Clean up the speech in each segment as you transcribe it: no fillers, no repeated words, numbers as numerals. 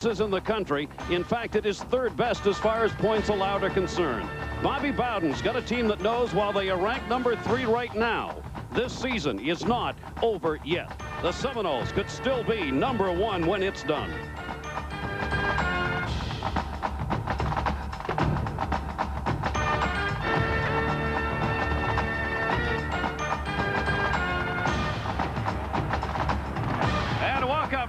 in the country. In fact, it is third best as far as points allowed are concerned. Bobby Bowden's got a team that knows while they are ranked number 3 right now, this season is not over yet. The Seminoles could still be number 1 when it's done.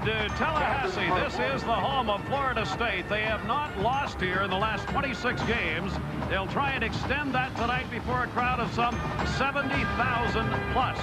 To Tallahassee. This is the home of Florida State. They have not lost here in the last 26 games. They'll try and extend that tonight before a crowd of some 70,000 plus.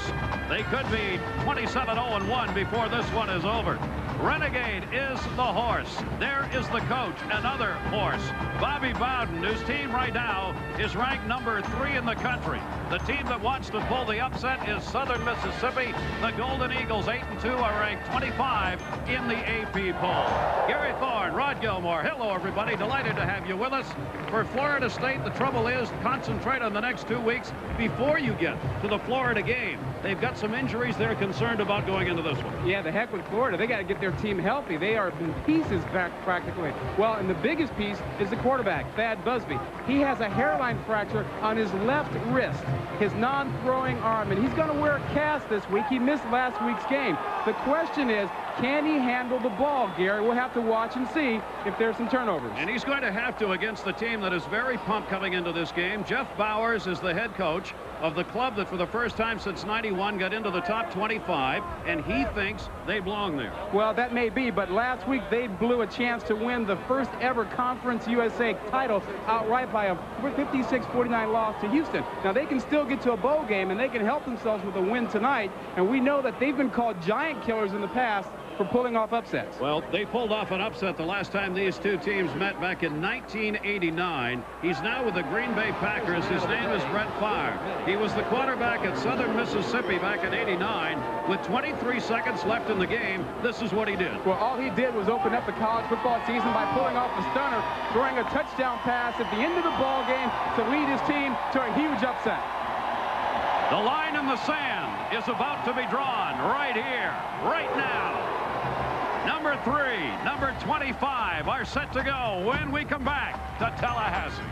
They could be 27-0-1 before this one is over. Renegade is the horse. There is the coach, another horse. Bobby Bowden, whose team right now is ranked number 3 in the country. The team that wants to pull the upset is Southern Mississippi. The Golden Eagles, 8-2, are ranked 25 in the AP poll. Gary Thorne, Rod Gilmore. Hello, everybody. Delighted to have you with us. For Florida State, the trouble is concentrate on the next 2 weeks before you get to the Florida game. They've got some injuries they're concerned about going into this one. Yeah, the heck with Florida. They got to get their team healthy. They are in pieces back practically. Well, and the biggest piece is the quarterback, Thad Busby. He has a hairline fracture on his left wrist, his non-throwing arm, and he's going to wear a cast this week. He missed last week's game. The question is, can he handle the ball, Gary? We'll have to watch and see if there's some turnovers. And he's going to have to against the team that is very pumped coming into this game. Jeff Bowers is the head coach of the club that for the first time since '91 got into the top 25, and he thinks they belong there. Well, that may be, but last week they blew a chance to win the first ever Conference USA title outright by a 56-49 loss to Houston. Now, they can still get to a bowl game, and they can help themselves with a win tonight, and we know that they've been called giant killers in the past for pulling off upsets. Well, they pulled off an upset the last time these two teams met back in 1989. He's now with the Green Bay Packers. His name is Brett Favre. He was the quarterback at Southern Mississippi back in '89. With 23 seconds left in the game, this is what he did. Well, all he did was open up the college football season by pulling off a stunner, throwing a touchdown pass at the end of the ball game to lead his team to a huge upset. The line in the sand is about to be drawn right here, right now. Number 3, number 25 are set to go when we come back to Tallahassee.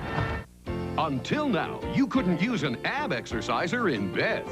Until now, you couldn't use an ab exerciser in bed.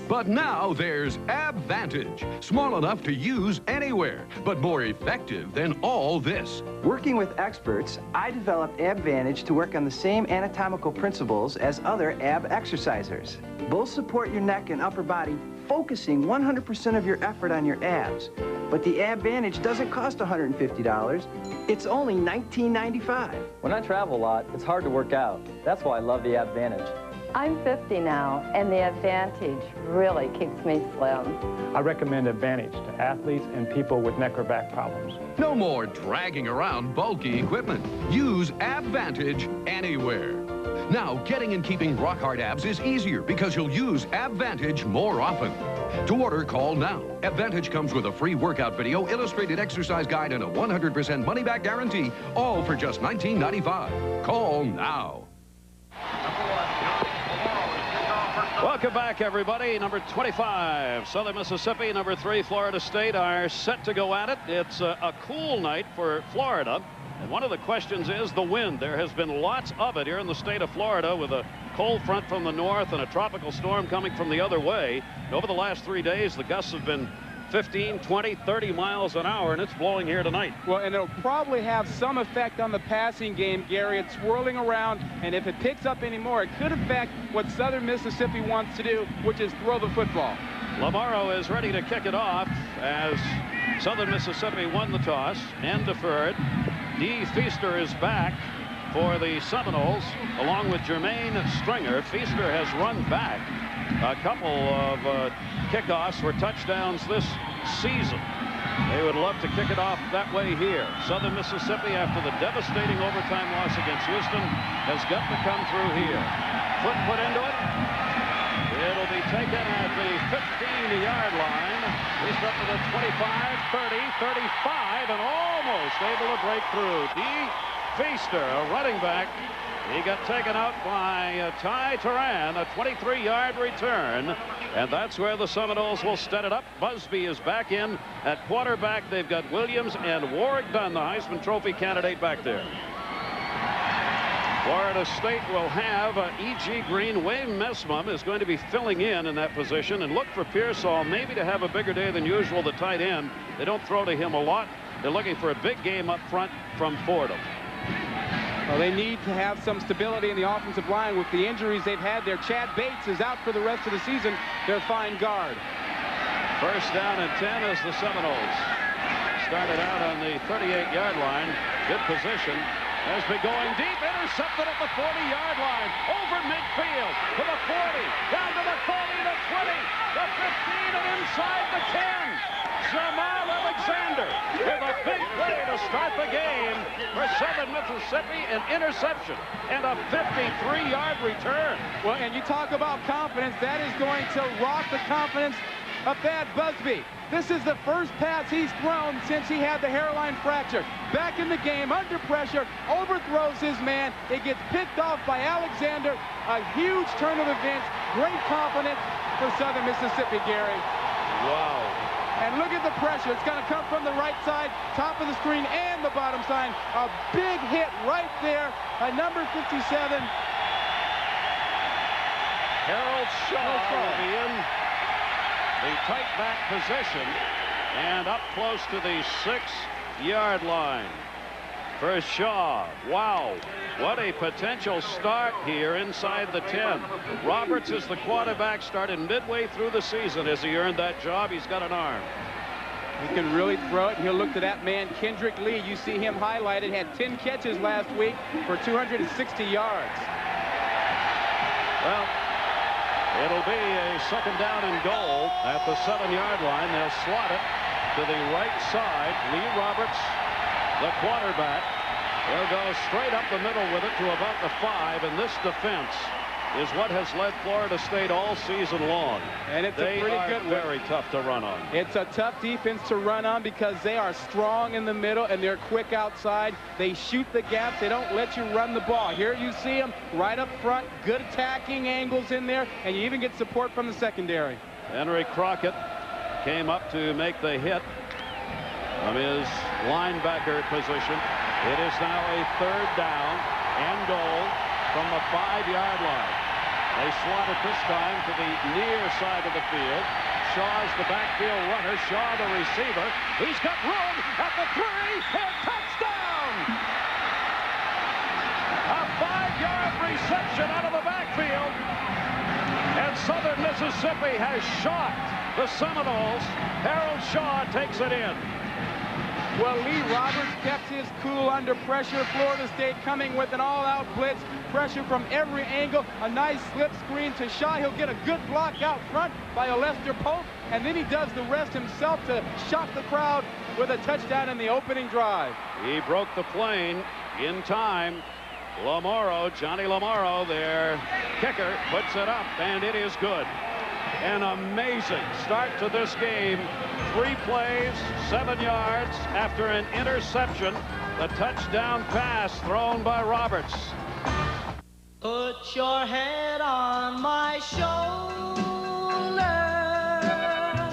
But now there's AbVantage, small enough to use anywhere, but more effective than all this. Working with experts, I developed AbVantage to work on the same anatomical principles as other ab exercisers. Both support your neck and upper body, focusing 100% of your effort on your abs. But the AbVantage doesn't cost $150. It's only $19.95. When I travel a lot, it's hard to work out. That's why I love the AbVantage. I'm 50 now, and the AbVantage really keeps me slim. I recommend AbVantage to athletes and people with neck or back problems. No more dragging around bulky equipment. Use AbVantage anywhere. Now, getting and keeping rock-hard abs is easier because you'll use AbVantage more often. To order, call now. AbVantage comes with a free workout video, illustrated exercise guide, and a 100% money-back guarantee, all for just $19.95. Call now. Welcome back, everybody. Number 25, Southern Mississippi. Number 3, Florida State are set to go at it. It's a cool night for Florida. And one of the questions is the wind. There has been lots of it here in the state of Florida with a cold front from the north and a tropical storm coming from the other way. And over the last 3 days, the gusts have been 15, 20, 30 miles an hour, and it's blowing here tonight. Well, and it'll probably have some effect on the passing game, Gary. It's swirling around, and if it picks up anymore, it could affect what Southern Mississippi wants to do, which is throw the football. Lamaro is ready to kick it off as Southern Mississippi won the toss and deferred. Dee Feaster is back for the Seminoles, along with Jermaine Stringer. Feaster has run back a couple of kickoffs for touchdowns this season. They would love to kick it off that way here. Southern Mississippi, after the devastating overtime loss against Houston, has got to come through here. Foot put into it. It'll be taken at the 15-yard line. He's up to the 25, 30, 35, and almost able to break through. Dee Feaster, a running back. He got taken out by Ty Turan, a 23-yard return. And that's where the Seminoles will set it up. Busby is back in at quarterback. They've got Williams and Warwick Dunn, the Heisman Trophy candidate, back there. Florida State will have E.G. Green. Wayne Messmum is going to be filling in that position, and look for Pearsall maybe to have a bigger day than usual, the tight end. They don't throw to him a lot. They're looking for a big game up front from Fordham. Well, they need to have some stability in the offensive line with the injuries they've had there. Chad Bates is out for the rest of the season. Their fine guard. First down and 10 as the Seminoles started out on the 38-yard line. Good position. Has been going deep, intercepted at the 40-yard line, over midfield, to the 40, down to the 40, the 20, the 15, and inside the 10. Jamal Alexander with a big play to start the game for Southern Mississippi, an interception and a 53-yard return. Well, and you talk about confidence, that is going to rock the confidence of Thad Busby. This is the first pass he's thrown since he had the hairline fracture. Back in the game, under pressure, overthrows his man. It gets picked off by Alexander. A huge turn of events. Great confidence for Southern Mississippi, Gary. Wow. And look at the pressure. It's going to come from the right side, top of the screen, and the bottom side. A big hit right there by number 57. Harold Shaw will be in the tight back position and up close to the 6-yard line for Shaw. Wow, what a potential start here inside the 10. Roberts is the quarterback, started midway through the season. As he earned that job, he's got an arm. He can really throw it. He'll look to that man, Kendrick Lee. You see him highlighted, had 10 catches last week for 260 yards. Well, it'll be a second down and goal at the 7-yard line. They'll slot it to the right side. Lee Roberts, the quarterback. They'll go straight up the middle with it to about the 5, and this defense is what has led Florida State all season long. And it's a pretty good one. Very tough to run on. It's a tough defense to run on because they are strong in the middle and they're quick outside. They shoot the gaps. They don't let you run the ball. Here you see them right up front. Good attacking angles in there, and you even get support from the secondary. Henry Crockett came up to make the hit from his linebacker position. It is now a 3rd down and goal from the 5-yard line. They slot it this time to the near side of the field. Shaw's the backfield runner. Shaw the receiver. He's got room at the 3, and touchdown! A 5-yard reception out of the backfield. And Southern Mississippi has shocked the Seminoles. Harold Shaw takes it in. Well, Lee Roberts kept his cool under pressure. Florida State coming with an all-out blitz. Pressure from every angle. A nice slip screen to Shaw. He'll get a good block out front by Lester Pope. And then he does the rest himself to shock the crowd with a touchdown in the opening drive. He broke the plane in time. Lamoro, Johnny Lamoro, their kicker, puts it up, and it is good. An amazing start to this game. 3 plays, 7 yards after an interception. The touchdown pass thrown by Roberts. Put your head on my shoulder.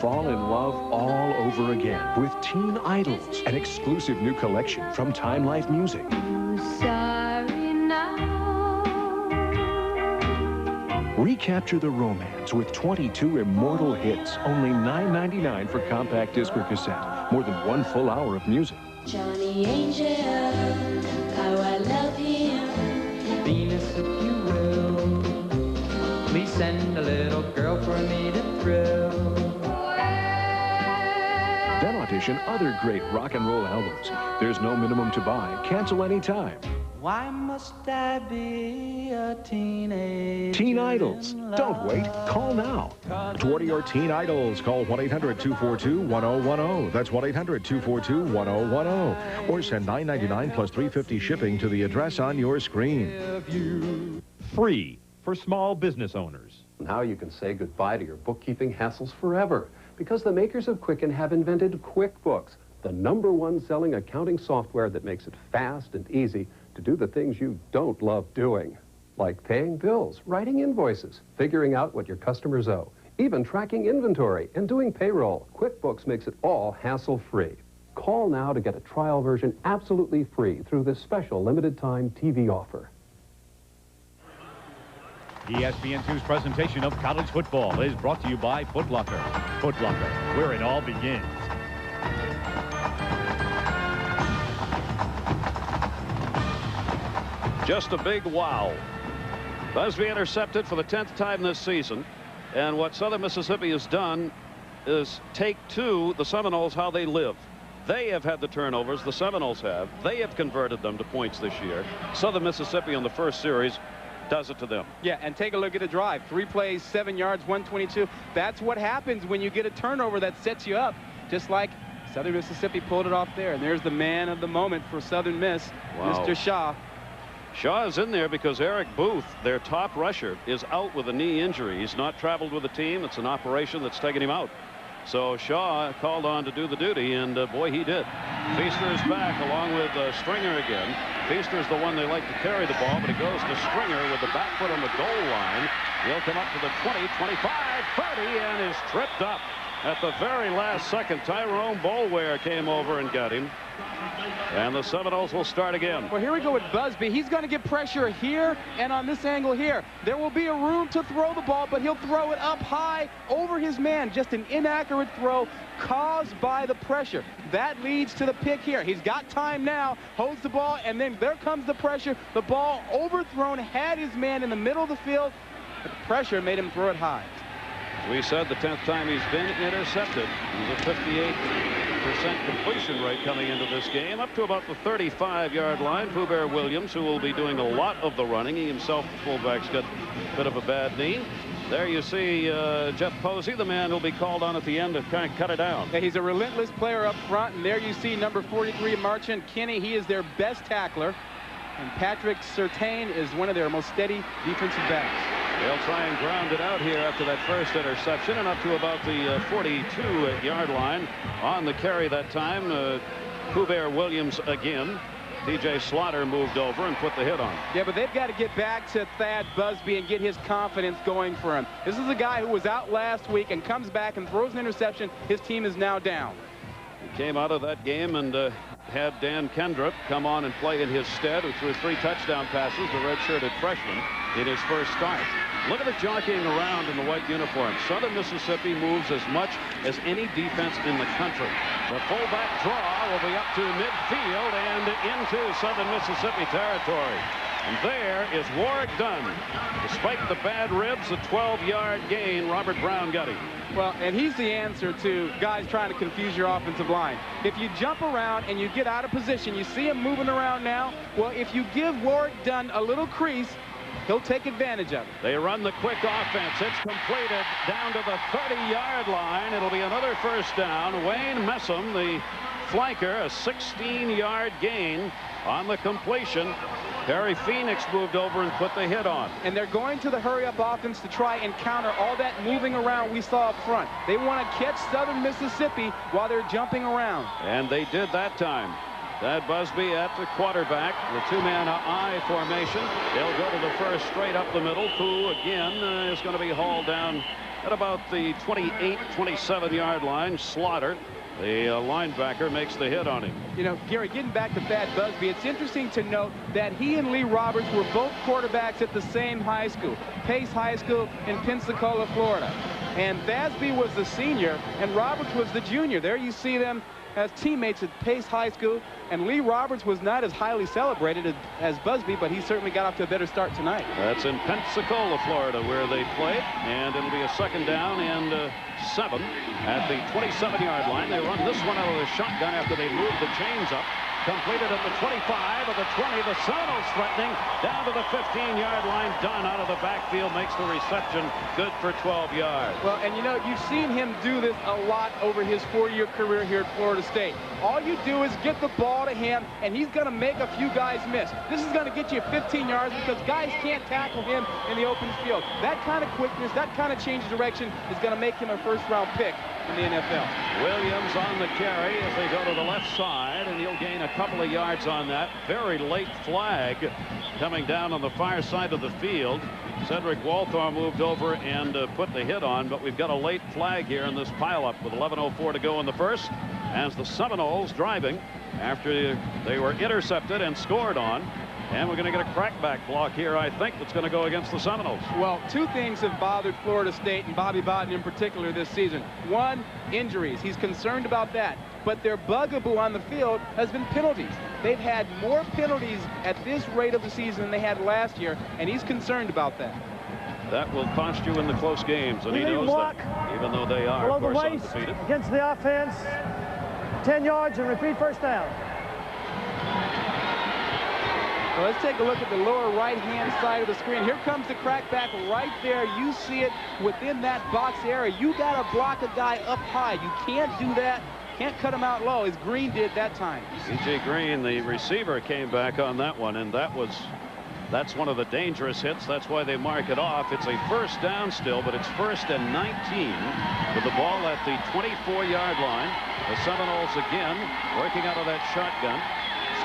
Fall in love all over again with Teen Idols, an exclusive new collection from Time Life Music. Sorry now. Recapture the romance with 22 immortal hits, only $9.99 for compact disc or cassette. More than 1 full hour of music. Johnny Angel, how I love him. Venus, if you will, please send a little girl for me to thrill. Then audition other great rock and roll albums. There's no minimum to buy. Cancel anytime. Why must I be a teenager? Teen Idols. Don't wait. Call now. To order your Teen Idols, call 1-800-242-1010. That's 1-800-242-1010. Or send $9.99 plus $3.50 shipping to the address on your screen. Free for small business owners. Now you can say goodbye to your bookkeeping hassles forever because the makers of Quicken have invented QuickBooks, the #1 selling accounting software that makes it fast and easy to do the things you don't love doing, like paying bills, writing invoices, figuring out what your customers owe, even tracking inventory and doing payroll. QuickBooks makes it all hassle-free. Call now to get a trial version absolutely free through this special limited-time TV offer. ESPN2's presentation of college football is brought to you by Foot Locker. Foot Locker, where it all begins. Just a big wow. Busby intercepted for the 10th time this season. And what Southern Mississippi has done is take to the Seminoles how they live. They have had the turnovers. The Seminoles have. They have converted them to points this year. Southern Mississippi in the first series does it to them. Yeah, and take a look at the drive. 3 plays, 7 yards, 122. That's what happens when you get a turnover that sets you up. Just like Southern Mississippi pulled it off there. And there's the man of the moment for Southern Miss, wow. Mr. Shaw. Shaw is in there because Eric Booth, their top rusher, is out with a knee injury. He's not traveled with the team. It's an operation that's taken him out. So Shaw called on to do the duty, and boy, he did. Feaster is back along with Stringer again. Feaster is the one they like to carry the ball, but it goes to Stringer with the back foot on the goal line. He'll come up to the 20, 25, 30, and is tripped up at the very last second. Tyrone Boulware came over and got him. And the Seminoles will start again. Well, here we go with Busby. He's going to get pressure here and on this angle here. There will be a room to throw the ball, but he'll throw it up high over his man. Just an inaccurate throw caused by the pressure. That leads to the pick here. He's got time now, holds the ball, and then there comes the pressure. The ball overthrown, had his man in the middle of the field, but the pressure made him throw it high. We said the 10th time he's been intercepted. He's a 58% completion rate coming into this game, up to about the 35-yard line. Pooh Bear Williams, who will be doing a lot of the running. He himself, the fullback's got a bit of a bad knee. There you see Jeff Posey, the man who'll be called on at the end to kind of cut it down. Yeah, he's a relentless player up front, and there you see number 43, Marchant Kinney. He is their best tackler, and Patrick Surtain is one of their most steady defensive backs. They'll try and ground it out here after that first interception, and up to about the 42-yard line on the carry that time. Pooh Bear Williams again. DJ Slaughter moved over and put the hit on. Yeah, but they've got to get back to Thad Busby and get his confidence going for him. This is a guy who was out last week and comes back and throws an interception. His team is now down. He came out of that game and had Dan Kendrick come on and play in his stead, who threw 3 touchdown passes, the red-shirted freshman, in his first start. Look at the jockeying around in the white uniform. Southern Mississippi moves as much as any defense in the country. The fullback draw will be up to midfield and into Southern Mississippi territory. And there is Warrick Dunn. Despite the bad ribs, a 12-yard gain. Robert Brown got him. Well, and he's the answer to guys trying to confuse your offensive line. If you jump around and you get out of position, you see him moving around now. Well, if you give Warrick Dunn a little crease, he'll take advantage of it. They run the quick offense. It's completed down to the 30-yard line. It'll be another first down. Wayne Messam, the flanker, a 16-yard gain on the completion. Perry Phoenix moved over and put the hit on. And they're going to the hurry-up offense to try and counter all that moving around we saw up front. They want to catch Southern Mississippi while they're jumping around. And they did that time. Thad Busby at the quarterback, the 2-man I formation. They'll go to the first straight up the middle. Pooh again is going to be hauled down at about the 28, 27-yard line. Slaughter, the linebacker, makes the hit on him. You know, Gary, getting back to Thad Busby, it's interesting to note that he and Lee Roberts were both quarterbacks at the same high school, Pace High School in Pensacola, Florida. And Thasby was the senior, and Roberts was the junior. There you see them as teammates at Pace High School, and Lee Roberts was not as highly celebrated as Busby, but he certainly got off to a better start tonight. That's in Pensacola, Florida, where they played, and it'll be a second down and 7 at the 27-yard line. They run this one out of the shotgun after they moved the chains up. Completed at the 25, at the 20, the Seminoles threatening, down to the 15-yard line. Dunn out of the backfield makes the reception, good for 12 yards. Well, and you know, you've seen him do this a lot over his 4-year career here at Florida State. All you do is get the ball to him, and he's going to make a few guys miss. This is going to get you 15 yards because guys can't tackle him in the open field. That kind of quickness, that kind of change of direction is going to make him a first-round pick in the NFL. Williams on the carry as they go to the left side, and he'll gain a couple of yards on that. Very late flag coming down on the far side of the field. Cedric Walthall moved over and put the hit on, but we've got a late flag here in this pileup with 11:04 to go in the first, as the Seminoles driving after they were intercepted and scored on. And we're going to get a crackback block here, I think, that's going to go against the Seminoles. Well, two things have bothered Florida State and Bobby Bowden in particular this season. One, injuries. He's concerned about that. But their bugaboo on the field has been penalties. They've had more penalties at this rate of the season than they had last year, and he's concerned about that. That will cost you in the close games, and he knows that, even though they are, of course, undefeated. Against the offense, 10 yards and repeat first down. Well, let's take a look at the lower right-hand side of the screen. Here comes the crackback right there. You see it within that box area. You got to block a guy up high. You can't do that. Can't cut him out low, as Green did that time. E.J. Green, the receiver, came back on that one, and that's one of the dangerous hits. That's why they mark it off. It's a first down still, but it's 1st and 19 with the ball at the 24-yard line. The Seminoles again working out of that shotgun.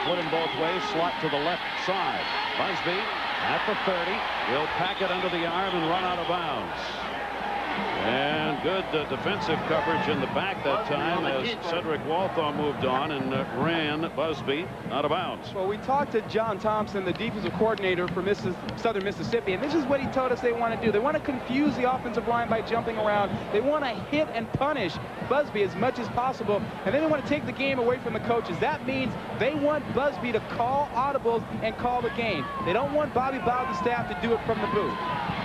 Split him both ways, slot to the left side. Busby at the 30. Will pack it under the arm and run out of bounds. And good defensive coverage in the back that time as Cedric Walthall moved on and ran Busby out of bounds. Well, we talked to John Thompson, the defensive coordinator for Southern Mississippi, and this is what he told us they want to do. They want to confuse the offensive line by jumping around. They want to hit and punish Busby as much as possible, and then they want to take the game away from the coaches. That means they want Busby to call audibles and call the game. They don't want Bobby Bowden's staff to do it from the booth.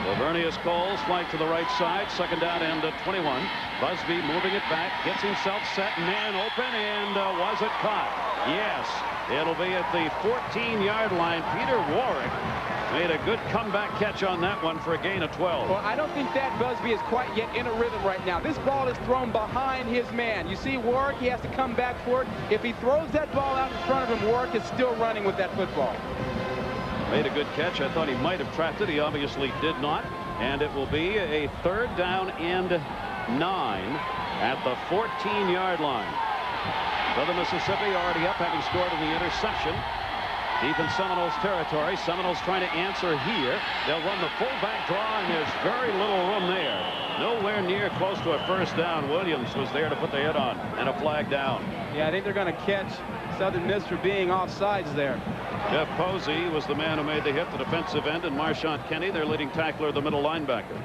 Lavernius Coles flight to the right side, 2nd down and 21. Busby moving it back, gets himself set, man open, and was it caught? Yes, it'll be at the 14-yard line. Peter Warwick made a good comeback catch on that one for a gain of 12. Well, I don't think that Busby is quite yet in a rhythm right now. This ball is thrown behind his man. You see Warwick, he has to come back for it. If he throws that ball out in front of him, Warwick is still running with that football. Made a good catch. I thought he might have trapped it. He obviously did not. And it will be a 3rd down and 9 at the 14-yard line. Southern Mississippi already up, having scored in the interception. Deep in Seminoles territory. Seminoles trying to answer here. They'll run the fullback draw, and there's very little room there. Nowhere near close to a 1st down. Williams was there to put the hit on, and a flag down. Yeah, I think they're going to catch Southern Miss for being offsides there. Jeff Posey was the man who made the hit, the defensive end, and Marchant Kenny, their leading tackler, the middle linebacker.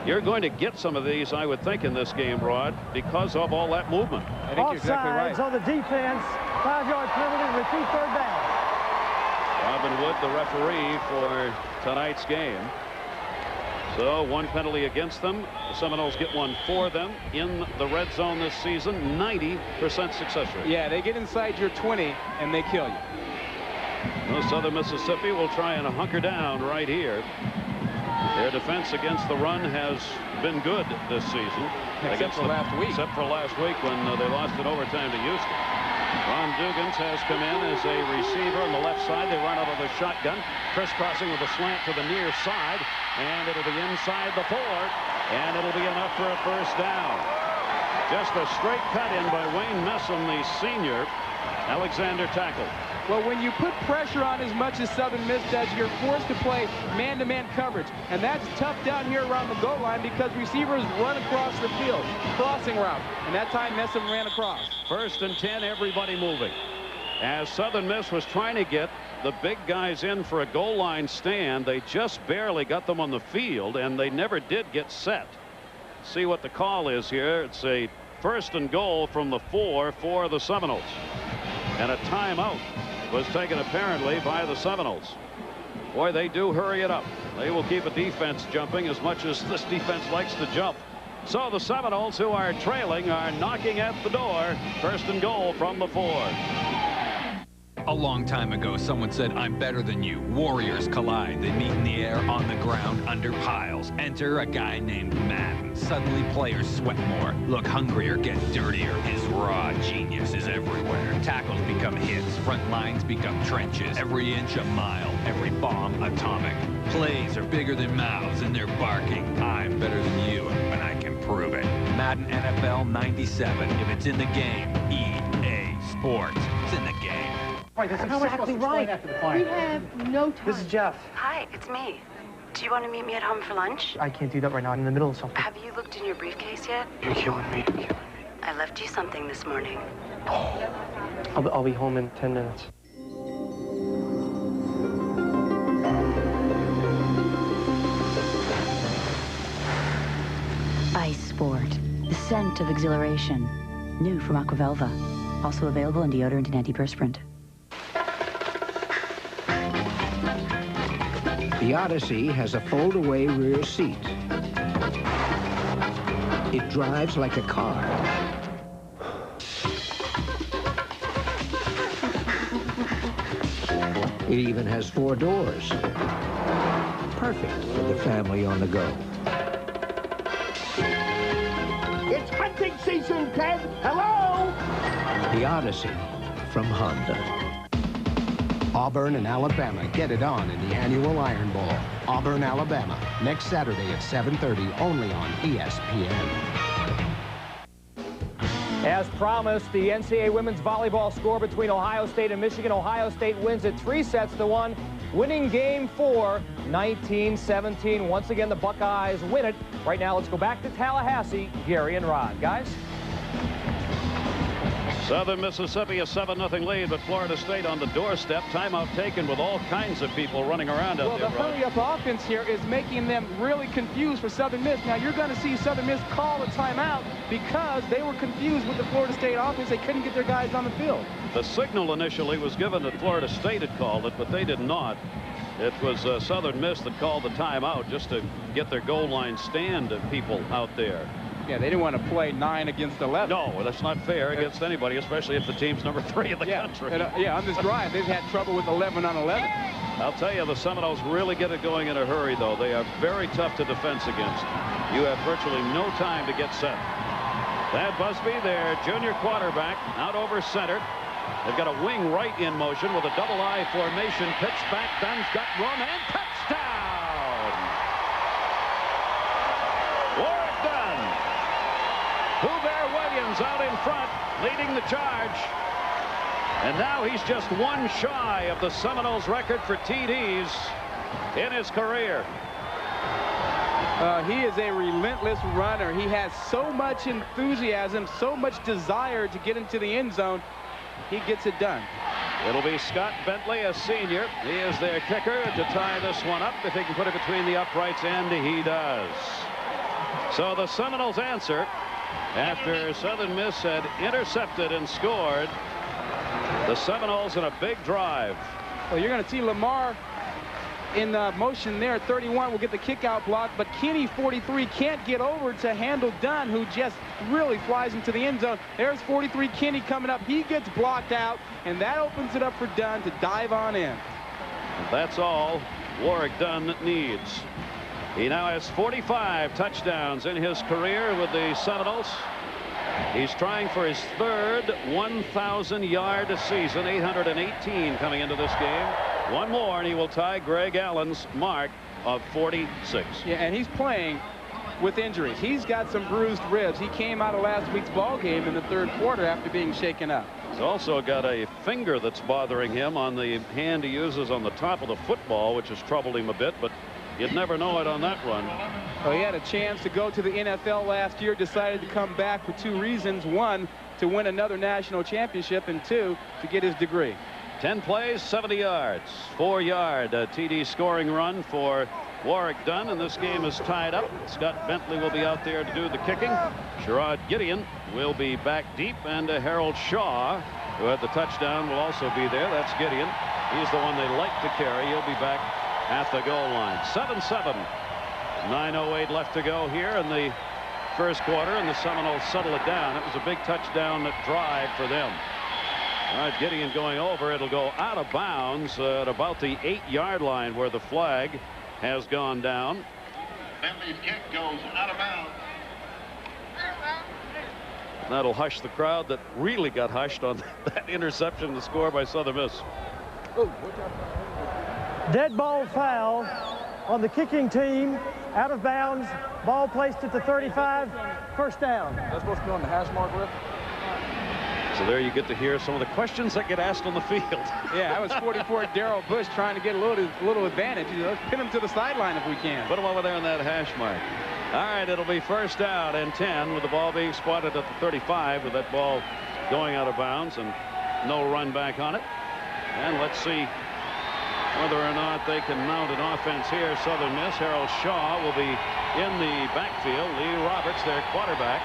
You're going to get some of these, I would think, in this game, Rod, because of all that movement. I think you're exactly right. On the defense, 5-yard penalty, repeat 3rd down. Robin Wood, the referee for tonight's game. So 1 penalty against them. The Seminoles get 1 for them in the red zone this season. 90% success rate. Yeah, they get inside your 20 and they kill you. Well, Southern Mississippi will try and hunker down right here. Their defense against the run has been good this season. Except for last week. Except for last week when they lost in overtime to Houston. Ron Dugans has come in as a receiver on the left side. They run out of the shotgun, crisscrossing with a slant to the near side, and it'll be inside the 4, and it'll be enough for a 1st down. Just a straight cut in by Wayne Messam, the senior. Alexander tackled. Well, when you put pressure on as much as Southern Miss does, you're forced to play man-to-man coverage. And that's tough down here around the goal line because receivers run across the field, crossing route. And that time, Messam ran across. 1st and 10, everybody moving. As Southern Miss was trying to get the big guys in for a goal line stand, they just barely got them on the field, and they never did get set. See what the call is here. It's a 1st and goal from the 4 for the Seminoles. And a timeout was taken apparently by the Seminoles. Boy, they do hurry it up. They will keep a defense jumping as much as this defense likes to jump. So the Seminoles, who are trailing, are knocking at the door. 1st and goal from the 4. A long time ago, someone said, I'm better than you. Warriors collide. They meet in the air, on the ground, under piles. Enter a guy named Madden. Suddenly, players sweat more, look hungrier, get dirtier. His raw genius is everywhere. Tackles become hits. Front lines become trenches. Every inch a mile. Every bomb atomic. Plays are bigger than mouths, and they're barking. I'm better than you, and I can prove it. Madden NFL 97. If it's in the game, EA Sports. Right, that's exactly right. We have no time. This is Jeff. Hi, it's me. Do you want to meet me at home for lunch? I can't do that right now. I'm in the middle of something. Have you looked in your briefcase yet? You're killing me. You're killing me. I left you something this morning. I'll be home in 10 minutes. Ice Sport, the scent of exhilaration. New from Aquavelva. Also available in deodorant and antiperspirant. The Odyssey has a fold-away rear seat. It drives like a car. It even has 4 doors. Perfect for the family on the go. It's hunting season, Ted! Hello! The Odyssey from Honda. Auburn and Alabama get it on in the annual Iron Bowl. Auburn, Alabama, next Saturday at 7:30, only on ESPN. As promised, the NCAA women's volleyball score between Ohio State and Michigan. Ohio State wins it 3-1, winning game 4, 19-17. Once again, the Buckeyes win it. Right now, let's go back to Tallahassee. Gary and Rod. Guys? Southern Mississippi a 7-0 lead, but Florida State on the doorstep. Timeout taken with all kinds of people running around out there. Well, the hurry-up offense here is making them really confused for Southern Miss. Now, you're going to see Southern Miss call a timeout because they were confused with the Florida State offense. They couldn't get their guys on the field. The signal initially was given that Florida State had called it, but they did not. It was Southern Miss that called the timeout just to get their goal line stand people out there. Yeah, they didn't want to play 9 against 11. No, that's not fair against anybody, especially if the team's number 3 in the country. And, on this drive, they've had trouble with 11 on 11. I'll tell you, the Seminoles really get it going in a hurry, though. They are very tough to defense against. You have virtually no time to get set. Thad Busby, their junior quarterback, out over center. They've got a wing right in motion with a double I formation. Pitch back, Dunn's got room, and touchdown! Warrick Dunn. Hubert Williams out in front, leading the charge. And now he's just 1 shy of the Seminoles record for TDs in his career. He is a relentless runner. He has so much enthusiasm, so much desire to get into the end zone. He gets it done. It'll be Scott Bentley, a senior. He is their kicker to tie this one up if he can put it between the uprights, and he does. So the Seminoles answer after Southern Miss had intercepted and scored. The Seminoles in a big drive. Well, you're going to see Lamar in motion there. 31 will get the kick-out block, but Kenny, 43, can't get over to handle Dunn, who just really flies into the end zone. There's 43 Kenny coming up. He gets blocked out, and that opens it up for Dunn to dive on in. That's all Warrick Dunn needs. He now has 45 touchdowns in his career with the Seminoles. He's trying for his third 1,000-yard season, 818 coming into this game. One more, and he will tie Greg Allen's mark of 46. Yeah, and he's playing with injuries. He's got some bruised ribs. He came out of last week's ball game in the 3rd quarter after being shaken up. He's also got a finger that's bothering him on the hand he uses on the top of the football, which has troubled him a bit, but you'd never know it on that run. Well, he had a chance to go to the NFL last year, decided to come back for 2 reasons. 1, to win another national championship, and 2, to get his degree. 10 plays, 70 yards. 4-yard TD scoring run for Warrick Dunn, and this game is tied up. Scott Bentley will be out there to do the kicking. Sherrod Gideon will be back deep, and Harold Shaw, who had the touchdown, will also be there. That's Gideon. He's the one they like to carry. He'll be back at the goal line. 7-7. 9:08 left to go here in the 1st quarter, and the Seminoles settle it down. It was a big touchdown drive for them. All right, Gideon going over. It'll go out of bounds at about the 8-yard line where the flag has gone down. Bentley's kick goes out of bounds. That'll hush the crowd that really got hushed on that interception, the score by Southern Miss. Dead ball foul on the kicking team. Out of bounds. Ball placed at the 35. 1st down. That's supposed to be on the hash mark, Rick? So there you get to hear some of the questions that get asked on the field. Yeah, that was 44 Daryl Bush trying to get a little advantage. Let's pin him to the sideline if we can. Put him over there on that hash mark. All right, it'll be first down and 10 with the ball being spotted at the 35 with that ball going out of bounds and no run back on it. And let's see whether or not they can mount an offense here. Southern Miss. Harold Shaw will be in the backfield. Lee Roberts, their quarterback.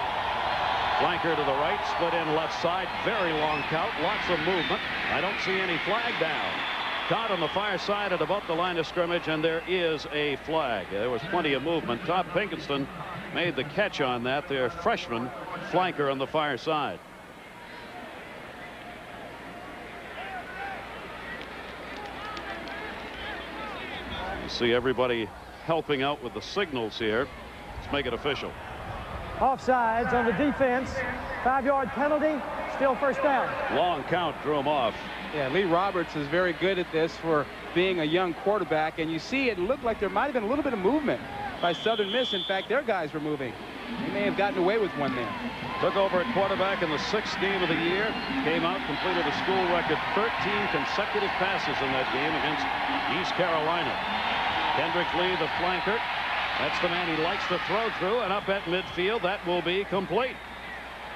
Flanker to the right, split in left side. Very long count, lots of movement. I don't see any flag down. Caught on the far side at about the line of scrimmage, and there is a flag. There was plenty of movement. Todd Pinkston made the catch on that. Their freshman flanker on the far side. You see everybody helping out with the signals here. Let's make it official. Offsides on the defense. 5-yard penalty. Still first down. Long count drew him off. Yeah, Lee Roberts is very good at this for being a young quarterback. And you see it looked like there might have been a little bit of movement by Southern Miss. In fact, their guys were moving. He may have gotten away with one there. Took over at quarterback in the 6th game of the year. Came out, completed a school record 13 consecutive passes in that game against East Carolina. Kendrick Lee, the flanker. That's the man he likes to throw through, and up at midfield, that will be complete.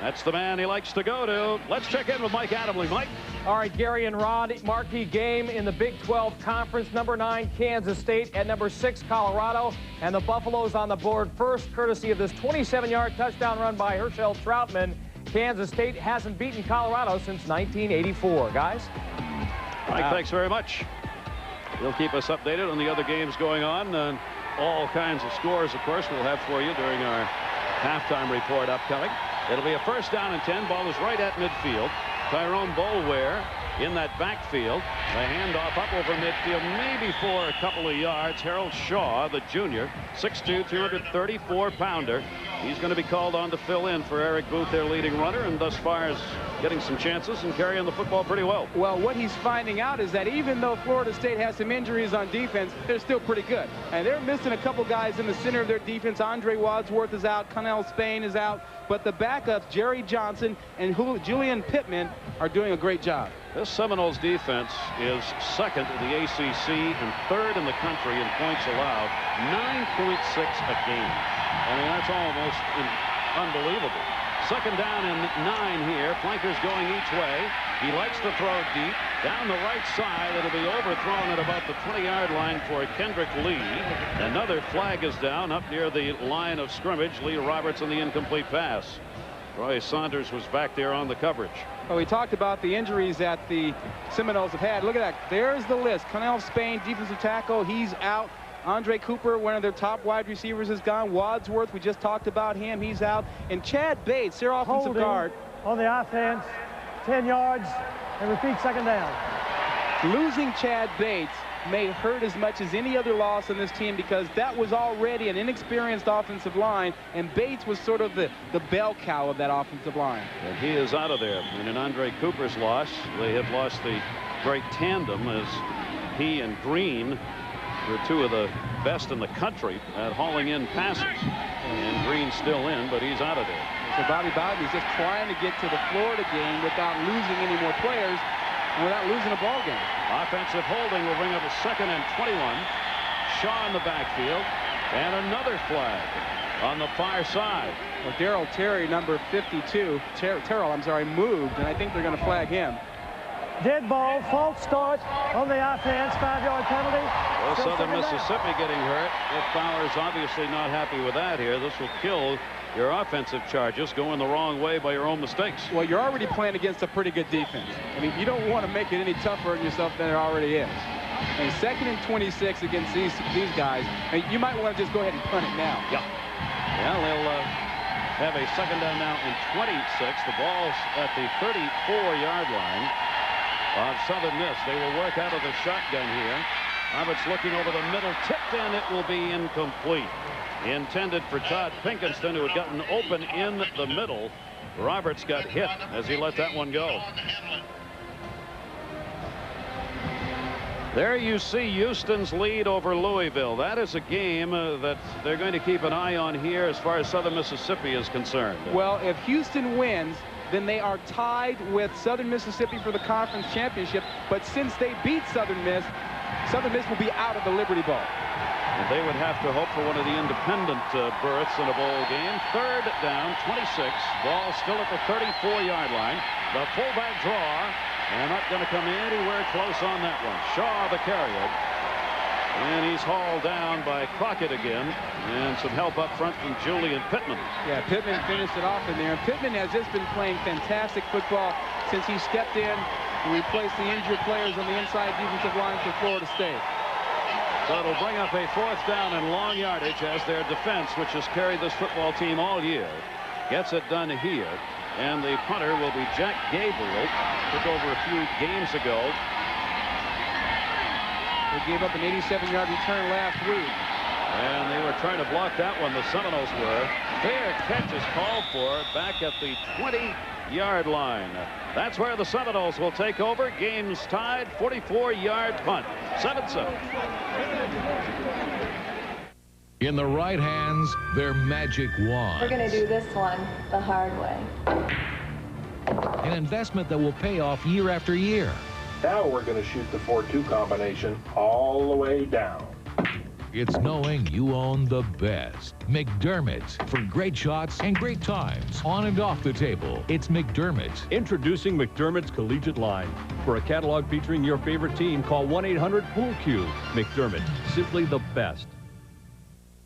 That's the man he likes to go to. Let's check in with Mike Adamle. Mike. All right, Gary and Rod, marquee game in the Big 12 Conference. Number 9, Kansas State, at number 6, Colorado. And the Buffaloes on the board first, courtesy of this 27-yard touchdown run by Herschel Troutman. Kansas State hasn't beaten Colorado since 1984. Guys? Mike, thanks very much. You'll keep us updated on the other games going on. All kinds of scores, of course, we'll have for you during our halftime report upcoming. It'll be a first down and 10. Ball is right at midfield. Tyrone Boulware in that backfield. The handoff up over midfield, maybe for a couple of yards. Harold Shaw, the junior, 6'2", 234-pounder. He's going to be called on to fill in for Eric Booth, their leading runner, and thus far is getting some chances and carrying the football pretty well. Well, what he's finding out is that even though Florida State has some injuries on defense, they're still pretty good. And they're missing a couple guys in the center of their defense. Andre Wadsworth is out. Connell Spain is out. But the backups, Jerry Johnson and Julian Pittman, are doing a great job. This Seminoles defense is second in the ACC and third in the country in points allowed. 9.6 a game. I mean, that's almost unbelievable. Second down and 9 here. Flankers going each way. He likes to throw deep. Down the right side, it'll be overthrown at about the 20-yard line for Kendrick Lee. Another flag is down up near the line of scrimmage. Lee Roberts on the incomplete pass. Roy Saunders was back there on the coverage. Well, we talked about the injuries that the Seminoles have had. Look at that. There's the list. Connell Spain, defensive tackle. He's out. Andre Cooper, one of their top wide receivers, is gone. Wadsworth, we just talked about him. He's out. And Chad Bates, their offensive guard. On the offense, 10 yards, and repeat second down. Losing Chad Bates may hurt as much as any other loss on this team because that was already an inexperienced offensive line, and Bates was sort of the bell cow of that offensive line. And he is out of there. And in Andre Cooper's loss, they have lost the great tandem as he and Green were two of the best in the country at hauling in passes. And Green's still in, but he's out of there. So Bobby Bowden's just trying to get to the Florida game without losing any more players and without losing a ball game. Offensive holding will bring up a 2nd and 21. Shaw in the backfield. And another flag on the far side. Well, Darrell Terry, number 52, Terrell, I'm sorry, moved, and I think they're going to flag him. Dead ball, false start on the offense, 5-yard penalty. Well, Southern Mississippi getting hurt. If Bowers obviously not happy with that here, this will kill your offensive charges going the wrong way by your own mistakes. Well, you're already playing against a pretty good defense. I mean, you don't want to make it any tougher on yourself than it already is. And 2nd and 26 against these guys, and you might want to just go ahead and punt it now. Yeah. Well, they'll have a 2nd down now and 26. The ball's at the 34-yard line of Southern Miss. They will work out of the shotgun here. Roberts looking over the middle, tipped in. It will be incomplete. Intended for Todd Pinkston, who had gotten open in the middle. Roberts got hit as he let that one go. There you see Houston's lead over Louisville. That is a game that they're going to keep an eye on here as far as Southern Mississippi is concerned. Well, if Houston wins, then they are tied with Southern Mississippi for the conference championship. But since they beat Southern Miss will be out of the Liberty Bowl. And they would have to hope for one of the independent berths in a bowl game. Third down, 26. Ball still at the 34-yard line. The fullback draw, and not going to come anywhere close on that one. Shaw, the carrier. And he's hauled down by Crockett again. And some help up front from Julian Pittman. Yeah, Pittman finished it off in there. And Pittman has just been playing fantastic football since he stepped in to replace the injured players on the inside defensive line for Florida State. So it'll bring up a 4th down and long yardage as their defense, which has carried this football team all year, gets it done here. And the punter will be Jack Gabriel. Took over a few games ago. They gave up an 87-yard return last week. And they were trying to block that one, the Seminoles were. Fair catch is called for back at the 20-yard line. That's where the Seminoles will take over. Game's tied, 44-yard punt. 7-7. In the right hands, their magic wand. We're going to do this one the hard way. An investment that will pay off year after year. Now we're going to shoot the 4-2 combination all the way down. It's knowing you own the best. McDermott's for great shots and great times on and off the table. It's McDermott's. Introducing McDermott's Collegiate Line. For a catalog featuring your favorite team, call 1-800-POOL-Q. McDermott, simply the best.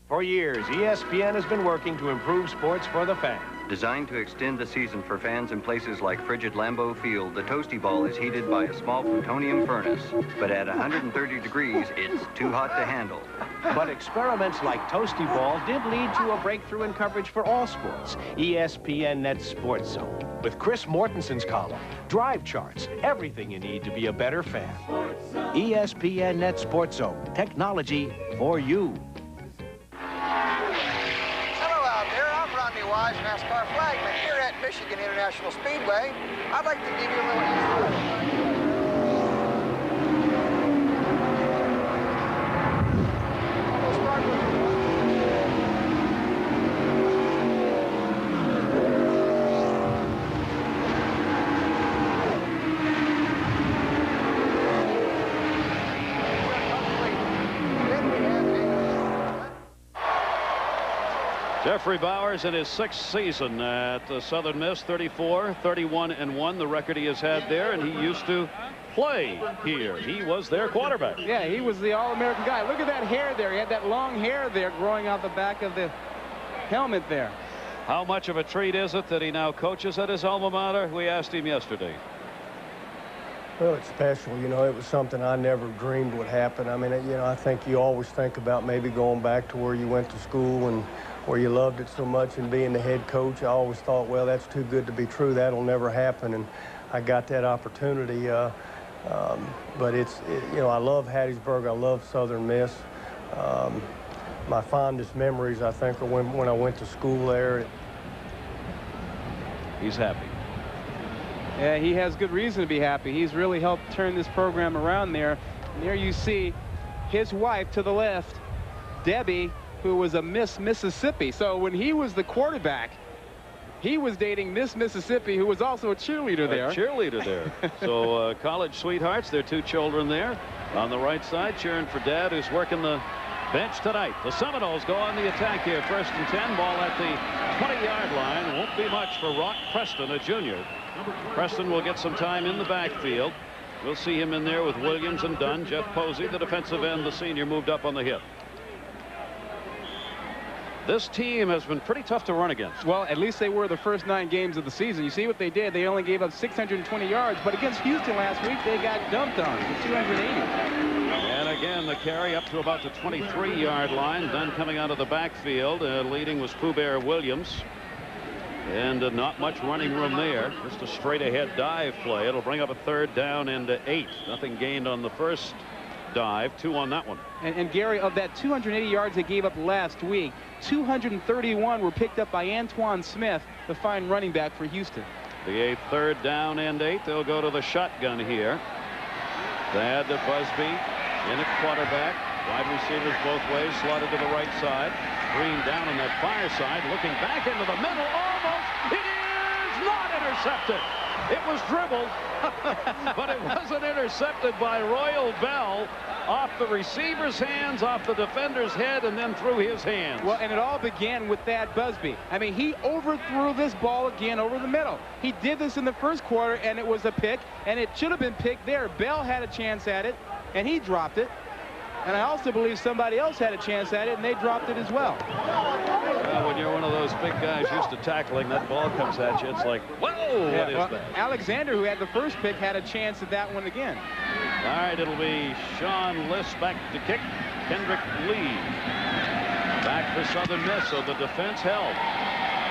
For years, ESPN has been working to improve sports for the fan. Designed to extend the season for fans in places like frigid Lambeau Field, the Toasty Ball is heated by a small plutonium furnace. But at 130 degrees, it's too hot to handle. But experiments like Toasty Ball did lead to a breakthrough in coverage for all sports. ESPN Net Sports Zone. With Chris Mortensen's column, drive charts, everything you need to be a better fan. ESPN Net Sports Zone. Technology for you. Wise, NASCAR flagman here at Michigan International Speedway. I'd like to give you a little Jeffrey Bowers in his 6th season at Southern Miss, 34, 31-1, the record he has had there, and he used to play here. He was their quarterback. Yeah, he was the All-American guy. Look at that hair there. He had that long hair there growing out the back of the helmet there. How much of a treat is it that he now coaches at his alma mater? We asked him yesterday. Well, it's special. You know, it was something I never dreamed would happen. I mean, you know, I think you always think about maybe going back to where you went to school and where you loved it so much and being the head coach. I always thought, well, that's too good to be true. That'll never happen. And I got that opportunity. But you know, I love Hattiesburg. I love Southern Miss. My fondest memories, I think, are when I went to school there. He's happy. Yeah, he has good reason to be happy. He's really helped turn this program around there. And there you see his wife to the left, Debbie, who was a Miss Mississippi. So when he was the quarterback, he was dating Miss Mississippi, who was also a cheerleader there. A cheerleader there. So college sweethearts, their 2 children there on the right side, cheering for Dad, who's working the bench tonight. The Seminoles go on the attack here. 1st and 10, ball at the 20-yard line. Won't be much for Rock Preston, a junior. Preston will get some time in the backfield. We'll see him in there with Williams and Dunn. Jeff Posey, the defensive end, the senior, moved up on the hip. This team has been pretty tough to run against. Well, at least they were the first 9 games of the season. You see what they did. They only gave up 620 yards, but against Houston last week, they got dumped on for 280. And again, the carry up to about the 23-yard line. Dunn coming out of the backfield. Leading was Pooh Bear Williams. And not much running room there. Just a straight-ahead dive play. It'll bring up a 3rd down and 8. Nothing gained on the first dive. 2 on that one. And Gary, of that 280 yards they gave up last week, 231 were picked up by Antoine Smith, the fine running back for Houston. The 3rd down and 8. They'll go to the shotgun here. Thad to Busby in at quarterback. Wide receivers both ways, slotted to the right side. Green down on that far side, looking back into the middle, almost. It is not intercepted. It was dribbled, but it wasn't intercepted by Royal Bell. Off the receiver's hands, off the defender's head, and then through his hands. Well, and it all began with Thad Busby. I mean, he overthrew this ball again over the middle. He did this in the first quarter, and it was a pick, and it should have been picked there. Bell had a chance at it, and he dropped it. And I also believe somebody else had a chance at it, and they dropped it as well. Well, when you're one of those big guys used to tackling, that ball comes at you, it's like, whoa, what is that? Alexander, who had the first pick, had a chance at that one again. All right, it'll be Sean Liss back to kick. Kendrick Lee back for Southern Miss, so the defense held.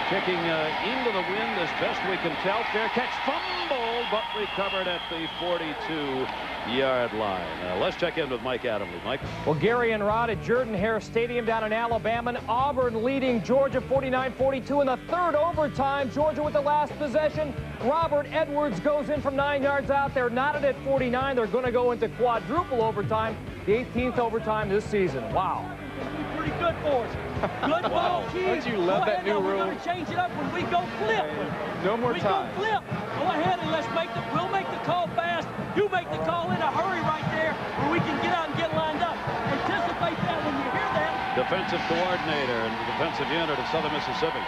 Kicking into the wind as best we can tell. Fair catch, fumbled, but recovered at the 42-yard line. Let's check in with Mike Adamle. Mike? Well, Gary and Rod at Jordan-Hare Stadium down in Alabama. Auburn leading Georgia 49-42 in the third overtime. Georgia with the last possession. Robert Edwards goes in from 9 yards out. They're knotted at 49. They're going to go into quadruple overtime, the 18th overtime this season. Wow. Pretty good for us. Good ball, kids. Don't you love that new rule? We're going to change it up when we go flip. No more time. We go flip. Go ahead and we'll make the call fast. You make the call in a hurry right there where we can get out and get lined up. Anticipate that when you hear that. Defensive coordinator and the defensive unit of Southern Mississippi.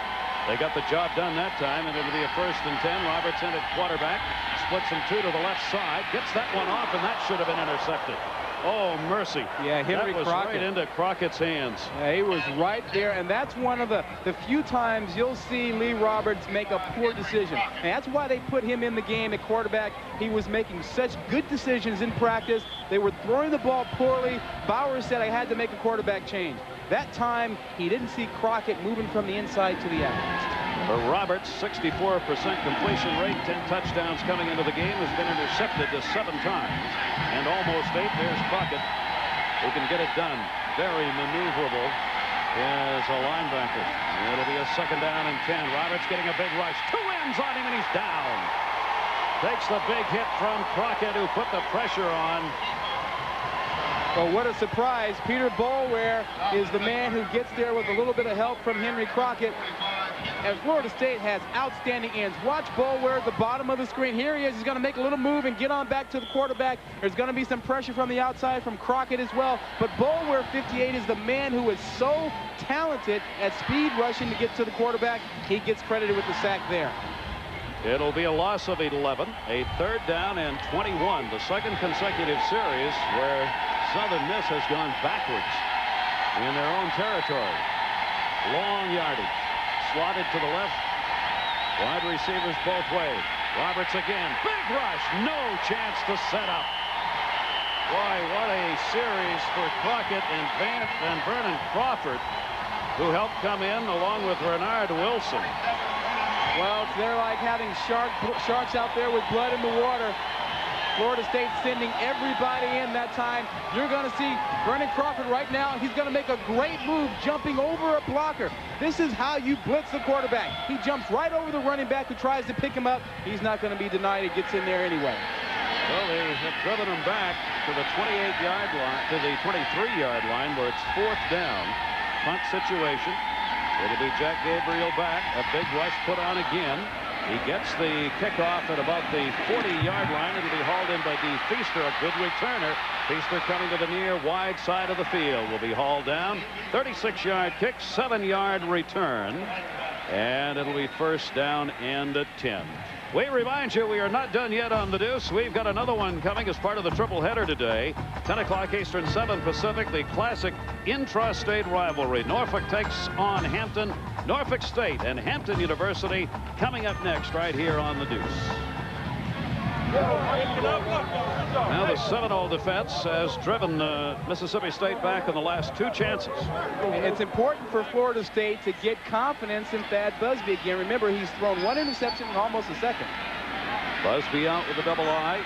They got the job done that time, and it'll be a 1st and 10. Roberts in at quarterback. Splits them 2 to the left side. Gets that one off, and that should have been intercepted. Oh, mercy. Yeah, Henry That was Crockett. right into Crockett's hands. Yeah, he was right there, and that's one of the few times you'll see Lee Roberts make a poor decision. And that's why they put him in the game at quarterback. He was making such good decisions in practice. They were throwing the ball poorly. Bowers said, I had to make a quarterback change. That time, he didn't see Crockett moving from the inside to the out. For Roberts, 64% completion rate, 10 touchdowns coming into the game, has been intercepted 7 times. And almost 8. There's Crockett, who can get it done. Very maneuverable as a linebacker. It'll be a 2nd down and 10. Roberts getting a big rush. 2 ends on him, and he's down. Takes the big hit from Crockett, who put the pressure on. Well, what a surprise. Peter Boulware is the man who gets there with a little bit of help from Henry Crockett. And Florida State has outstanding ends. Watch Boulware at the bottom of the screen. Here he is. He's going to make a little move and get on back to the quarterback. There's going to be some pressure from the outside from Crockett as well. But Boulware, 58, is the man who is so talented at speed rushing to get to the quarterback. He gets credited with the sack there. It'll be a loss of 11, a 3rd down and 21. The 2nd consecutive series where Southern Miss has gone backwards in their own territory. Long yardage. Slotted to the left. Wide receivers both ways. Roberts again. Big rush. No chance to set up. Boy, what a series for Crockett and Vernon Crawford, who helped come in along with Renard Wilson. Well, they're like having sharks out there with blood in the water. Florida State sending everybody in that time. You're going to see Vernon Crawford right now. He's going to make a great move, jumping over a blocker. This is how you blitz the quarterback. He jumps right over the running back who tries to pick him up. He's not going to be denied. He gets in there anyway. Well, they have driven him back to the 28-yard line, to the 23-yard line, where it's 4th down. Punt situation. It'll be Jack Gabriel back. A big rush put on again. He gets the kickoff at about the 40-yard line. It'll be hauled in by Dee Feaster, a good returner. Feaster coming to the near wide side of the field. Will be hauled down. 36-yard kick, 7-yard return. And it'll be 1st down and 10. We remind you, we are not done yet on the Deuce. We've got another one coming as part of the triple header today. 10 o'clock Eastern, 7 Pacific, the classic intra-state rivalry. Norfolk takes on Hampton. Norfolk State and Hampton University coming up next right here on the Deuce. Now the Seminole defense has driven Mississippi State back in the last 2 chances. It's important for Florida State to get confidence in Thad Busby again. Remember, he's thrown 1 interception in almost a second. Busby out with a double I.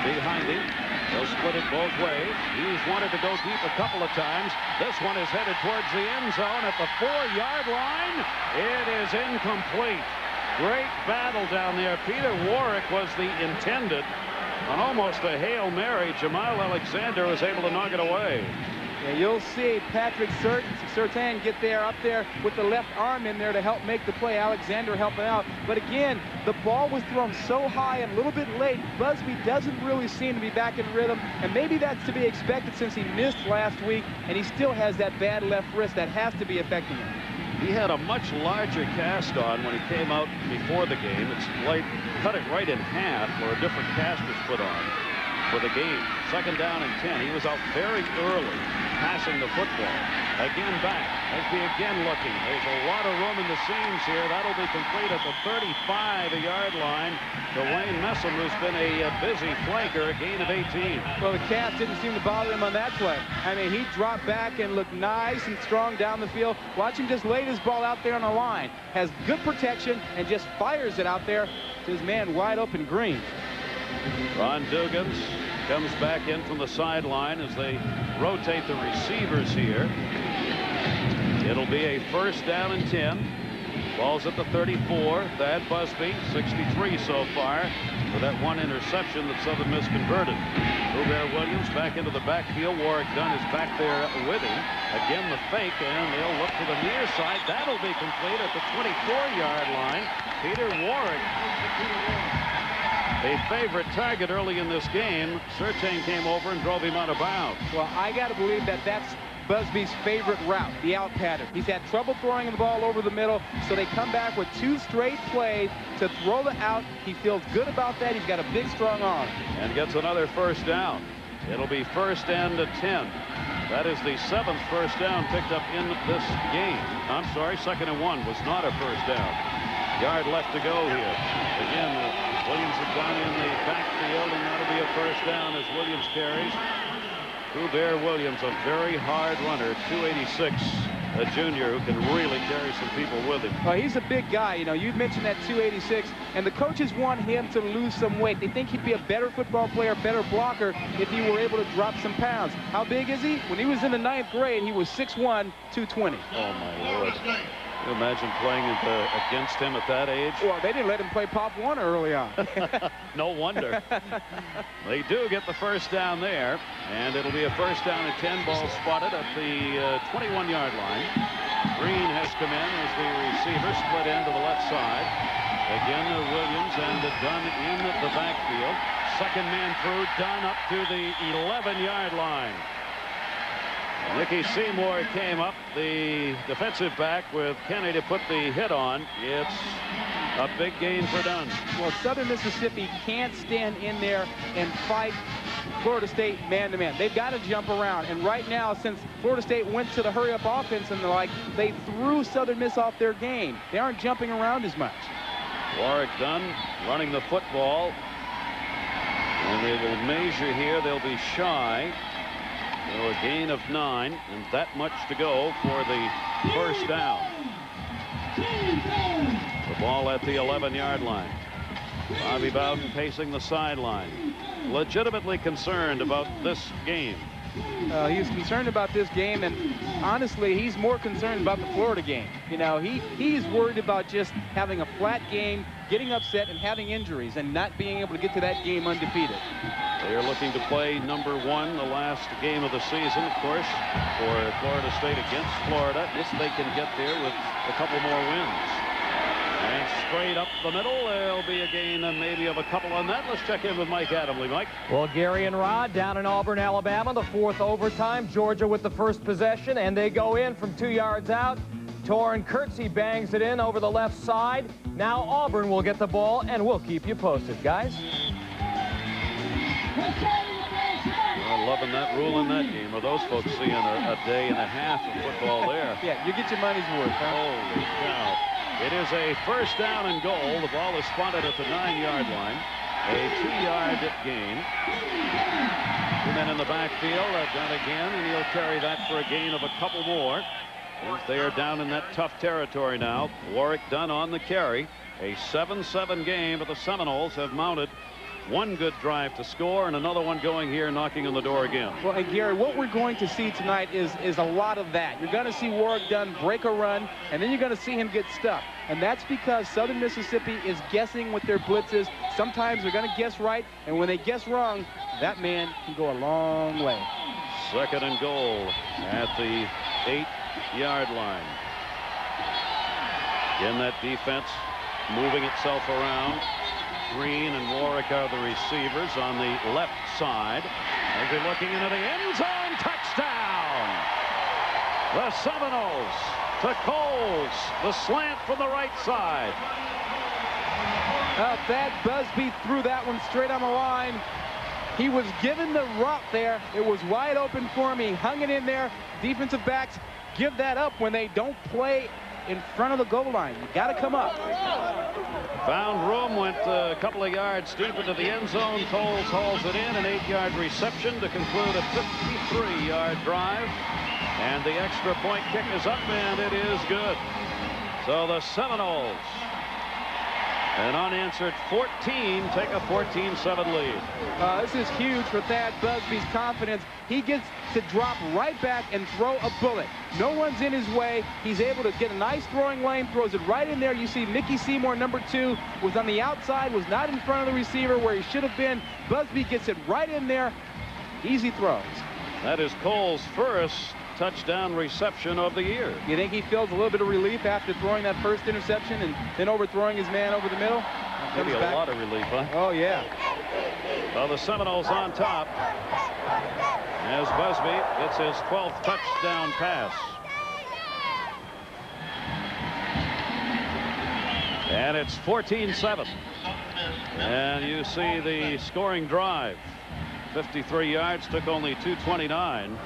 Behind him. They'll split it both ways. He's wanted to go deep a couple of times. This one is headed towards the end zone at the 4-yard line. It is incomplete. Great battle down there. Peter Warwick was the intended on almost a Hail Mary. Jamal Alexander was able to knock it away. Yeah, you'll see Patrick Surtain get there, up there with the left arm in there to help make the play. Alexander helping out. But again, the ball was thrown so high and a little bit late. Busby doesn't really seem to be back in rhythm, and maybe that's to be expected since he missed last week, and he still has that bad left wrist that has to be affecting him. He had a much larger cast on when he came out before the game. It's like cut it right in half, or a different cast was put on for the game. 2nd down and 10. He was out very early passing the football. Again back. Busby again looking. There's a lot of room in the seams here. That'll be complete at the 35-yard line to Wayne Messam, who's been a busy flanker, a gain of 18. Well, the cast didn't seem to bother him on that play. I mean, he dropped back and looked nice and strong down the field. Watch him just lay his ball out there on the line. Has good protection and just fires it out there to his man wide open Green. Ron Dugans comes back in from the sideline as they rotate the receivers here. It'll be a 1st down and 10. Ball's at the 34. Thad Busby, 63 so far, with that one interception that Southern Miss converted. Hubert Williams back into the backfield. Warrick Dunn is back there with him. Again, the fake, and they'll look to the near side. That'll be complete at the 24-yard line. Peter Warrick, a favorite target early in this game. Surtain came over and drove him out of bounds. Well, I got to believe that that's Busby's favorite route, the out pattern. He's had trouble throwing the ball over the middle, so they come back with 2 straight plays to throw the out. He feels good about that. He's got a big, strong arm. And gets another 1st down. It'll be 1st and 10. That is the 7th 1st down picked up in this game. I'm sorry, 2nd and 1 was not a 1st down. Yard left to go here. Again, Williams has gone in the backfield, and that'll be a 1st down as Williams carries. Hubert Williams, a very hard runner, 286, a junior who can really carry some people with him. Well, he's a big guy. You know, you mentioned that 286, and the coaches want him to lose some weight. They think he'd be a better football player, better blocker if he were able to drop some pounds. How big is he? When he was in the 9th grade, he was 6'1", 220. Oh, my Lord. Can you imagine playing against him at that age? Well, they didn't let him play Pop Warner early on. No wonder. They do get the 1st down there, and it'll be a 1st down and 10. Ball spotted at the 21-yard line. Green has come in as the receiver split into the left side. Again, Williams and Dunn in the backfield. 2nd man through, Dunn up to the 11-yard line. Nicky Seymour came up, the defensive back, with Kenny to put the hit on. It's a big gain for Dunn. Well, Southern Mississippi can't stand in there and fight Florida State man-to-man. They've got to jump around. And right now, since Florida State went to the hurry-up offense and the like, they threw Southern Miss off their game. They aren't jumping around as much. Warrick Dunn running the football. And they will measure here. They'll be shy. So a gain of 9, and that much to go for the 1st down. The ball at the 11-yard line. Bobby Bowden pacing the sideline. Legitimately concerned about this game. He's concerned about this game, and honestly, he's more concerned about the Florida game. You know, he's worried about just having a flat game, getting upset, and having injuries, and not being able to get to that game undefeated. They are looking to play number 1, the last game of the season, of course, for Florida State against Florida, if they can get there with a couple more wins. And straight up the middle, there'll be a gain maybe of a couple on that. Let's check in with Mike Adamle. Mike? Well, Gary and Rod down in Auburn, Alabama, the 4th overtime. Georgia with the 1st possession, and they go in from 2 yards out. Torrin Kirksey bangs it in over the left side. Now Auburn will get the ball, and we'll keep you posted, guys. I'm loving that rule in that game. Are those folks seeing a day and a half of football there? Yeah, you get your money's worth, huh? Holy cow. It is a 1st down and goal. The ball is spotted at the 9-yard line. A 2-yard gain. 2 men in the backfield. Done again, and he'll carry that for a gain of a couple more. They are down in that tough territory now. Warrick Dunn on the carry. A 7-7 game, but the Seminoles have mounted one good drive to score, and another one going here, knocking on the door again. Well, and Gary, what we're going to see tonight is a lot of that. You're going to see Warrick Dunn break a run, and then you're going to see him get stuck. And that's because Southern Mississippi is guessing with their blitzes. Sometimes they're going to guess right, and when they guess wrong, that man can go a long way. 2nd and goal at the 8-yard line. Again, that defense moving itself around. Green and Warwick are the receivers on the left side. As they're looking into the end zone, touchdown! The Seminoles to Coles, the slant from the right side. Thad Busby threw that one straight on the line. He was given the route there. It was wide open for him. He hung it in there. Defensive backs give that up when they don't play in front of the goal line. You got to come up. Found room, went a couple of yards deep into the end zone. Coles hauls it in, an 8-yard reception to conclude a 53-yard drive. And the extra point kick is up, and it is good. So the Seminoles, an unanswered 14, take a 14-7 lead. This is huge for Thad Busby's confidence. He gets to drop right back and throw a bullet. No one's in his way. He's able to get a nice throwing lane, throws it right in there. You see Mickey Seymour, number 2, was on the outside, was not in front of the receiver where he should have been. Busby gets it right in there. Easy throws. That is Cole's first touchdown reception of the year. You think he feels a little bit of relief after throwing that first interception and then overthrowing his man over the middle? Maybe a lot of relief, huh? Oh, yeah. Well, the Seminoles on top as Busby gets his 12th touchdown pass. And it's 14-7. And you see the scoring drive. 53 yards, took only 2:29.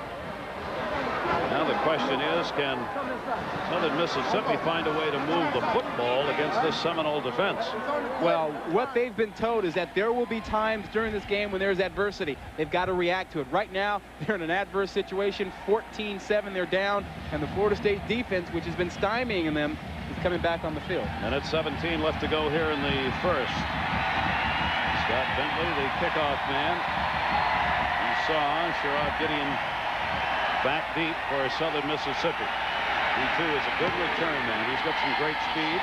Now the question is, can Southern Mississippi find a way to move the football against this Seminole defense? Well, what they've been told is that there will be times during this game when there's adversity. They've got to react to it. Right now, they're in an adverse situation. 14-7, they're down, and the Florida State defense, which has been stymieing them, is coming back on the field. And it's 17 left to go here in the first. Scott Bentley, the kickoff man. You saw Sherrod Gideon back deep for Southern Mississippi. He, too, is a good return man. He's got some great speed.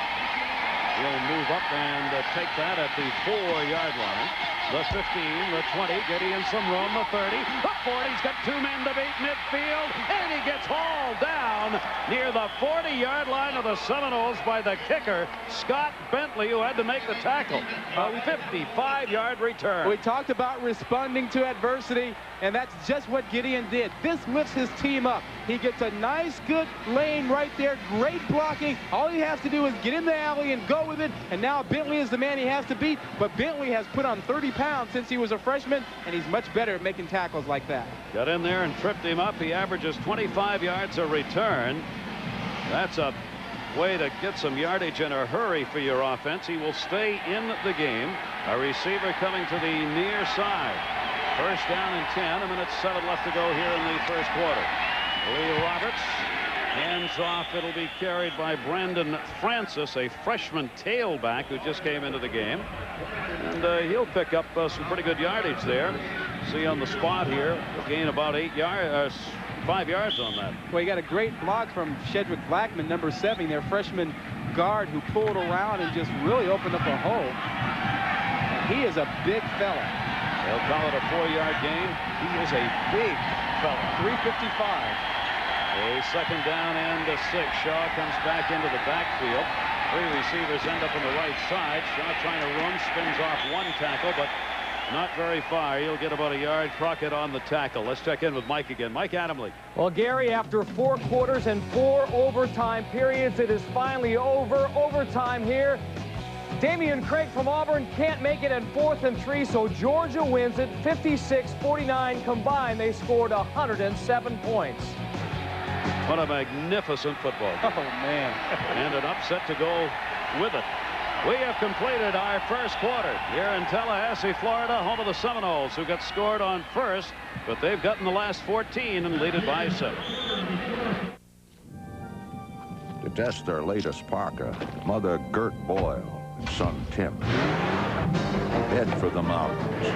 He'll move up and take that at the 4-yard line. The 15, the 20, Gideon some room, the 30, the 40. He's got 2 men to beat midfield, and he gets hauled down near the 40-yard line of the Seminoles by the kicker, Scott Bentley, who had to make the tackle. A 55-yard return. We talked about responding to adversity, and that's just what Gideon did. This lifts his team up. He gets a nice, good lane right there. Great blocking. All he has to do is get in the alley and go with it, and now Bentley is the man he has to beat. But Bentley has put on 30 pounds since he was a freshman, and he's much better at making tackles like that. Got in there and tripped him up. He averages 25 yards a return. That's a way to get some yardage in a hurry for your offense. He will stay in the game. A receiver coming to the near side. First down and 10. 1:07 left to go here in the first quarter. Lee Roberts hands off. It'll be carried by Brandon Francis, a freshman tailback who just came into the game. And he'll pick up some pretty good yardage there. See on the spot here, gain about 5 yards on that. Well, you got a great block from Shedrick Blackman, number 7, their freshman guard, who pulled around and just really opened up a hole. He is a big fella. They'll call it a 4-yard gain. He is a big fella. 355. A second down and a 6. Shaw comes back into the backfield. 3 receivers end up on the right side. Shaw trying to run, spins off 1 tackle, but not very far. He'll get about a yard. Crockett on the tackle. Let's check in with Mike again. Mike Adamle. Well, Gary, after 4 quarters and 4 overtime periods, it is finally over. Overtime here. Damian Craig from Auburn can't make it in 4th and 3, so Georgia wins it 56-49 combined. They scored 107 points. What a magnificent football. Oh, man. And an upset to go with it. We have completed our first quarter here in Tallahassee, Florida, home of the Seminoles, who got scored on first, but they've gotten the last 14 and lead it by 7. To test their latest parka, Mother Gert Boyle and son Tim head for the mountains.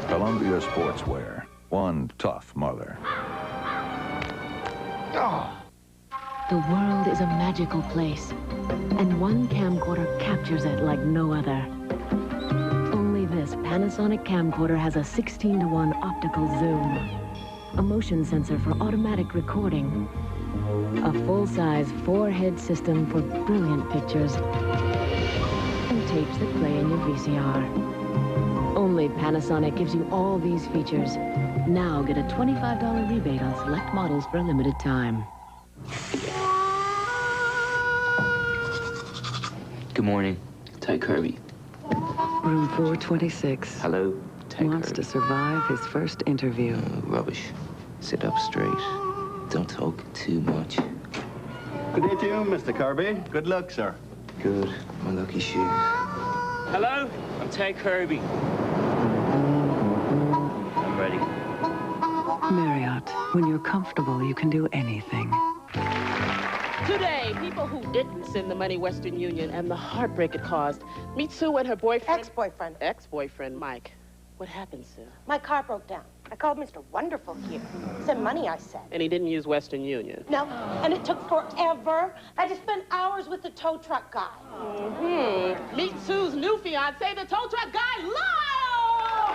Columbia Sportswear, one tough mother. The world is a magical place, and one camcorder captures it like no other. Only this Panasonic camcorder has a 16:1 optical zoom, a motion sensor for automatic recording, a full-size 4-head system for brilliant pictures, and tapes that play in your VCR. Only Panasonic gives you all these features. Now get a $25 rebate on select models for a limited time. Good morning. Ty Kirby. Room 426. Hello, Ty Wants Kirby. to survive his first interview. Rubbish. Sit up straight. Don't talk too much. Good day to you, Mr. Kirby. Good luck, sir. Good. My lucky shoes. Hello, I'm Ty Kirby. I'm ready. Marriott, when you're comfortable, you can do anything. Today, people who didn't send the money Western Union and the heartbreak it caused. Meet Sue and her boyfriend. Ex-boyfriend. Ex-boyfriend, Mike. What happened, Sue? My car broke down. I called Mr. Wonderful here. Send money, I said. And he didn't use Western Union. No, and it took forever. I had to spend hours with the tow truck guy. Mm-hmm. Meet Sue's new fiance, the tow truck guy, Lyle!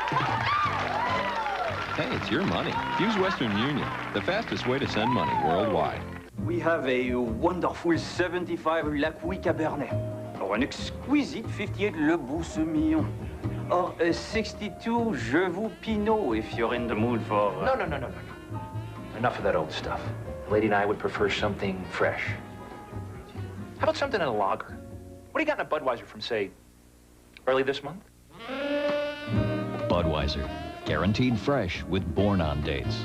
Hey, it's your money. Use Western Union, the fastest way to send money worldwide. We have a wonderful 75 La Couille Cabernet, or an exquisite 58 Le Boussemillon, or a 62 Je Vous Pinot if you're in the mood for... No. Enough of that old stuff. Lady and I would prefer something fresh. How about something in a lager? What do you got in a Budweiser from, say, early this month? Budweiser. Guaranteed fresh with born-on dates.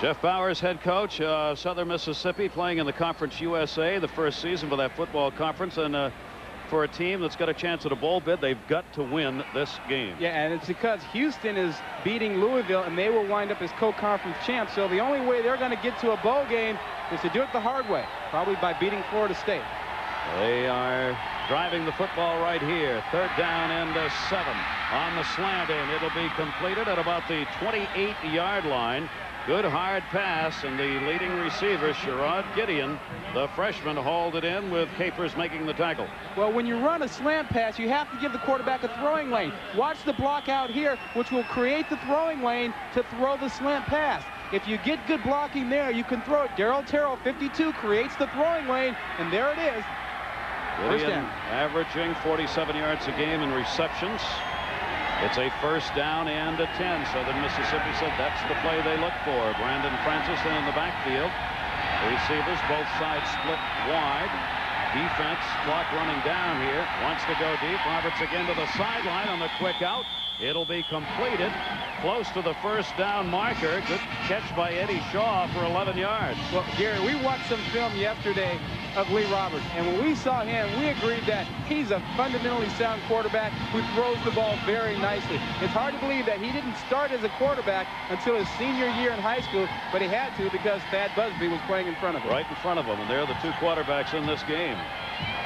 Jeff Bowers, head coach of Southern Mississippi, playing in the Conference USA, the first season for that football conference. And for a team that's got a chance at a bowl bid, they've got to win this game. Yeah, and it's because Houston is beating Louisville, and they will wind up as co-conference champs. So the only way they're going to get to a bowl game is to do it the hard way, probably by beating Florida State. They are driving the football right here. 3rd down and 7 on the slant, and it'll be completed at about the 28-yard line. Good hard pass, and the leading receiver, Sherrod Gideon, the freshman, hauled it in with Capers making the tackle. Well, when you run a slant pass, you have to give the quarterback a throwing lane. Watch the block out here, which will create the throwing lane to throw the slant pass. If you get good blocking there, you can throw it. Darrell Terrell, 52, creates the throwing lane, and there it is. Gideon averaging 47 yards a game in receptions. It's a 1st down and a 10. Southern Mississippi said that's the play they look for. Brandon Francis in the backfield. Receivers both sides split wide. Defense clock running down here. Wants to go deep. Roberts again to the sideline on the quick out. It'll be completed close to the 1st down marker. Good catch by Eddie Shaw for 11 yards. Well, Gary, we watched some film yesterday of Lee Roberts, and when we saw him, we agreed that he's a fundamentally sound quarterback who throws the ball very nicely. It's hard to believe that he didn't start as a quarterback until his senior year in high school, but he had to because Thad Busby was playing in front of him. Right in front of him, and they're the 2 quarterbacks in this game.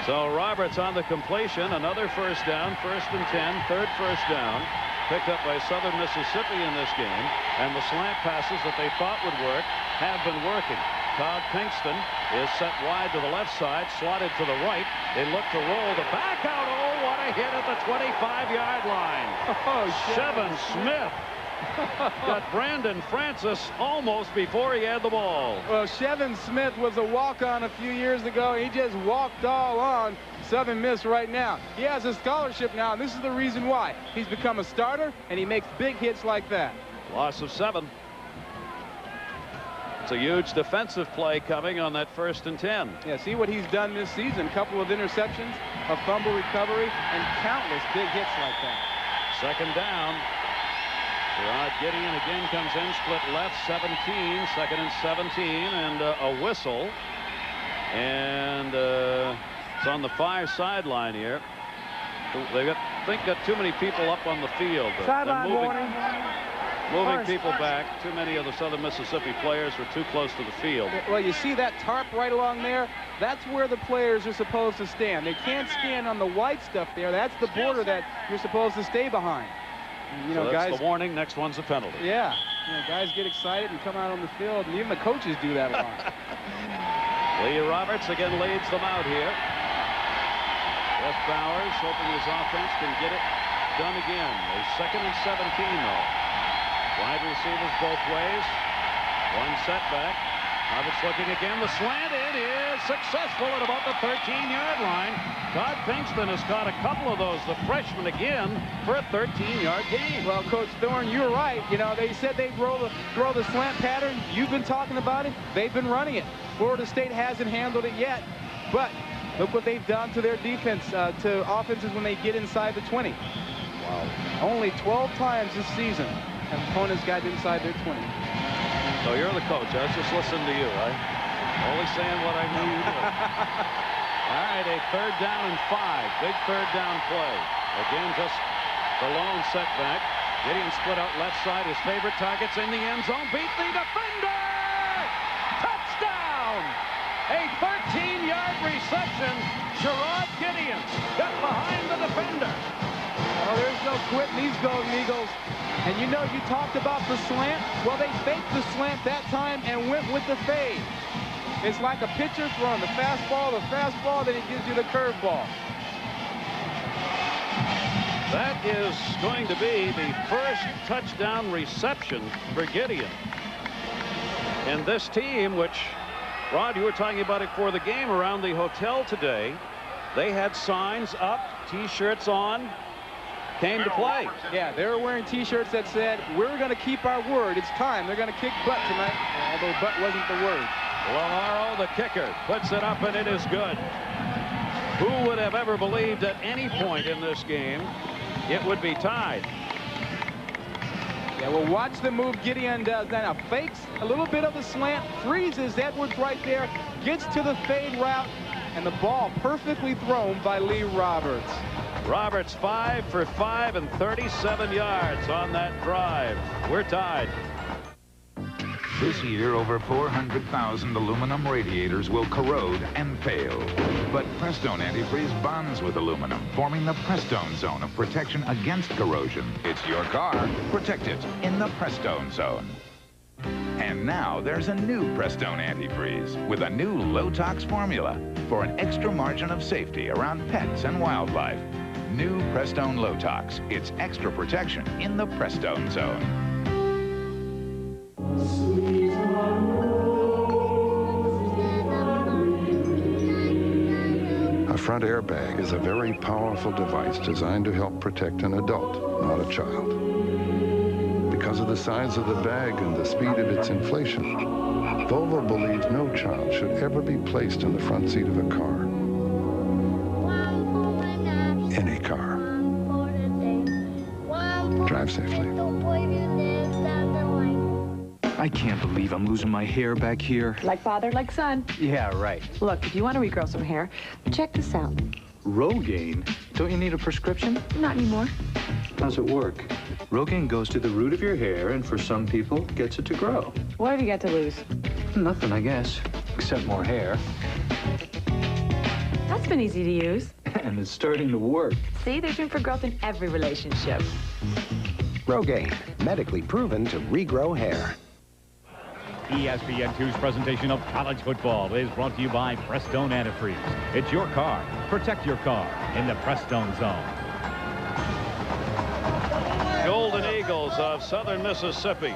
So Roberts on the completion, another 1st down, 1st and 10, 3rd 1st down, picked up by Southern Mississippi in this game, and the slant passes that they thought would work have been working. Todd Pinkston is set wide to the left side, slotted to the right. They look to roll the back out. Oh, what a hit at the 25-yard line. Oh, Chevin Smith got Brandon Francis almost before he had the ball. Well, Chevin Smith was a walk-on a few years ago. He just walked all on Southern Miss right now. He has a scholarship now, and this is the reason why. He's become a starter, and he makes big hits like that. Loss of 7. It's a huge defensive play coming on that 1st and 10. Yeah, see what he's done this season. A couple of interceptions, a fumble recovery, and countless big hits like that. 2nd down. Sherrod Gideon again comes in, split left, 17, 2nd and 17, and a whistle. And it's on the far sideline here. They got too many people up on the field. Sideline warning. moving people back. Too many of the Southern Mississippi players were too close to the field. Well, you see that tarp right along there? That's where the players are supposed to stand. They can't stand on the white stuff there. That's the border that you're supposed to stay behind. And, you know, so that's guys, the warning. Next one's a penalty. Yeah. You know, guys get excited and come out on the field, and even the coaches do that a lot. Lee Roberts again leads them out here. Jeff Bowers hoping his offense can get it done again. A 2nd and 17, though. Wide receivers both ways. One setback. Roberts looking again. The slant in is successful at about the 13-yard line. Todd Pinkston has caught a couple of those, the freshman again, for a 13-yard gain. Well, Coach Thorne, you're right. You know, they said they'd throw the slant pattern. You've been talking about it. They've been running it. Florida State hasn't handled it yet, but look what they've done to their defense, to offenses when they get inside the 20. Wow. Only 12 times this season have opponents got inside their 20. So you're the coach. I was just listening to you, right? Only saying what I knew you did. All right, a 3rd down and 5. Big 3rd down play. Again, just the lone setback. Gideon split out left side. His favorite targets in the end zone. Beat the defender! Touchdown! A 13-yard reception. Sherrod Gideon got behind the defender. Oh, there's no quitting these Golden Eagles. And you know, you talked about the slant. Well, they faked the slant that time and went with the fade. It's like a pitcher throwing the fastball, then he gives you the curveball. That is going to be the first touchdown reception for Gideon. And this team, which, Rod, you were talking about it for the game around the hotel today. They had signs up, T-shirts on, came to play. Yeah, they were wearing T-shirts that said, we're going to keep our word. It's time. They're going to kick butt tonight, although butt wasn't the word. Lamaro, the kicker, puts it up, and it is good. Who would have ever believed at any point in this game it would be tied? Yeah, well, watch the move Gideon does now. Fakes a little bit of the slant, freezes Edwards right there, gets to the fade route, and the ball perfectly thrown by Lee Roberts. Roberts 5 for 5 and 37 yards on that drive. We're tied. This year, over 400,000 aluminum radiators will corrode and fail. But Prestone antifreeze bonds with aluminum, forming the Prestone zone of protection against corrosion. It's your car. Protect it in the Prestone zone. And now there's a new Prestone antifreeze with a new low-tox formula for an extra margin of safety around pets and wildlife. New Prestone Low-Tox. It's extra protection in the Prestone zone. A front airbag is a very powerful device designed to help protect an adult, not a child. Because of the size of the bag and the speed of its inflation, Volvo believes no child should ever be placed in the front seat of a car. Any car. Drive safely. I can't believe I'm losing my hair back here. Like father, like son. Yeah, right. Look, if you want to regrow some hair, check this out. Rogaine? Don't you need a prescription? Not anymore. How's it work? Rogaine goes to the root of your hair, and for some people, gets it to grow. What have you got to lose? Nothing, I guess, except more hair. That's been easy to use. And it's starting to work. See, there's room for growth in every relationship. Rogaine, medically proven to regrow hair. ESPN2's presentation of college football is brought to you by Prestone Antifreeze. It's your car. Protect your car in the Prestone zone. Golden Eagles of Southern Mississippi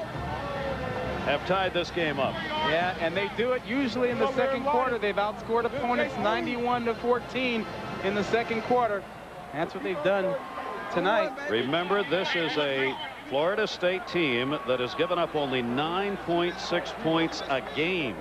have tied this game up. Yeah, and they do it usually in the second quarter. They've outscored opponents 91-14 in the second quarter. That's what they've done tonight. Remember, this is a Florida State team that has given up only 9.6 points a game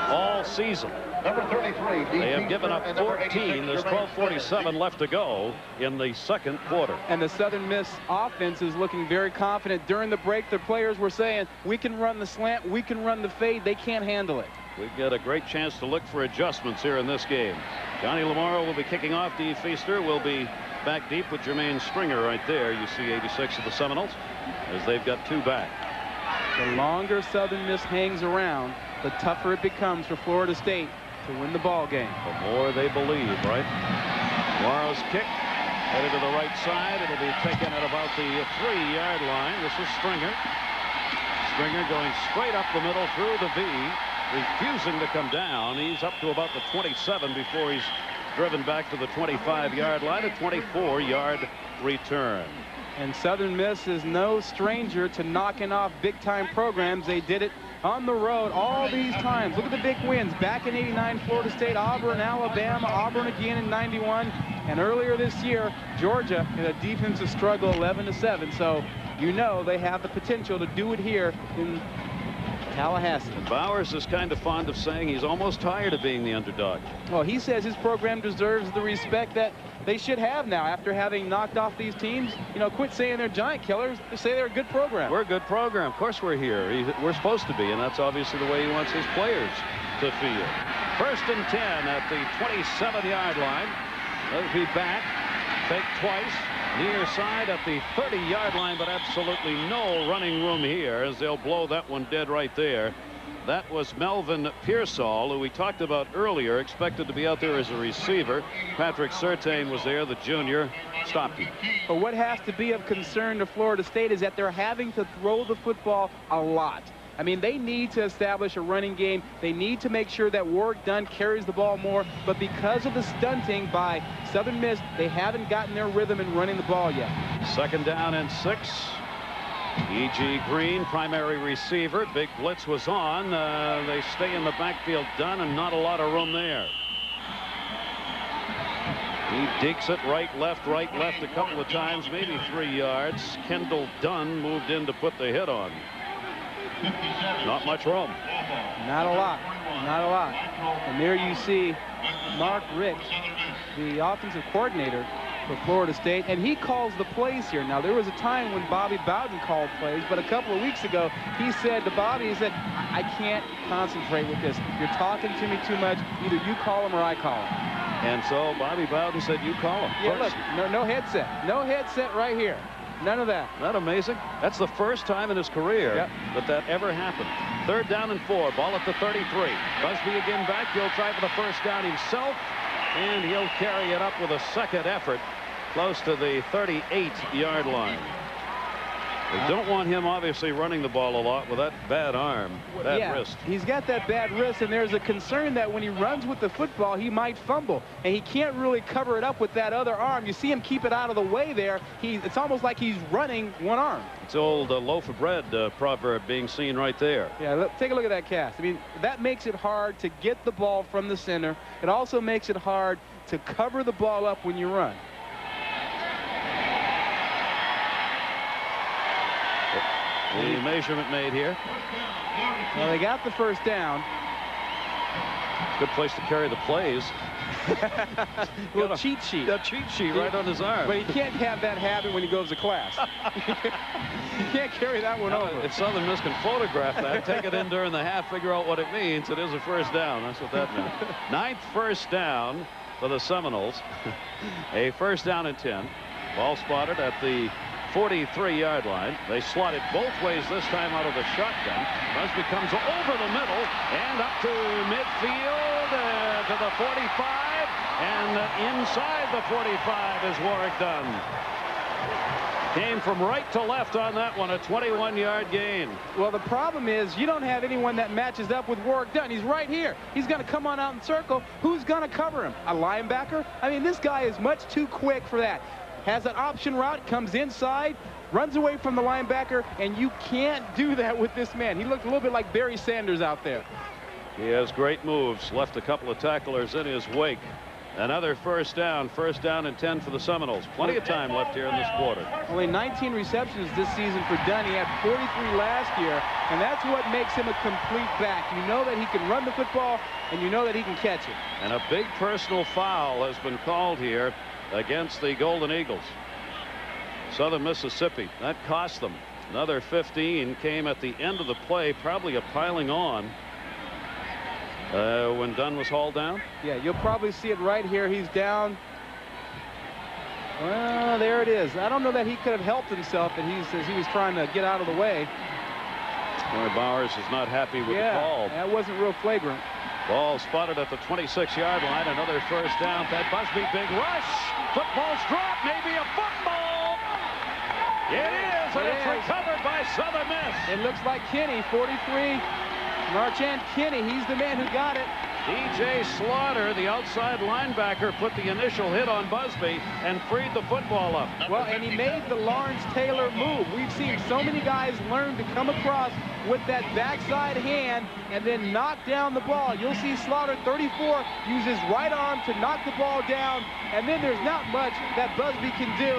all season. Number 33. They have given up 14. There's 12:47 left to go in the second quarter. And the Southern Miss offense is looking very confident. During the break, the players were saying, we can run the slant, we can run the fade. They can't handle it. We get a great chance to look for adjustments here in this game. Johnny Lamaro will be kicking off. Dee Feaster will be back deep with Jermaine Stringer right there. You see 86 of the Seminoles as they've got 2 back. The longer Southern Miss hangs around, the tougher it becomes for Florida State to win the ball game. The more they believe, right? Morrow's kick headed to the right side. It'll be taken at about the 3-yard line. This is Stringer. Stringer going straight up the middle through the V, refusing to come down. He's up to about the 27 before he's driven back to the 25-yard line. A 24-yard return. And Southern Miss is no stranger to knocking off big-time programs. They did it on the road all these times. Look at the big wins. Back in '89, Florida State, Auburn, Alabama, Auburn again in '91. And earlier this year, Georgia in a defensive struggle, 11-7. So you know they have the potential to do it here in Tallahassee. And Bowers is kind of fond of saying he's almost tired of being the underdog. Well, he says his program deserves the respect that they should have now after having knocked off these teams. You know, quit saying they're giant killers. Just say they're a good program. We're a good program. Of course we're here. We're supposed to be, and that's obviously the way he wants his players to feel. 1st and 10 at the 27-yard line. They'll be back. Fake twice. Near side at the 30-yard line, but absolutely no running room here as they'll blow that one dead right there. That was Melvin Pearsall, who we talked about earlier, expected to be out there as a receiver. Patrick Surtain was there, the junior, stopped him. But what has to be of concern to Florida State is that they're having to throw the football a lot. I mean, they need to establish a running game. They need to make sure that Warrick Dunn carries the ball more. But because of the stunting by Southern Miss, they haven't gotten their rhythm in running the ball yet. 2nd down and 6. E.G. Green, primary receiver. Big blitz was on. They stay in the backfield, Dunn, and not a lot of room there. He digs it right, left a couple of times, maybe 3 yards. Kendall Dunn moved in to put the hit on. Not much room. Not a lot. Not a lot. And there you see Mark Richt, the offensive coordinator for Florida State, and he calls the plays here. Now, there was a time when Bobby Bowden called plays, but a couple of weeks ago, he said to Bobby, he said, I can't concentrate with this. You're talking to me too much. Either you call him or I call him. And so Bobby Bowden said, you call him. Yeah, look, no headset. No headset right here. None of that. Isn't that amazing? That's the first time in his career that ever happened. 3rd down and 4. Ball at the 33. Busby again back. He'll try for the 1st down himself, and he'll carry it up with a 2nd effort close to the 38-yard line. They don't want him obviously running the ball a lot with that bad arm, bad wrist. He's got that bad wrist, and there's a concern that when he runs with the football, he might fumble, and he can't really cover it up with that other arm. You see him keep it out of the way there. It's almost like he's running one arm. It's old loaf of bread proverb being seen right there. Yeah, look, take a look at that cast. I mean, that makes it hard to get the ball from the center. It also makes it hard to cover the ball up when you run. The measurement made here. Well, they got the 1st down. Good place to carry the plays. Little cheat sheet. A cheat sheet right on his arm. But he can't have that habit when he goes to class. He can't carry that one over. If Southern Miss can photograph that, take it in during the half, figure out what it means, it is a 1st down. That's what that meant. 9th 1st down for the Seminoles. A 1st down and 10. Ball spotted at the 43-yard line. They slot it both ways this time out of the shotgun. Busby comes over the middle and up to midfield to the 45, and inside the 45 is Warrick Dunn. Came from right to left on that one, a 21-yard gain. Well, the problem is you don't have anyone that matches up with Warrick Dunn. He's right here. He's going to come on out and circle. Who's going to cover him? A linebacker? I mean, this guy is much too quick for that. Has an option route, comes inside, runs away from the linebacker, and you can't do that with this man. He looked a little bit like Barry Sanders out there. He has great moves, left a couple of tacklers in his wake. Another 1st down and 10 for the Seminoles. Plenty of time left here in this quarter. Only 19 receptions this season for Dunn. He had 43 last year, and that's what makes him a complete back. You know that he can run the football, and you know that he can catch it. And a big personal foul has been called here against the Golden Eagles. Southern Mississippi. That cost them. Another 15 came at the end of the play, probably a piling on when Dunn was hauled down. Yeah, you'll probably see it right here. He's down Well, there it is. I don't know that he could have helped himself, and he was trying to get out of the way. Roy Bowers is not happy with the call. That wasn't real flagrant. Ball spotted at the 26-yard line. Another first down. Thad Busby, big rush. Football's dropped. Maybe a football. It is, and it's recovered by Southern Miss. It looks like Kinney, 43. Marchand Kinney, he's the man who got it. DJ Slaughter, the outside linebacker, put the initial hit on Busby and freed the football up. Well, and he made the Lawrence Taylor move. We've seen so many guys learn to come across with that backside hand and then knock down the ball. You'll see Slaughter, 34, use his right arm to knock the ball down, and then there's not much that Busby can do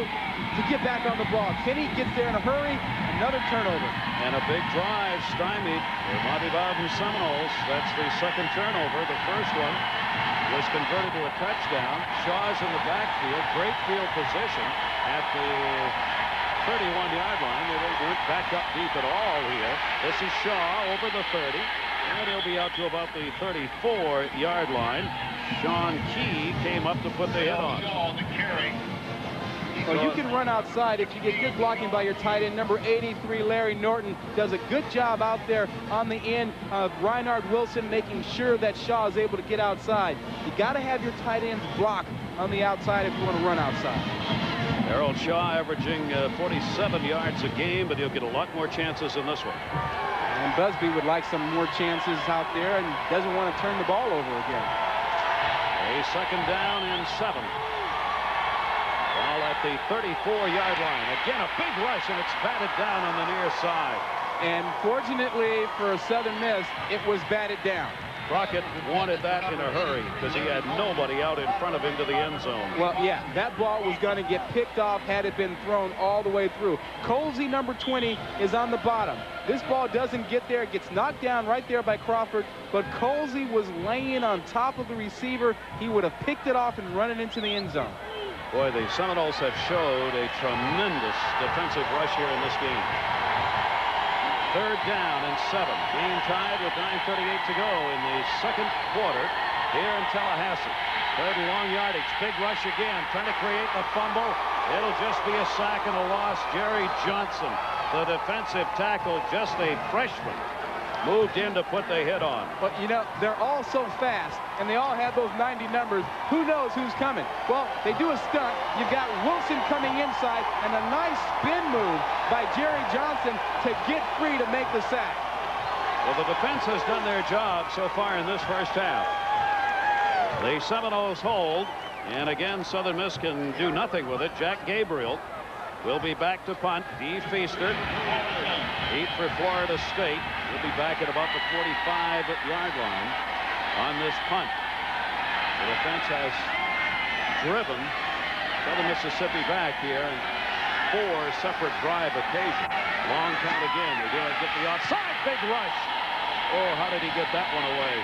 to get back on the ball. Kinney gets there in a hurry, another turnover. And a big drive stymied for Monty Bowden Seminoles. That's the second turnover. The first one was converted to a touchdown. Shaw's in the backfield. Great field position at the 31-yard line. They weren't backed up deep at all here. This is Shaw over the 30. And he'll be out to about the 34-yard line. Sean Key came up to put the hit on. Well, you can run outside if you get good blocking by your tight end. Number 83, Larry Norton, does a good job out there on the end of Reinhard Wilson, making sure that Shaw is able to get outside. You got to have your tight ends block on the outside if you want to run outside. Harold Shaw averaging 47 yards a game, but he'll get a lot more chances in this one. And Busby would like some more chances out there and doesn't want to turn the ball over again. A second down and 7. Ball at the 34-yard line. Again, a big rush, and it's batted down on the near side. And fortunately for Southern Miss, it was batted down. Crockett wanted that in a hurry because he had nobody out in front of him to the end zone. Well, yeah, that ball was going to get picked off had it been thrown all the way through. Colsey, number 20, is on the bottom. This ball doesn't get there. It gets knocked down right there by Crawford, but Colsey was laying on top of the receiver. He would have picked it off and run it into the end zone. Boy, the Seminoles have showed a tremendous defensive rush here in this game. Third down and 7. Game tied with 9:38 to go in the second quarter here in Tallahassee. Third and long yardage. Big rush again. Trying to create the fumble. It'll just be a sack and a loss. Jerry Johnson, the defensive tackle, just a freshman, moved in to put the hit on. But, you know, they're all so fast, and they all have those 90 numbers. Who knows who's coming? Well, they do a stunt. You've got Wilson coming inside, and a nice spin move by Jerry Johnson to get free to make the sack. Well, the defense has done their job so far in this first half. The Seminoles hold, and again, Southern Miss can do nothing with it. Jack Gabriel will be back to punt. Dee Feaster, 8 for Florida State. He'll be back at about the 45-yard line on this punt. The defense has driven Southern Mississippi back here on 4 separate drive occasions. Long count again. They're going to get the outside. Big rush. Oh, how did he get that one away?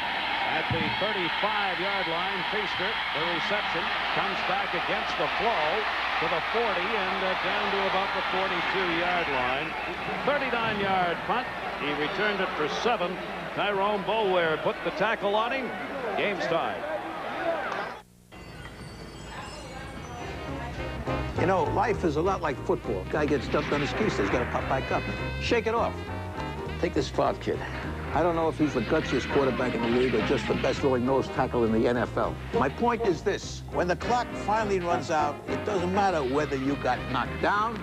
At the 35-yard line, Feaster, the reception, comes back against the flow to the 40 and down to about the 42-yard line. 39-yard punt. He returned it for 7. Tyrone Boulware put the tackle on him. Game's tied. You know, life is a lot like football. Guy gets dumped on his keister, he's got to pop back up. Shake it off. Take this Favre kid. I don't know if he's the gutsiest quarterback in the league or just the best throwing nose tackle in the NFL. My point is this. When the clock finally runs out, it doesn't matter whether you got knocked down.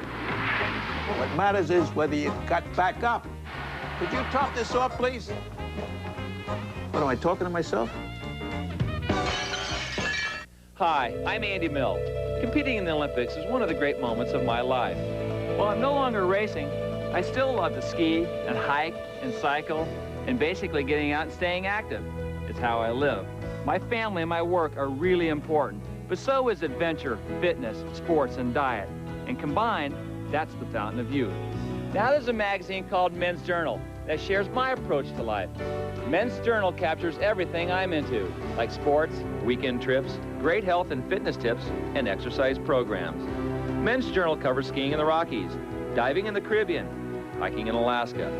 What matters is whether you got back up. Could you top this off, please? What, am I talking to myself? Hi, I'm Andy Mill. Competing in the Olympics is one of the great moments of my life. While I'm no longer racing, I still love to ski and hike and cycle and basically getting out and staying active. It's how I live. My family and my work are really important, but so is adventure, fitness, sports, and diet. And combined, that's the fountain of youth. Now there's a magazine called Men's Journal that shares my approach to life. Men's Journal captures everything I'm into, like sports, weekend trips, great health and fitness tips, and exercise programs. Men's Journal covers skiing in the Rockies, diving in the Caribbean, hiking in Alaska,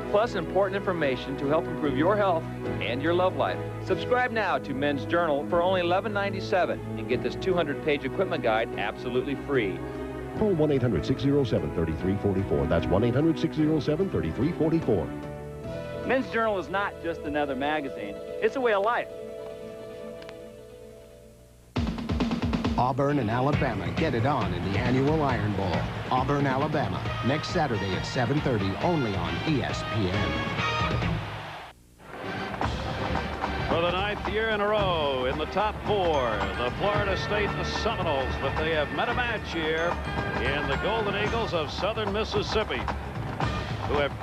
plus important information to help improve your health and your love life. Subscribe now to Men's Journal for only $11.97 and get this 200-page equipment guide absolutely free. Call 1-800-607-3344. That's 1-800-607-3344. Men's Journal is not just another magazine. It's a way of life. Auburn and Alabama get it on in the annual Iron Bowl. Auburn, Alabama, next Saturday at 7:30, only on ESPN. For the 9th year in a row in the top 4, the Florida State Seminoles, but they have met a match here in the Golden Eagles of Southern Mississippi, who have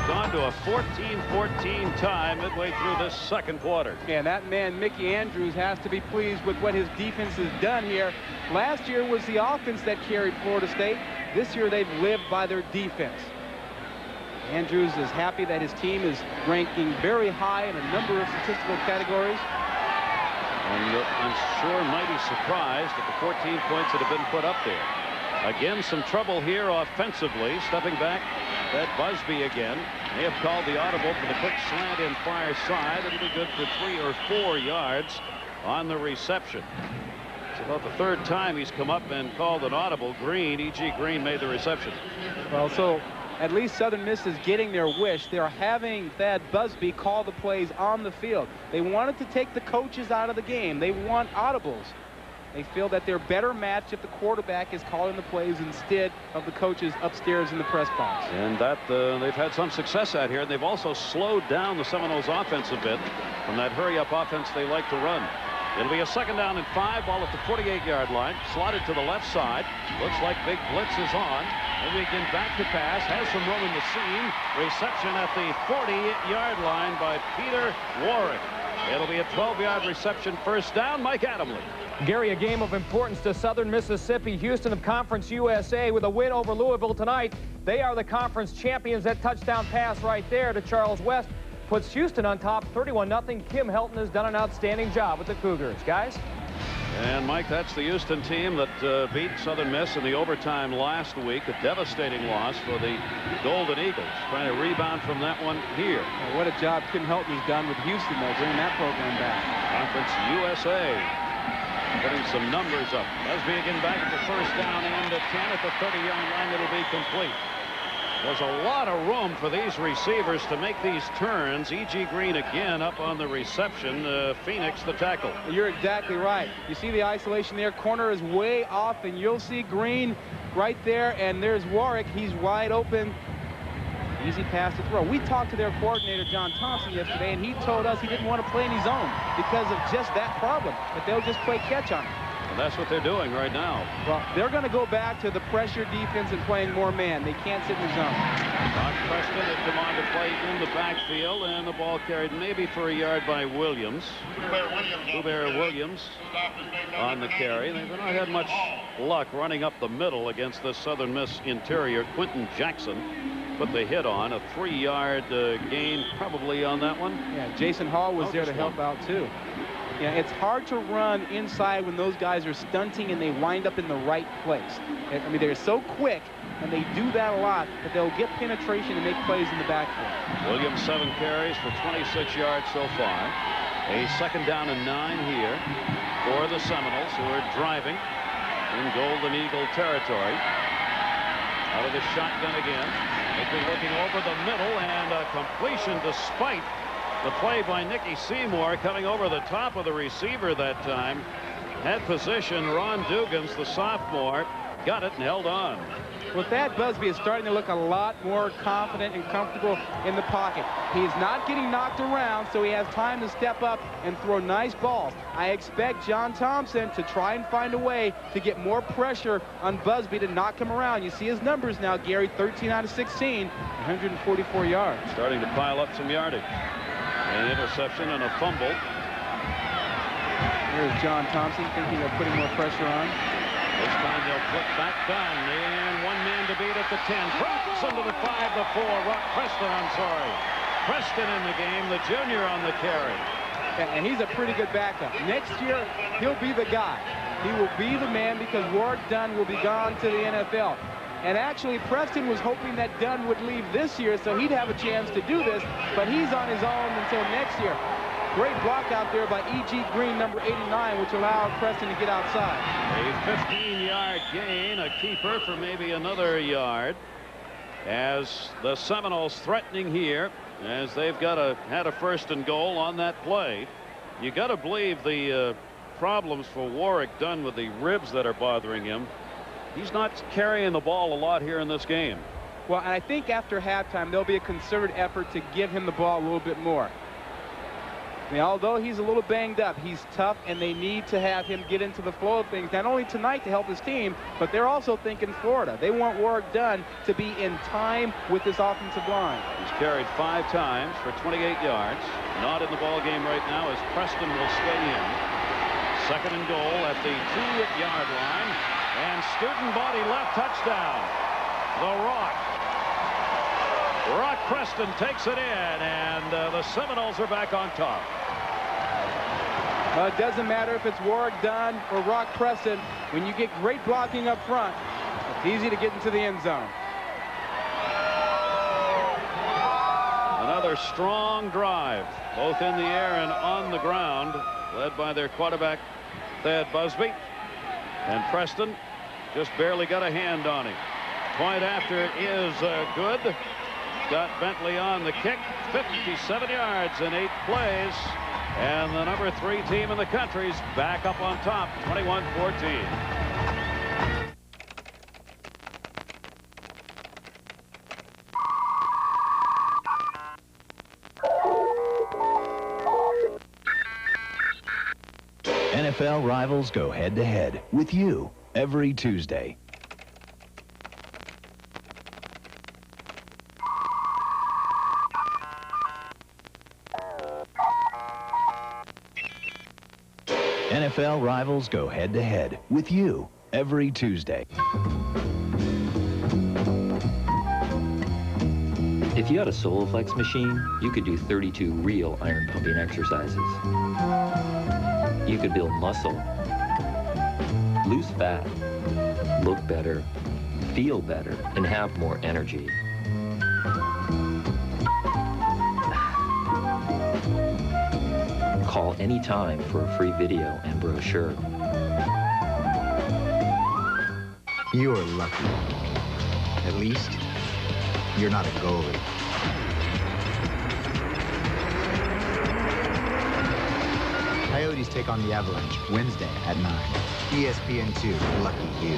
gone to a 14-14 tie midway through this second quarter. Yeah, that man, Mickey Andrews, has to be pleased with what his defense has done here. Last year was the offense that carried Florida State. This year they've lived by their defense. Andrews is happy that his team is ranking very high in a number of statistical categories. And I'm sure mighty surprised at the 14 points that have been put up there. Again, some trouble here offensively. Stepping back, that Busby again. They have called the audible for the quick slant in far side. It'll be good for 3 or 4 yards on the reception. It's about the 3rd time he's come up and called an audible. Green, E.G. Green, made the reception. Well, so at least Southern Miss is getting their wish. They're having Thad Busby call the plays on the field. They wanted to take the coaches out of the game. They want audibles. They feel that they're better matched if the quarterback is calling the plays instead of the coaches upstairs in the press box. And that they've had some success out here. They've also slowed down the Seminoles offense a bit from that hurry-up offense they like to run. It'll be a 2nd down and 5, ball at the 48-yard line, slotted to the left side. Looks like big blitz is on. Maybe again back to pass, has some room in the seam. Reception at the 40-yard line by Peter Warrick. It'll be a 12-yard reception, 1st down. Mike Adamle. Gary, a game of importance to Southern Mississippi. Houston of Conference USA with a win over Louisville tonight. They are the conference champions. That touchdown pass right there to Charles West puts Houston on top 31-0. Kim Helton has done an outstanding job with the Cougars. Guys? And, Mike, that's the Houston team that beat Southern Miss in the overtime last week. A devastating loss for the Golden Eagles. Trying to rebound from that one here. Well, what a job Kim Helton has done with Houston, though, bringing that program back. Conference USA. Putting some numbers up. Busby again back at the 1st down and at 10 at the 30-yard line. It'll be complete. There's a lot of room for these receivers to make these turns. E.G. Green again up on the reception. Phoenix the tackle. You're exactly right. You see the isolation there. Corner is way off, and you'll see Green right there, and there's Warrick. He's wide open. Easy pass to throw. We talked to their coordinator, John Thompson, yesterday, and he told us he didn't want to play any zone because of just that problem, that they'll just play catch on him. And that's what they're doing right now. Well, they're going to go back to the pressure defense and playing more man. They can't sit in the zone. Brock Preston has come on to play in the backfield, and the ball carried maybe for a yard by Williams. Hubert Williams on the carry. They've not had much luck running up the middle against the Southern Miss interior. Quentin Jackson put the hit on. A 3-yard gain probably on that one. Yeah, Jason Hall was there to help out too. Yeah, it's hard to run inside when those guys are stunting and they wind up in the right place. I mean, they're so quick and they do that a lot that they'll get penetration and make plays in the backfield. Williams 7 carries for 26 yards so far. A 2nd down and 9 here for the Seminoles, who are driving in Golden Eagle territory. Out of the shotgun again. They've been looking over the middle, and a completion despite the play by Nicky Seymour coming over the top of the receiver that time. Had position. Ron Dugans, the sophomore, got it and held on. Well, Thad Busby is starting to look a lot more confident and comfortable in the pocket. He's not getting knocked around, so he has time to step up and throw nice balls. I expect John Thompson to try and find a way to get more pressure on Busby to knock him around. You see his numbers now, Gary, 13 out of 16, 144 yards. Starting to pile up some yardage. An interception and a fumble. Here's John Thompson thinking of putting more pressure on. This time they'll flip back down, and 1 man to beat at the 10. Preston to the 5, the 4. Preston, I'm sorry. Preston in the game, the junior on the carry. And he's a pretty good backup. Next year, he'll be the guy. He will be the man because Warrick Dunn will be gone to the NFL. And actually, Preston was hoping that Dunn would leave this year so he'd have a chance to do this, but he's on his own until next year. Great block out there by E.G. Green, number 89, which allowed Preston to get outside. A 15-yard gain, a keeper for maybe another yard, as the Seminoles threatening here, as they've had a first and goal on that play. You got to believe the problems for Warrick Dunn with the ribs that are bothering him. He's not carrying the ball a lot here in this game. Well, and I think after halftime there'll be a concerted effort to give him the ball a little bit more. I mean, although he's a little banged up, he's tough, and they need to have him get into the flow of things, not only tonight to help his team, but they're also thinking Florida. They want Warrick Dunn to be in time with this offensive line. He's carried 5 times for 28 yards. Not in the ball game right now as Preston will stay in. Second and goal at the 2-yard line. And student body left, touchdown. The Rock. Rock Preston takes it in, and the Seminoles are back on top. It doesn't matter if it's Warrick Dunn or Rock Preston. When you get great blocking up front, it's easy to get into the end zone. Another strong drive, both in the air and on the ground, led by their quarterback, Thad Busby. And Preston just barely got a hand on him. Point after is good. Got Bentley on the kick. 57 yards in 8 plays. And the number 3 team in the country's back up on top, 21-14. NFL rivals go head-to-head with you every Tuesday. NFL rivals go head-to-head with you every Tuesday. If you had a Soloflex machine, you could do 32 real iron pumping exercises. You could build muscle, lose fat, look better, feel better, and have more energy. Call anytime for a free video and brochure. You're lucky. At least, you're not a goalie. Coyotes take on the Avalanche Wednesday at 9. ESPN2, lucky you.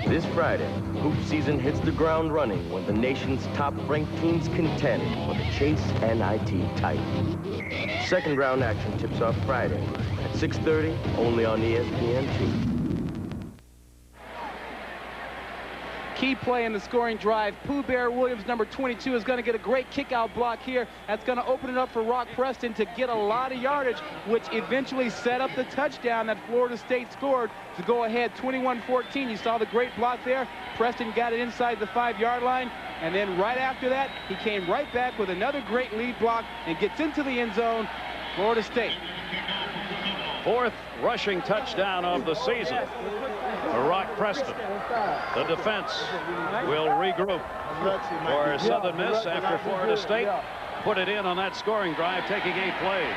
This Friday, hoop season hits the ground running when the nation's top-ranked teams contend for the Chase NIT title. Second round action tips off Friday at 6:30, only on ESPN2. Key play in the scoring drive. Pooh Bear Williams, number 22, is going to get a great kick-out block here. That's going to open it up for Rock Preston to get a lot of yardage, which eventually set up the touchdown that Florida State scored to go ahead 21-14. You saw the great block there. Preston got it inside the 5-yard line, and then right after that, he came right back with another great lead block and gets into the end zone. Florida State. 4th rushing touchdown of the season for Rock Preston. The defense will regroup for Southern Miss after Florida State put it in on that scoring drive, taking 8 plays.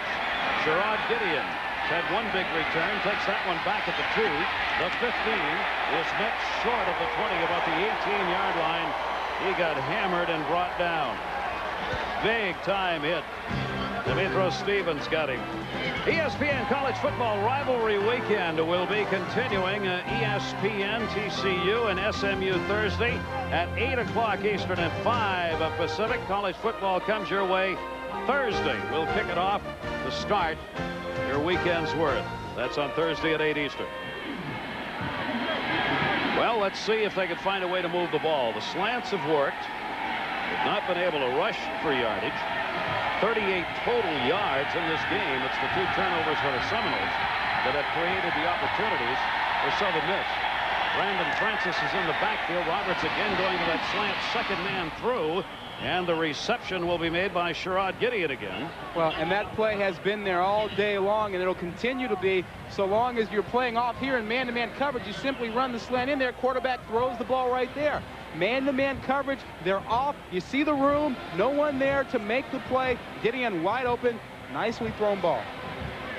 Sherrod Gideon had one big return, takes that one back at the 2. The 15 is met short of the 20, about the 18-yard line. He got hammered and brought down. Big time hit. Demetros Stevens got him. ESPN College Football Rivalry Weekend will be continuing. ESPN, TCU, and SMU Thursday at 8 o'clock Eastern and 5 Pacific. College football comes your way Thursday. We'll kick it off to start your weekend's worth. That's on Thursday at 8 Eastern. Well, let's see if they can find a way to move the ball. The slants have worked. They've not been able to rush for yardage. 38 total yards in this game. It's the 2 turnovers for the Seminoles that have created the opportunities for Southern Miss. Brandon Francis is in the backfield. Roberts again going to that slant, second man through. And the reception will be made by Sherrod Gideon again. Well, and that play has been there all day long, and it'll continue to be so long as you're playing off here in man-to-man coverage. You simply run the slant in there. Quarterback throws the ball right there. Man-to-man coverage, they're off. You see the room. No one there to make the play. Gideon wide open. Nicely thrown ball.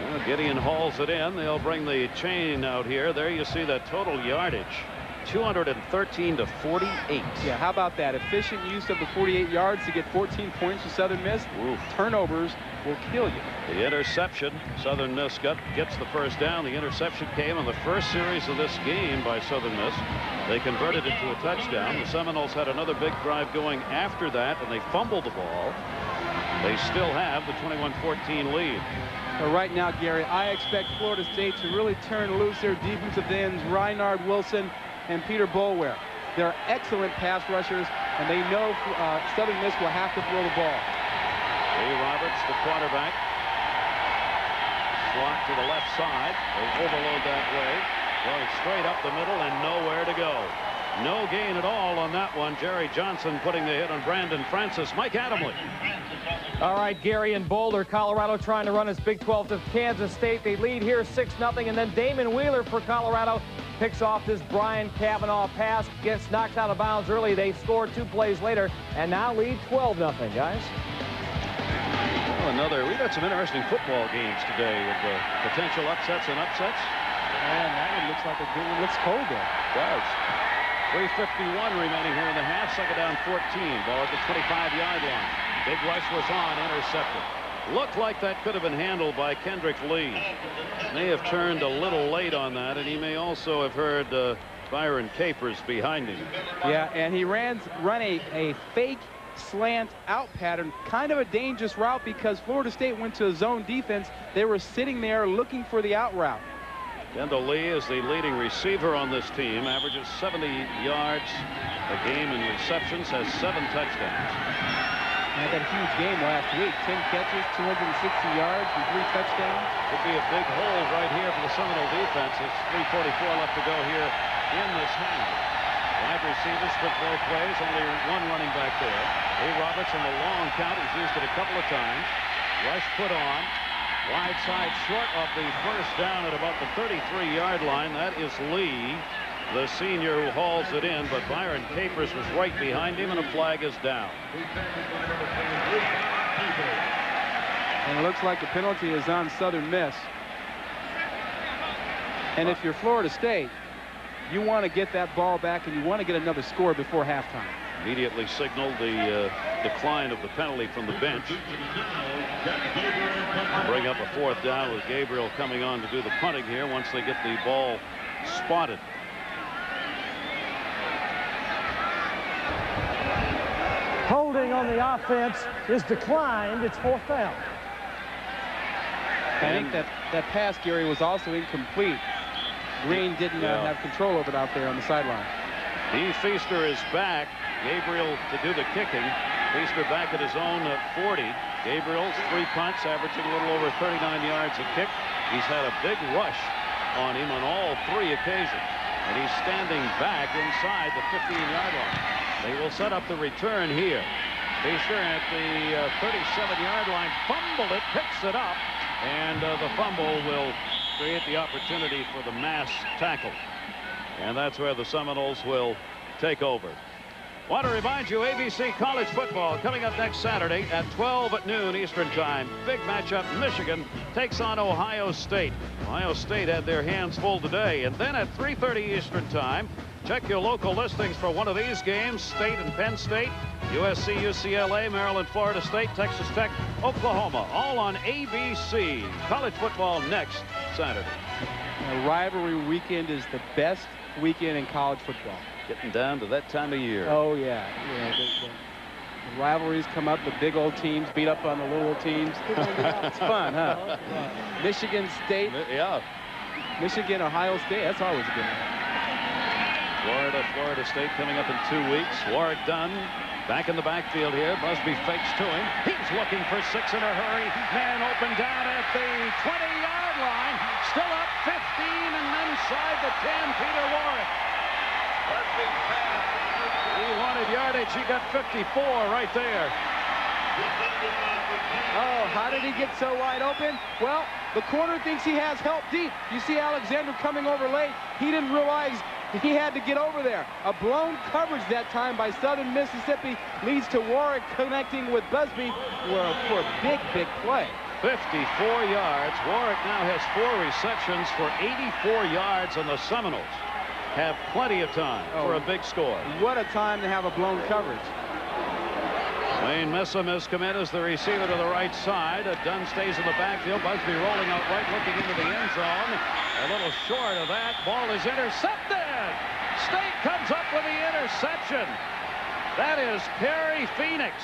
Well, Gideon hauls it in. They'll bring the chain out here. There you see that total yardage. 213 to 48. Yeah, how about that? Efficient use of the 48 yards to get 14 points for Southern Miss. Ooh. Turnovers will kill you. The interception, Southern Miss gets the first down. The interception came in the first series of this game by Southern Miss. They converted it to a touchdown. The Seminoles had another big drive going after that, and they fumbled the ball. They still have the 21-14 lead. But right now, Gary, I expect Florida State to really turn loose their defensive ends, Reinhard Wilson and Peter Boulware. They're excellent pass rushers, and they know Southern Miss will have to throw the ball. Lee Roberts, the quarterback. Slot to the left side. They overload that way. Going straight up the middle and nowhere to go. No gain at all on that one. Jerry Johnson putting the hit on Brandon Francis. Mike Adamle. All right, Gary in Boulder, Colorado trying to run his Big 12 to Kansas State. They lead here 6-0, and then Damon Wheeler for Colorado picks off this Brian Cavanaugh pass, gets knocked out of bounds early. They score 2 plays later and now lead 12-0, guys. Well, we've had some interesting football games today with potential upsets and upsets. And that one looks like a good one. Looks cold there. It does. 3:51 remaining here in the half. Second down 14. Ball at the 25-yard line. Big rush was on, intercepted. Looked like that could have been handled by Kendrick Lee. May have turned a little late on that, and he may also have heard Byron Capers behind him. Yeah, and he ran a fake slant out pattern, kind of a dangerous route because Florida State went to a zone defense. They were sitting there looking for the out route. Kendall Lee is the leading receiver on this team, averages 70 yards a game in receptions, has 7 touchdowns. Had that huge game last week. 10 catches, 260 yards, and 3 touchdowns. Could be a big hole right here for the Seminole defense. There's 3:44 left to go here in this half. Wide receivers split both ways. Only one running back there. Lee Roberts in the long count. He's used it a couple of times. Rush put on. Wide side short of the first down at about the 33-yard line. That is Lee, the senior, who hauls it in, but Byron Capers was right behind him, and a flag is down. And it looks like the penalty is on Southern Miss. And if you're Florida State, you want to get that ball back, and you want to get another score before halftime. Immediately signaled the decline of the penalty from the bench. Bring up a 4th down with Gabriel coming on to do the punting here once they get the ball spotted. Holding on the offense is declined. It's 4th down. I think that pass, Gary, was also incomplete. Green didn't have control of it out there on the sideline. Dee Feaster is back. Gabriel to do the kicking. Feaster back at his own 40. Gabriel's 3 punts, averaging a little over 39 yards a kick. He's had a big rush on him on all 3 occasions. And he's standing back inside the 15-yard line. They will set up the return here. Feaster at the 37-yard line, fumbled it, picks it up, and the fumble will create the opportunity for the mass tackle. And that's where the Seminoles will take over. Want to remind you, ABC College Football coming up next Saturday at 12 at noon Eastern Time. Big matchup. Michigan takes on Ohio State. Ohio State had their hands full today. And then at 3:30 Eastern Time, check your local listings for one of these games. State and Penn State, USC, UCLA, Maryland, Florida State, Texas Tech, Oklahoma. All on ABC. College football next Saturday. A rivalry weekend is the best weekend in college football. Getting down to that time of year. Oh, yeah. The rivalries come up. The big old teams beat up on the little teams. It's fun, huh? Michigan State. Yeah. Michigan, Ohio State. That's always a good one. Florida State coming up in 2 weeks. Warwick Dunn back in the backfield here. Busby fakes to him. He's looking for 6 in a hurry. Man open down at the 20-yard line. Still up 15 and then inside the 10. Peter Warwick. He wanted yardage. He got 54 right there. Oh, how did he get so wide open? Well, the corner thinks he has help deep. You see Alexander coming over late. He didn't realize he had to get over there. A blown coverage that time by Southern Mississippi leads to Warwick connecting with Busby for a big, big play. 54 yards. Warwick now has 4 receptions for 84 yards, and the Seminoles have plenty of time for a big score. What a time to have a blown coverage. Wayne Missum has come in as the receiver to the right side. Dunn stays in the backfield. Busby rolling out right, looking into the end zone. A little short of that. Ball is intercepted. State comes up with the interception. That is Perry Phoenix.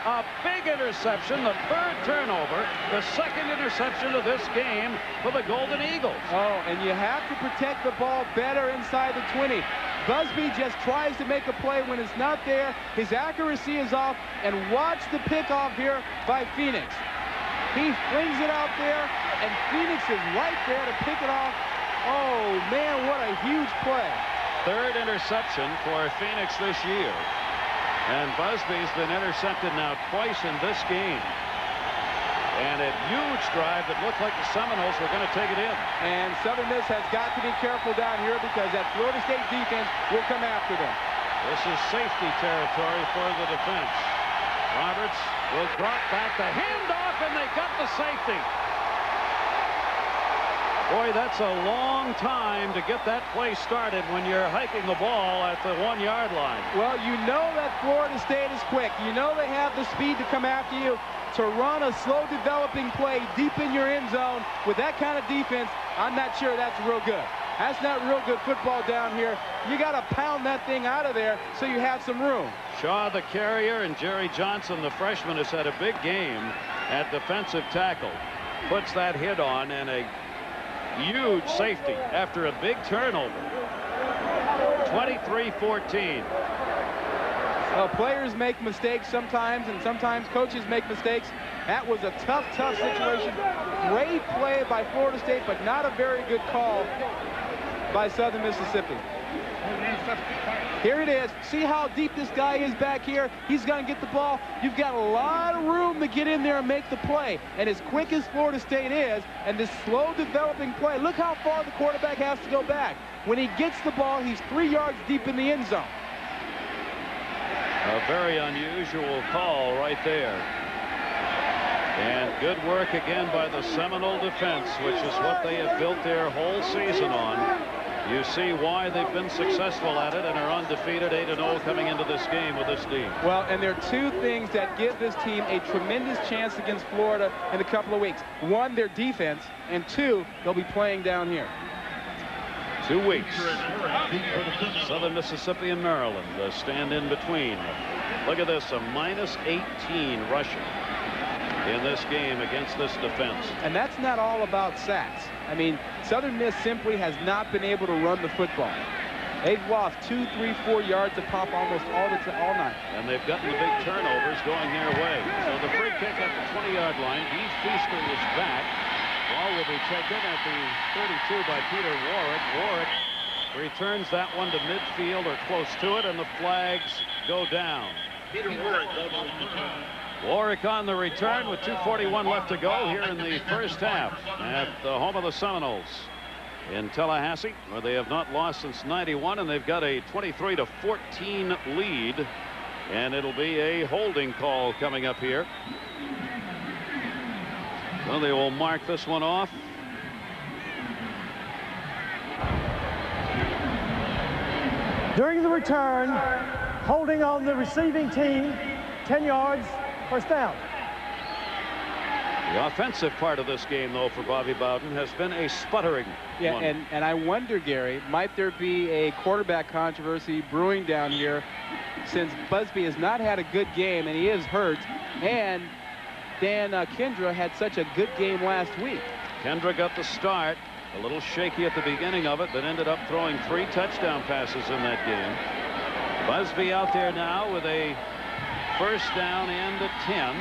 A big interception, the 3rd turnover, the 2nd interception of this game for the Golden Eagles. Oh, and you have to protect the ball better inside the 20. Busby just tries to make a play when it's not there. His accuracy is off, and watch the pickoff here by Phoenix. He flings it out there, and Phoenix is right there to pick it off. Oh, man, what a huge play. 3rd interception for Phoenix this year. And Busby's been intercepted now twice in this game. And a huge drive that looked like the Seminoles were going to take it in. And Southern Miss has got to be careful down here because that Florida State defense will come after them. This is safety territory for the defense. Roberts will drop back the handoff, and they got the safety. Boy, that's a long time to get that play started when you're hiking the ball at the 1-yard line. Well, you know that Florida State is quick. You know they have the speed to come after you. To run a slow developing play deep in your end zone with that kind of defense, I'm not sure that's real good. That's not real good football down here. You got to pound that thing out of there so you have some room. Shaw, the carrier, and Jerry Johnson, the freshman, has had a big game at defensive tackle. Puts that hit on, and a huge safety after a big turnover. 23-14. Well, players make mistakes sometimes, and sometimes coaches make mistakes. That was a tough, tough situation. Great play by Florida State, but not a very good call by Southern Mississippi. Here it is. See how deep this guy is back here? He's going to get the ball. You've got a lot of room to get in there and make the play. And as quick as Florida State is, and this slow developing play, look how far the quarterback has to go back. When he gets the ball, he's 3 yards deep in the end zone. A very unusual call right there. And good work again by the Seminole defense, which is what they have built their whole season on. You see why they've been successful at it and are undefeated 8-0 coming into this game with this team. Well, and there are 2 things that give this team a tremendous chance against Florida in a couple of weeks. 1, their defense, and 2, they'll be playing down here. 2 weeks. Southern Mississippi and Maryland stand in between. Look at this, a -18 rushing in this game against this defense. And that's not all about sacks. I mean, Southern Miss simply has not been able to run the football. They've lost 2, 3, 4 yards a pop almost all night. And they've gotten the big turnovers going their way. So the free kick at the 20-yard line. Dee Feaster is back. Ball will be taken at the 32 by Peter Warwick. Warwick returns that one to midfield or close to it, and the flags go down. Warwick on the return with 2:41 left to go here in the first half at the home of the Seminoles in Tallahassee, where they have not lost since '91, and they've got a 23-14 lead, and it'll be a holding call coming up here. Well, they will mark this one off. During the return, holding on the receiving team, 10 yards, first down. The offensive part of this game, though, for Bobby Bowden has been a sputtering one. And I wonder, Gary, might there be a quarterback controversy brewing down here since Busby has not had a good game and he is hurt, and Dan Kendra had such a good game last week. Kendra got the start, a little shaky at the beginning of it, but ended up throwing 3 touchdown passes in that game. Busby out there now with a first down and a 10.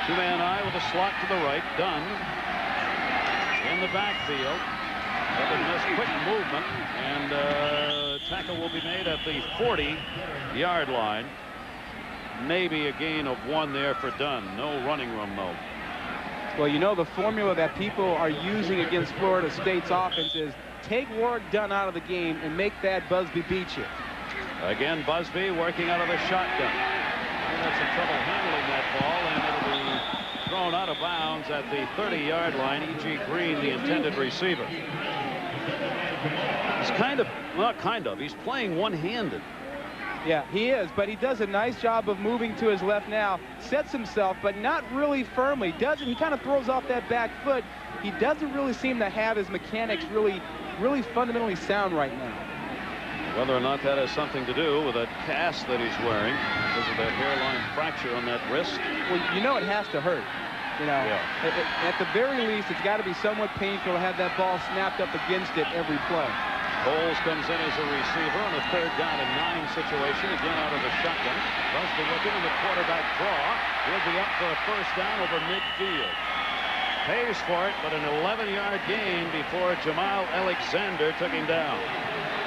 2-man eye with a slot to the right. Dunn in the backfield. Quick movement, and tackle will be made at the 40-yard line. Maybe a gain of 1 there for Dunn. No running room, though. Well, you know, the formula that people are using against Florida State's offense is take Warrick Dunn out of the game and make Thad Busby beat you. Again, Busby working out of the shotgun. And had some trouble handling that ball, and it'll be thrown out of bounds at the 30-yard line. E.G. Green, the intended receiver. He's he's playing one-handed. Yeah, he is, but he does a nice job of moving to his left now, sets himself, but not really firmly. He kind of throws off that back foot. He doesn't really seem to have his mechanics really fundamentally sound right now. Whether or not that has something to do with that cast that he's wearing because of that hairline fracture on that wrist. Well, you know it has to hurt. You know, at the very least, it's got to be somewhat painful to have that ball snapped up against it every play. Bowles comes in as a receiver on a 3rd down and 9 situation, again out of the shotgun. Busby looking in the quarterback draw. He'll be up for a 1st down over midfield. Pays for it, but an 11-yard gain before Jamal Alexander took him down.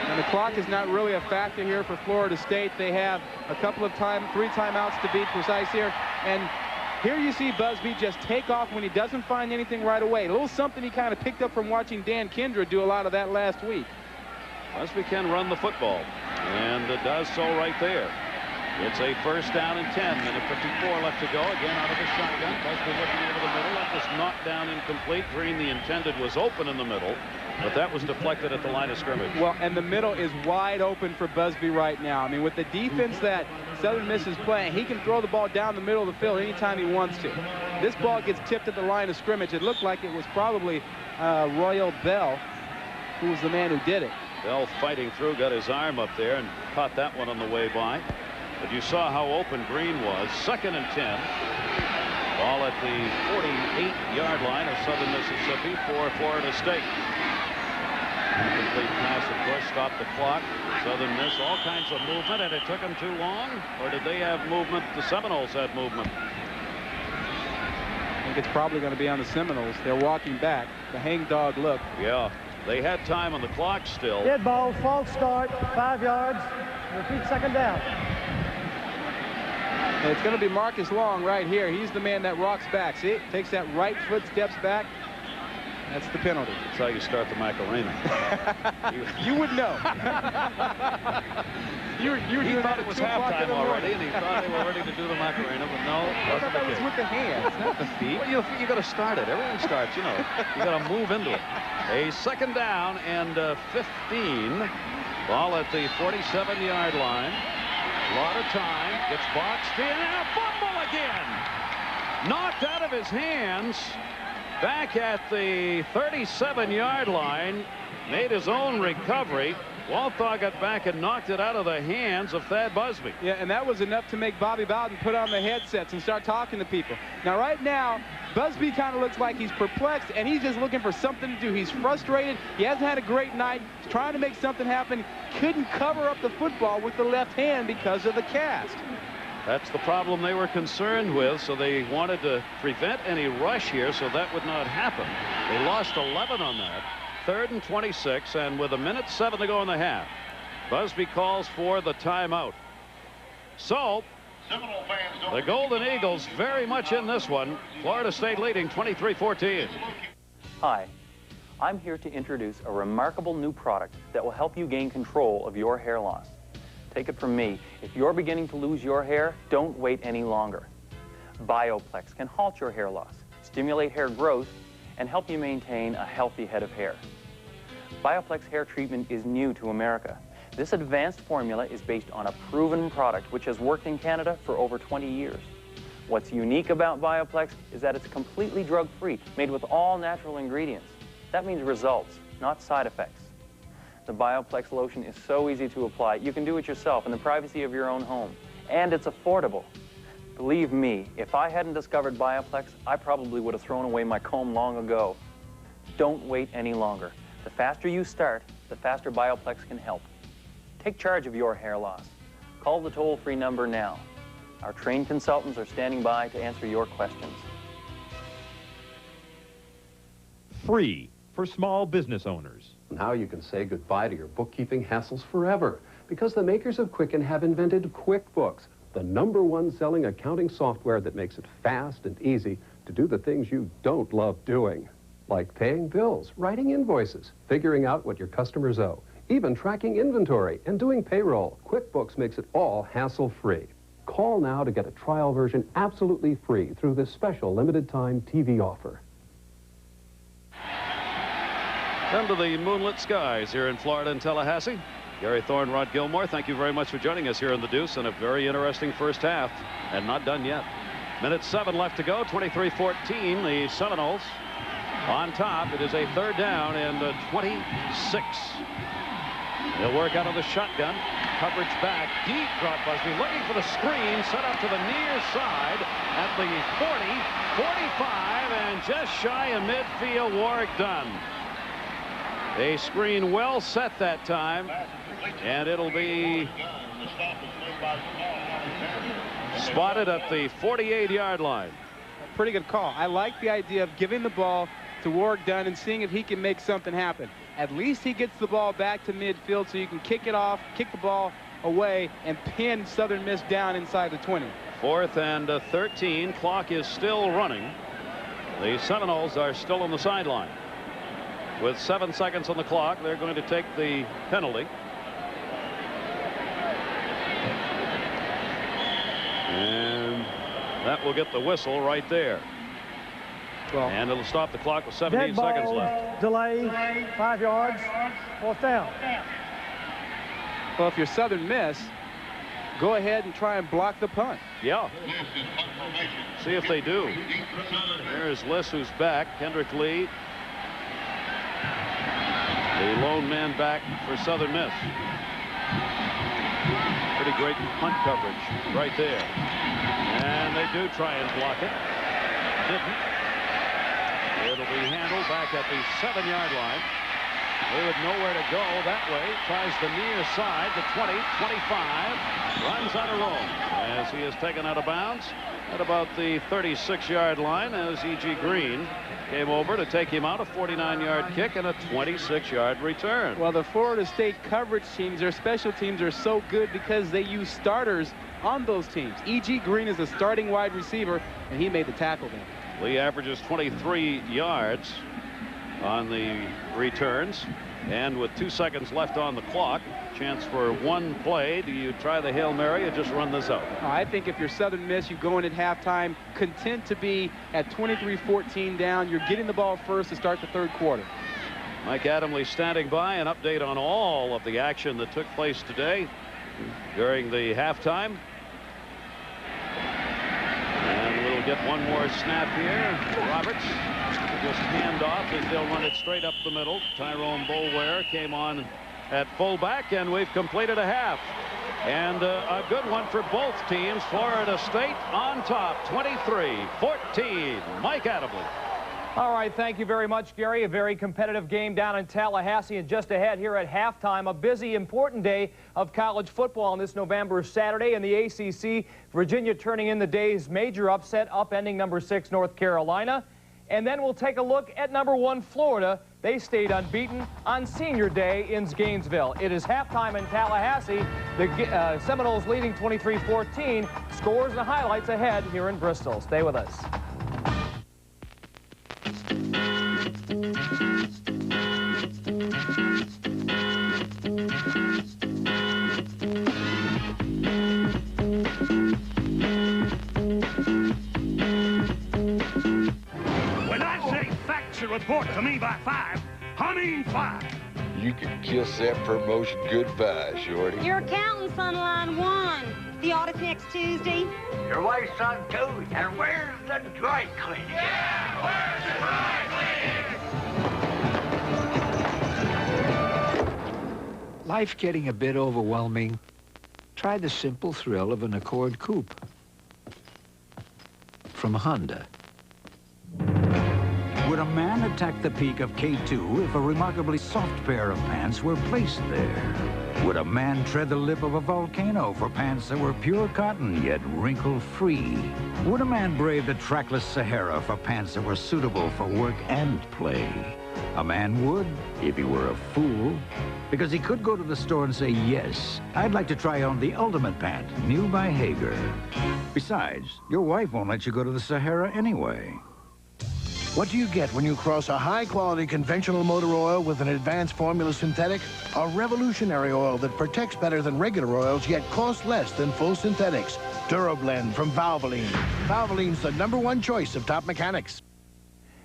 And the clock is not really a factor here for Florida State. They have a couple of 3 timeouts to be precise here. And here you see Busby just take off when he doesn't find anything right away. A little something he kind of picked up from watching Dan Kendra do a lot of that last week. Busby can run the football, and it does so right there. It's a 1st down and 10. Minute 54 left to go. Again out of the shotgun. Busby looking over the middle. That was knocked down incomplete. Green, the intended, was open in the middle, but that was deflected at the line of scrimmage. Well, and the middle is wide open for Busby right now. I mean, with the defense that Southern Miss is playing, he can throw the ball down the middle of the field anytime he wants to. This ball gets tipped at the line of scrimmage. It looked like it was probably Royal Bell who was the man who did it. Bell fighting through, got his arm up there and caught that one on the way by. But you saw how open Green was. 2nd and 10. Ball at the 48-yard line of Southern Mississippi for Florida State. Complete pass, of course, stopped the clock. Southern Miss, all kinds of movement, and it took them too long? Or did they have movement? The Seminoles had movement. I think it's probably going to be on the Seminoles. They're walking back. The hangdog look. Yeah. They had time on the clock still. Dead ball, false start, 5 yards. Repeat 2nd down. And it's going to be Marcus Long right here. He's the man that rocks back. See, takes that right foot, steps back. That's the penalty. That's how you start the Macarena. You would know. He thought it was halftime already, and he thought they were ready to do the Macarena, but no, I thought that was with the hands, not the feet. Well, you got to start it. Everything starts, you know. You got to move into it. A 2nd down and 15. Ball at the 47-yard line. A lot of time. Gets boxed in, and a fumble again. Knocked out of his hands. Back at the 37-yard line. Made his own recovery. Walthaw got back and knocked it out of the hands of Thad Busby. Yeah, and that was enough to make Bobby Bowden put on the headsets and start talking to people. Now, right now, Busby kind of looks like he's perplexed, and he's just looking for something to do. He's frustrated. He hasn't had a great night. He's trying to make something happen. Couldn't cover up the football with the left hand because of the cast. That's the problem they were concerned with, so they wanted to prevent any rush here so that would not happen. They lost 11 on that. 3rd and 26, and with 1:07 to go in the half, Busby calls for the timeout. So the Golden Eagles very much in this one. Florida State leading 23-14. Hi, I'm here to introduce a remarkable new product that will help you gain control of your hair loss. Take it from me, if you're beginning to lose your hair, don't wait any longer. Bioplex can halt your hair loss, stimulate hair growth, and help you maintain a healthy head of hair. Bioplex hair treatment is new to America. This advanced formula is based on a proven product which has worked in Canada for over 20 years. What's unique about Bioplex is that it's completely drug-free, made with all natural ingredients. That means results, not side effects. The Bioplex lotion is so easy to apply, you can do it yourself in the privacy of your own home. And it's affordable. Believe me, if I hadn't discovered Bioplex, I probably would have thrown away my comb long ago. Don't wait any longer. The faster you start, the faster Bioplex can help. Take charge of your hair loss. Call the toll-free number now. Our trained consultants are standing by to answer your questions. Free for small business owners. Now you can say goodbye to your bookkeeping hassles forever, because the makers of Quicken have invented QuickBooks, the #1 selling accounting software that makes it fast and easy to do the things you don't love doing, like paying bills, writing invoices, figuring out what your customers owe, even tracking inventory and doing payroll. QuickBooks makes it all hassle-free. Call now to get a trial version absolutely free through this special limited-time TV offer. Under the moonlit skies here in Florida and Tallahassee. Gary Thorne, Rod Gilmore, thank you very much for joining us here in the Deuce in a very interesting first half, and not done yet. Minute 7 left to go, 23-14, the Seminoles on top. It is a 3rd down and 26. He'll work out of the shotgun. Coverage back, deep drop Busby, looking for the screen, set up to the near side at the 40, 45, and just shy of midfield. Warrick Dunn. A screen well set that time, and it'll be spotted at the 48-yard line. A pretty good call. I like the idea of giving the ball to Warrick Dunn and seeing if he can make something happen. At least he gets the ball back to midfield so you can kick it off, kick the ball away, and pin Southern Miss down inside the 20. 4th and 13. Clock is still running. The Seminoles are still on the sideline. With 7 seconds on the clock, they're going to take the penalty. And that will get the whistle right there. Well, and it'll stop the clock with 17 seconds left. Delay, 5 yards, 4th down. Well, if you're Southern Miss, go ahead and try and block the punt. Yeah. See if they do. There's Liss, who's back. Kendrick Lee, the lone man back for Southern Miss. Pretty great punt coverage right there. And they do try and block it. Didn't. It'll be handled back at the 7-yard line. They would know where to go that way. Tries the near side, the 20, 25. Runs on a roll as he is taken out of bounds at about the 36-yard line as E.G. Green came over to take him out. A 49-yard kick and a 26-yard return. Well, the Florida State coverage teams, their special teams are so good because they use starters on those teams. E.G. Green is a starting wide receiver, and he made the tackle there. Lee averages 23 yards on the returns, and with 2 seconds left on the clock, chance for one play. Do you try the Hail Mary or just run this out? I think if you're Southern Miss, you go in at halftime content to be at 23-14 down. You're getting the ball first to start the 3rd quarter. Mike Adamle standing by. An update on all of the action that took place today during the halftime. And we'll get one more snap here. Roberts will just hand off as they'll run it straight up the middle. Tyrone Boulware came on at fullback, and we've completed a half. And a good one for both teams. Florida State on top, 23-14. Mike Adamle. All right, thank you very much, Gary. A very competitive game down in Tallahassee, and just ahead here at halftime, a busy, important day of college football on this November Saturday in the ACC. Virginia turning in the day's major upset, upending number 6 North Carolina. And then we'll take a look at number 1 Florida. They stayed unbeaten on Senior Day in Gainesville. It is halftime in Tallahassee. The Seminoles leading 23-14. Scores and highlights ahead here in Bristol. Stay with us. Report to me by 5. I mean 5. You can kiss that promotion goodbye, Shorty. Your accountant's on line 1. The audit's next Tuesday. Your wife's on 2. And where's the dry cleaning? Yeah, where's the dry cleaning? Life getting a bit overwhelming? Try the simple thrill of an Accord Coupe from Honda. Would a man attack the peak of K2 if a remarkably soft pair of pants were placed there? Would a man tread the lip of a volcano for pants that were pure cotton yet wrinkle-free? Would a man brave the trackless Sahara for pants that were suitable for work and play? A man would if he were a fool, because he could go to the store and say, yes, I'd like to try on the Ultimate Pant, new by Hager. Besides, your wife won't let you go to the Sahara anyway. What do you get when you cross a high-quality conventional motor oil with an advanced formula synthetic? A revolutionary oil that protects better than regular oils, yet costs less than full synthetics. DuraBlend from Valvoline. Valvoline's the #1 choice of top mechanics.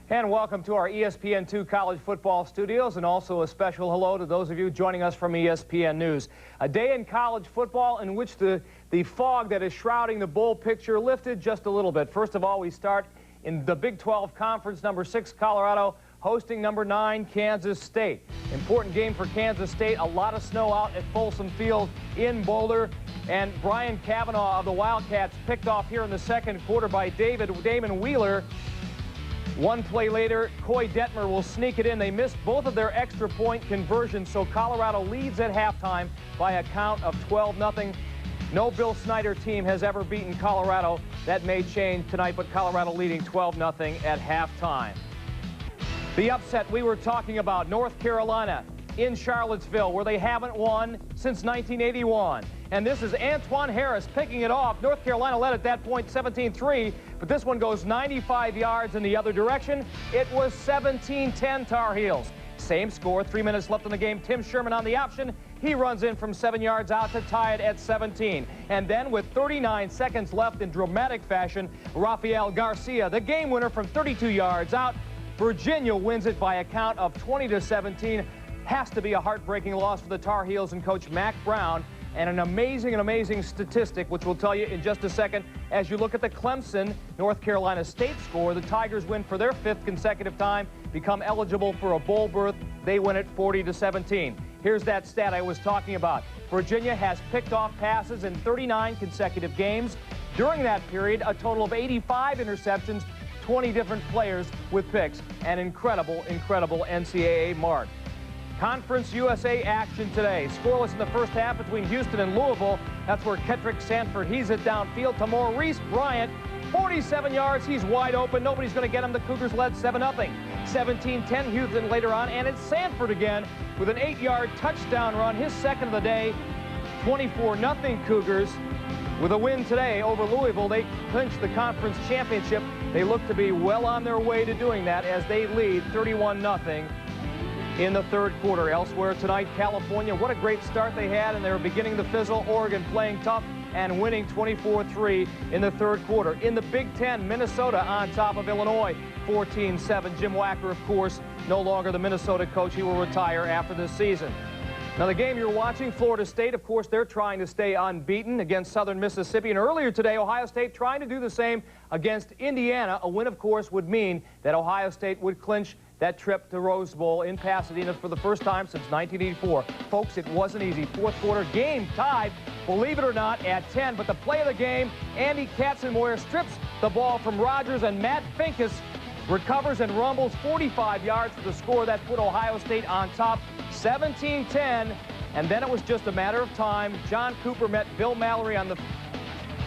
And welcome to our ESPN2 College Football Studios, and also a special hello to those of you joining us from ESPN News. A day in college football in which the fog that is shrouding the bowl picture lifted just a little bit. First of all, we start in the Big 12 Conference, #6 Colorado hosting #9 Kansas State. Important game for Kansas State. A lot of snow out at Folsom Field in Boulder. And Brian Cavanaugh of the Wildcats picked off here in the second quarter by Damon Wheeler. One play later, Coy Detmer will sneak it in. They missed both of their extra point conversions, so Colorado leads at halftime by a count of 12-0. No Bill Snyder team has ever beaten Colorado. That may change tonight, but Colorado leading 12-0 at halftime. The upset we were talking about, North Carolina in Charlottesville, where they haven't won since 1981. And this is Antoine Harris picking it off. North Carolina led at that point 17-3, but this one goes 95 yards in the other direction. It was 17-10 Tar Heels. Same score, 3 minutes left in the game. Tim Sherman on the option. He runs in from 7 yards out to tie it at 17. And then with 39 seconds left in dramatic fashion, Rafael Garcia, the game winner from 32 yards out. Virginia wins it by a count of 20-17. Has to be a heartbreaking loss for the Tar Heels and Coach Mack Brown. And an amazing statistic, which we'll tell you in just a second. As you look at the Clemson, North Carolina State score, the Tigers win for their 5th consecutive time, become eligible for a bowl berth. They win it 40-17. Here's that stat I was talking about. Virginia has picked off passes in 39 consecutive games. During that period, a total of 85 interceptions, 20 different players with picks. An incredible NCAA mark. Conference USA action today. Scoreless in the first half between Houston and Louisville. That's where Kettrick Sanford, he's it downfield to Maurice Bryant. 47 yards, he's wide open. Nobody's going to get him. The Cougars led 7-0. 17-10 Houston later on, and it's Sanford again with an 8-yard touchdown run, his second of the day. 24-0 Cougars with a win today over Louisville. They clinched the conference championship. They look to be well on their way to doing that as they lead 31-0 in the third quarter. Elsewhere tonight, California, what a great start they had, and they were beginning to fizzle. Oregon playing tough and winning 24-3 in the third quarter. In the Big Ten, Minnesota on top of Illinois, 14-7. Jim Wacker, of course, no longer the Minnesota coach. He will retire after this season. Now, the game you're watching, Florida State, of course, they're trying to stay unbeaten against Southern Mississippi. And earlier today, Ohio State trying to do the same against Indiana. A win, of course, would mean that Ohio State would clinch that trip to Rose Bowl in Pasadena for the first time since 1984. Folks, it wasn't easy. Fourth quarter game tied, believe it or not, at 10. But the play of the game, Andy Katzenmoyer strips the ball from Rodgers, and Matt Finkus recovers and rumbles 45 yards for the score that put Ohio State on top, 17-10. And then it was just a matter of time. John Cooper met Bill Mallory on the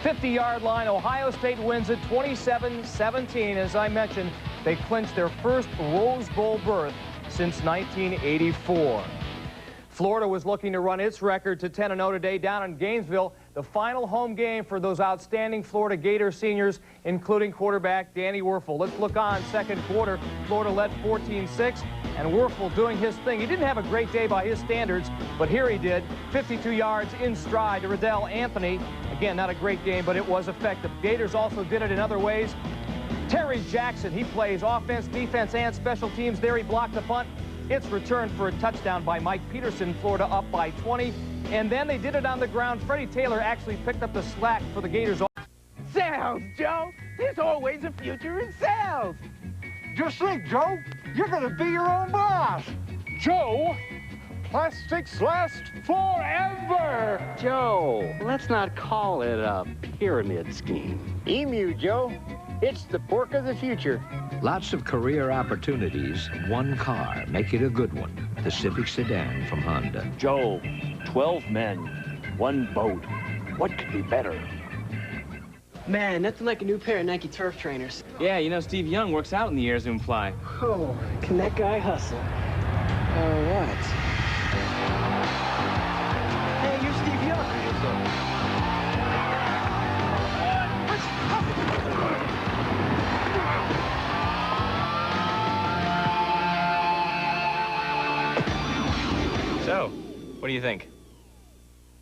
50-yard line. Ohio State wins it 27-17. As I mentioned, they clinched their first Rose Bowl berth since 1984. Florida was looking to run its record to 10-0 today down in Gainesville. The final home game for those outstanding Florida Gator seniors, including quarterback Danny Wuerffel. Let's look on second quarter. Florida led 14-6, and Wuerffel doing his thing. He didn't have a great day by his standards, but here he did. 52 yards in stride to Riddell Anthony. Again, not a great game, but it was effective. Gators also did it in other ways. Terry Jackson, he plays offense, defense, and special teams there. He blocked the punt. It's returned for a touchdown by Mike Peterson. Florida up by 20. And then they did it on the ground. Freddie Taylor actually picked up the slack for the Gators. Sales, Joe. There's always a future in sales. Just think, Joe. You're going to be your own boss. Joe, plastics last forever. Joe, let's not call it a pyramid scheme. Emu, Joe. It's the pork of the future. Lots of career opportunities, one car. Make it a good one. The Civic Sedan from Honda. Joe, 12 men, one boat. What could be better? Man, nothing like a new pair of Nike Turf trainers. Yeah, you know Steve Young works out in the Air Zoom Fly. Oh, can that guy hustle? All right. Hey, you're Steve Young. So, what do you think?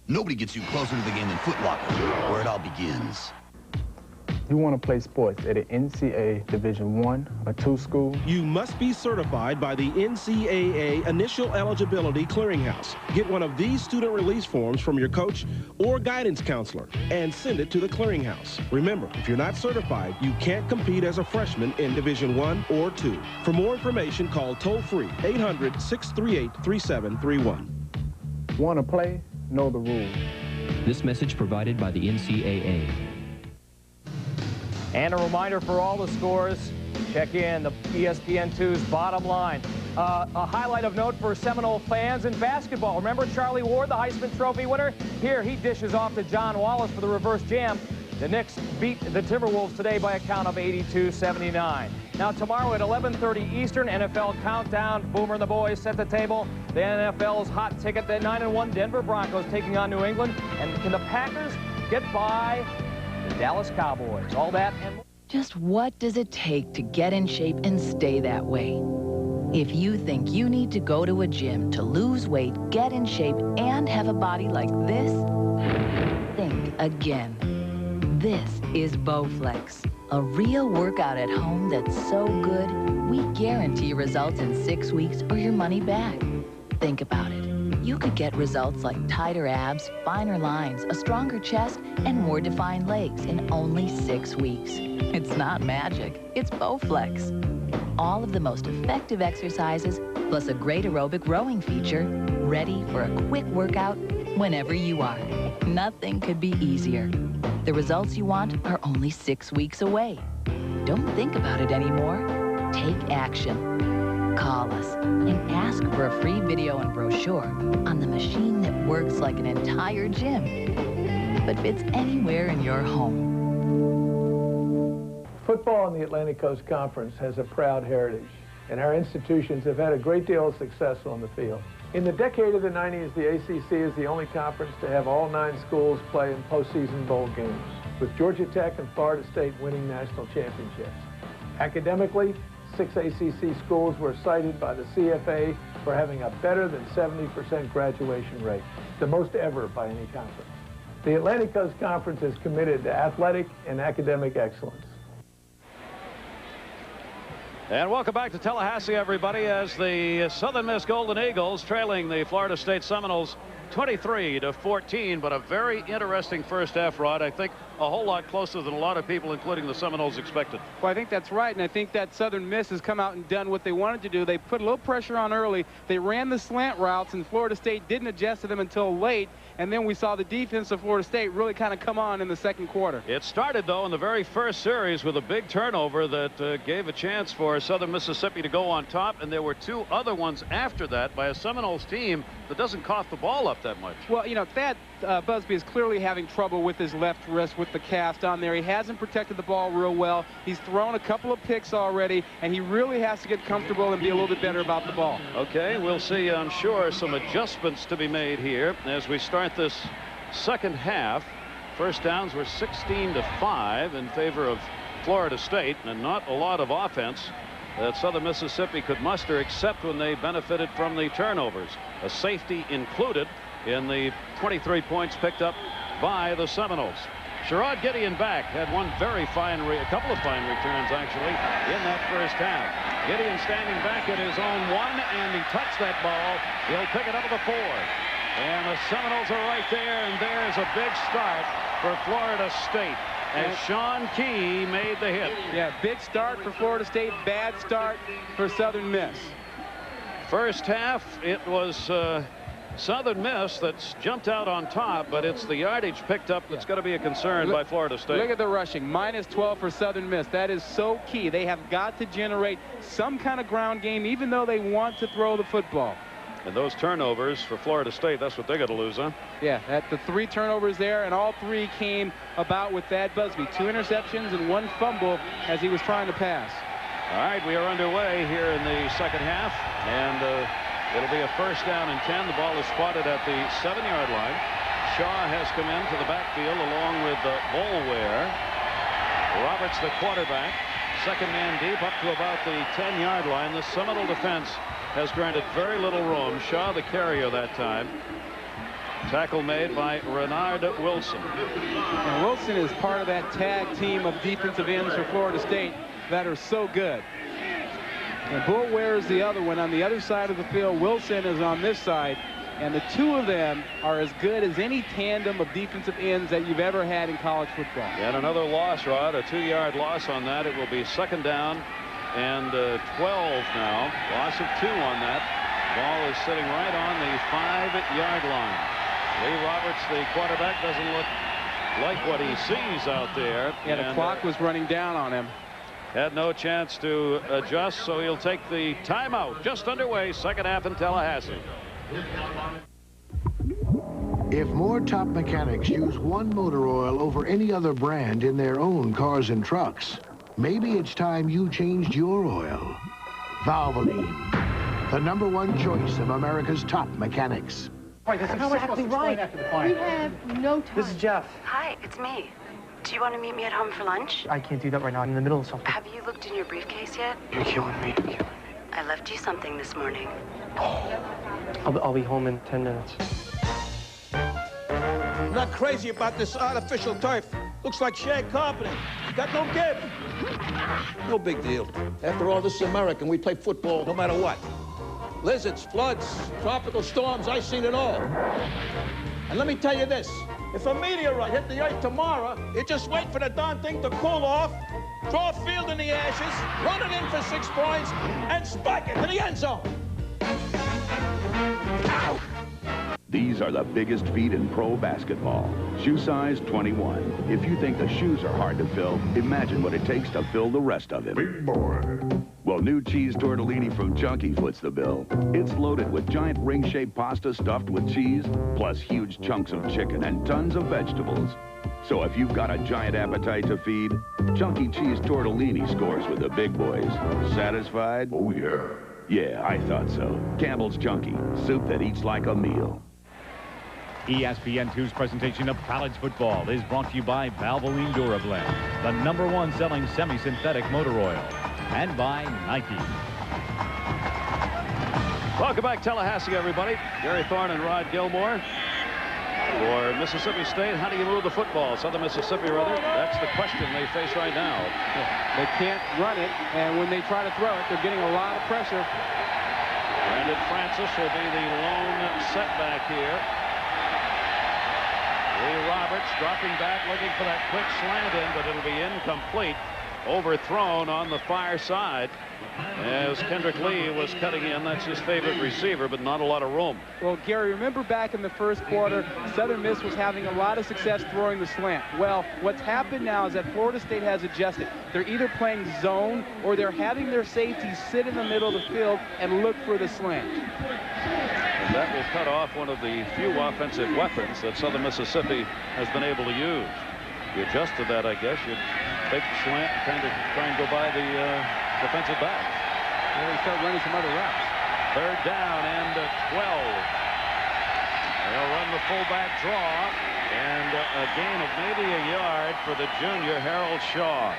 Nobody gets you closer to the game than Foot Locker, where it all begins. You want to play sports at an NCAA Division I or II school? You must be certified by the NCAA Initial Eligibility Clearinghouse. Get one of these student release forms from your coach or guidance counselor and send it to the clearinghouse. Remember, if you're not certified, you can't compete as a freshman in Division I or II. For more information, call toll-free 800-638-3731. Want to play? Know the rules. This message provided by the NCAA. And a reminder for all the scores, check in the ESPN2's bottom line. A highlight of note for Seminole fans in basketball. Remember Charlie Ward, the Heisman Trophy winner? Here, he dishes off to John Wallace for the reverse jam. The Knicks beat the Timberwolves today by a count of 82-79. Now tomorrow at 11:30 Eastern, NFL Countdown. Boomer and the boys set the table. The NFL's hot ticket, the 9-1 Denver Broncos taking on New England. And can the Packers get by the Dallas Cowboys? All that and more. Just what does it take to get in shape and stay that way? If you think you need to go to a gym to lose weight, get in shape, and have a body like this, think again. This is Bowflex, a real workout at home that's so good, we guarantee results in 6 weeks or your money back. Think about it. You could get results like tighter abs, finer lines, a stronger chest, and more defined legs in only 6 weeks. It's not magic, it's Bowflex. All of the most effective exercises, plus a great aerobic rowing feature, ready for a quick workout whenever you are. Nothing could be easier. The results you want are only 6 weeks away. Don't think about it anymore. Take action. Call us and ask for a free video and brochure on the machine that works like an entire gym, but fits anywhere in your home. Football in the Atlantic Coast Conference has a proud heritage, and our institutions have had a great deal of success on the field. In the decade of the 90s, the ACC is the only conference to have all 9 schools play in postseason bowl games, with Georgia Tech and Florida State winning national championships. Academically, 6 ACC schools were cited by the CFA for having a better than 70% graduation rate, the most ever by any conference. The Atlantic Coast Conference is committed to athletic and academic excellence. And welcome back to Tallahassee, everybody, as the Southern Miss Golden Eagles trailing the Florida State Seminoles 23-14, but a very interesting first half, Rod. I think a whole lot closer than a lot of people, including the Seminoles, expected. Well, I think that's right, and I think that Southern Miss has come out and done what they wanted to do. They put a little pressure on early. They ran the slant routes, and Florida State didn't adjust to them until late, and then we saw the defense of Florida State really kind of come on in the second quarter. It started, though, in the very first series with a big turnover that gave a chance for Southern Mississippi to go on top, and there were 2 other ones after that by a Seminoles team that doesn't cough the ball up that much. Well, you know, Thad Busby is clearly having trouble with his left wrist with the cast on there. He hasn't protected the ball real well. He's thrown a couple of picks already, and he really has to get comfortable and be a little bit better about the ball. Okay, we'll see, I'm sure, some adjustments to be made here as we start this second half. First downs were 16-5 in favor of Florida State, and not a lot of offense that Southern Mississippi could muster, except when they benefited from the turnovers. A safety included in the 23 points picked up by the Seminoles. Sherrod Gideon back had a couple of fine returns, actually, in that first half. Gideon standing back at his own 1, and he touched that ball. He'll pick it up at the 4. And the Seminoles are right there, and there's a big start for Florida State as Sean Key made the hit. Yeah, big start for Florida State, bad start for Southern Miss. First half, it was Southern Miss that's jumped out on top, but it's the yardage picked up that's going to be a concern by Florida State. Look at the rushing, -12 for Southern Miss. That is so key. They have got to generate some kind of ground game, even though they want to throw the football. And those turnovers for Florida State, that's what they got to lose, huh? Yeah, the 3 turnovers there, and all 3 came about with Thad Busby. 2 interceptions and 1 fumble as he was trying to pass. All right, we are underway here in the second half, and it'll be a first down and 10. The ball is spotted at the 7-yard line. Shaw has come into the backfield along with Boulware. Roberts, the quarterback. Second man deep up to about the 10-yard line. The Seminole defense has granted very little room. Shaw the carrier that time. Tackle made by Renard Wilson. And Wilson is part of that tag team of defensive ends for Florida State that are so good. And Boulware is the other one on the other side of the field. Wilson is on this side. And the 2 of them are as good as any tandem of defensive ends that you've ever had in college football. And another loss, Rod, a 2-yard loss on that. It will be second down and 12 now. Loss of 2 on that. Ball is sitting right on the 5-yard line. Lee Roberts, the quarterback, doesn't look like what he sees out there. Yeah, the clock was running down on him. Had no chance to adjust, so he'll take the timeout. Just underway, second half in Tallahassee. If more top mechanics use one motor oil over any other brand in their own cars and trucks, maybe it's time you changed your oil. Valvoline, the #1 choice of America's top mechanics. Right, that's exactly right. We have no time. This is Jeff. Hi, it's me. Do you want to meet me at home for lunch? I can't do that right now. I'm in the middle of something. Have you looked in your briefcase yet? You're killing me. You're killing me. I left you something this morning. I'll be home in 10 minutes. I'm not crazy about this artificial turf. Looks like shag carpeting. You got no give. No big deal. After all, this is America, and we play football no matter what. Blizzards, floods, tropical storms, I've seen it all. And let me tell you this. If a meteorite hit the Earth tomorrow, you just wait for the darn thing to cool off, throw a field in the ashes, run it in for 6 points, and spike it to the end zone. Ow. These are the biggest feet in pro basketball. Shoe size 21. If you think the shoes are hard to fill, imagine what it takes to fill the rest of him. Big boy. Well, new cheese tortellini from Chunky foots the bill. It's loaded with giant ring-shaped pasta stuffed with cheese, plus huge chunks of chicken and tons of vegetables. So if you've got a giant appetite to feed, Chunky Cheese Tortellini scores with the big boys. Satisfied? Oh, yeah. Yeah, I thought so. Campbell's Chunky, soup that eats like a meal. ESPN2's presentation of college football is brought to you by Valvoline Durablend, the #1 selling semi-synthetic motor oil, and by Nike. Welcome back, Tallahassee, everybody. Gary Thorne and Rod Gilmore. For Mississippi State, how do you move the football? Southern Mississippi, rather. That's the question they face right now. They can't run it, and when they try to throw it, they're getting a lot of pressure. Brandon Francis will be the lone setback here. Lee Roberts dropping back, looking for that quick slant in, but it'll be incomplete. Overthrown on the far side as Kendrick Lee was cutting in. That's his favorite receiver, but not a lot of room. Well, Gary, remember back in the first quarter, Southern Miss was having a lot of success throwing the slant. Well, what's happened now is that Florida State has adjusted. They're either playing zone or they're having their safeties sit in the middle of the field and look for the slant. And that will cut off one of the few offensive weapons that Southern Mississippi has been able to use. You adjust to that, I guess. You take the slant and kind of try and go by the defensive back. Well, they start running some other routes. Third down and 12. They'll run the fullback draw, and a gain of maybe a yard for the junior Harold Shaw.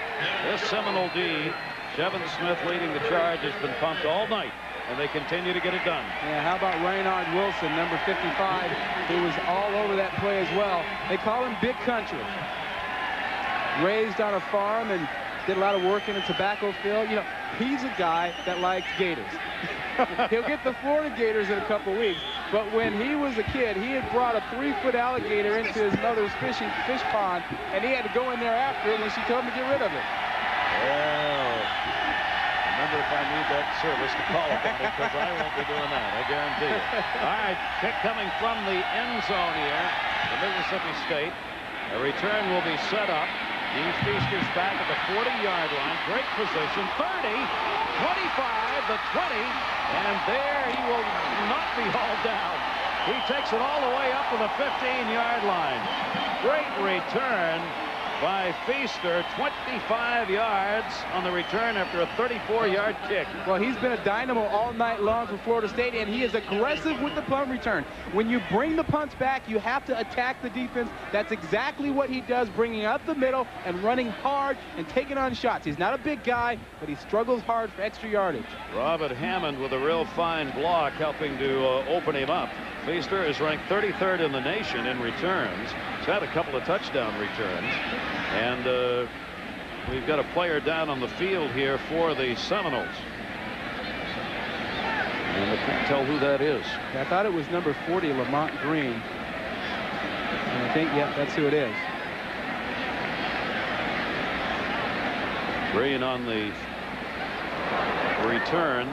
This Seminole D, Chevin Smith leading the charge, has been pumped all night, and they continue to get it done. Yeah, how about Renard Wilson, number 55, who was all over that play as well. They call him Big Country. Raised on a farm and did a lot of work in a tobacco field. You know, he's a guy that likes gators. He'll get the Florida Gators in a couple weeks, but when he was a kid, he had brought a 3-foot alligator into his mother's fish pond, and he had to go in there after it when she told him to get rid of it. Well, remember, if I need that service, to call upon me, because I won't be doing that, I guarantee you. All right, kick coming from the end zone here, the Mississippi State. A return will be set up. Dean Feaster's back at the 40-yard line. Great position. 30, 25, the 20, and there he will not be hauled down. He takes it all the way up to the 15-yard line. Great return by Feaster, 25 yards on the return after a 34-yard kick. Well, he's been a dynamo all night long for Florida State, and he is aggressive with the punt return. When you bring the punts back, you have to attack the defense. That's exactly what he does, bringing up the middle and running hard and taking on shots. He's not a big guy, but he struggles hard for extra yardage. Robert Hammond with a real fine block helping to open him up. Feaster is ranked 33rd in the nation in returns. He's had a couple of touchdown returns. And we've got a player down on the field here for the Seminoles. And I can't tell who that is. I thought it was number 40, Lamont Green. And I think, yep, that's who it is. Green on the return.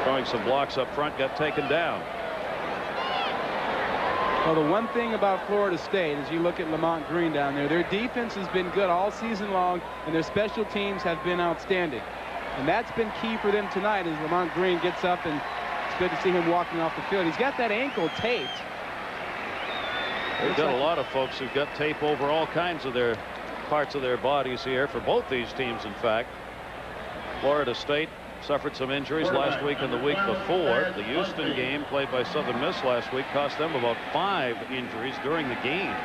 Throwing some blocks up front, got taken down. Well, the one thing about Florida State is you look at Lamont Green down there, their defense has been good all season long, and their special teams have been outstanding. And that's been key for them tonight as Lamont Green gets up, and it's good to see him walking off the field. He's got that ankle taped. They've got a lot of folks who've got tape over all kinds of their parts of their bodies here for both these teams, in fact. Florida State suffered some injuries last week and the week before. The Houston game played by Southern Miss last week cost them about 5 injuries during the game.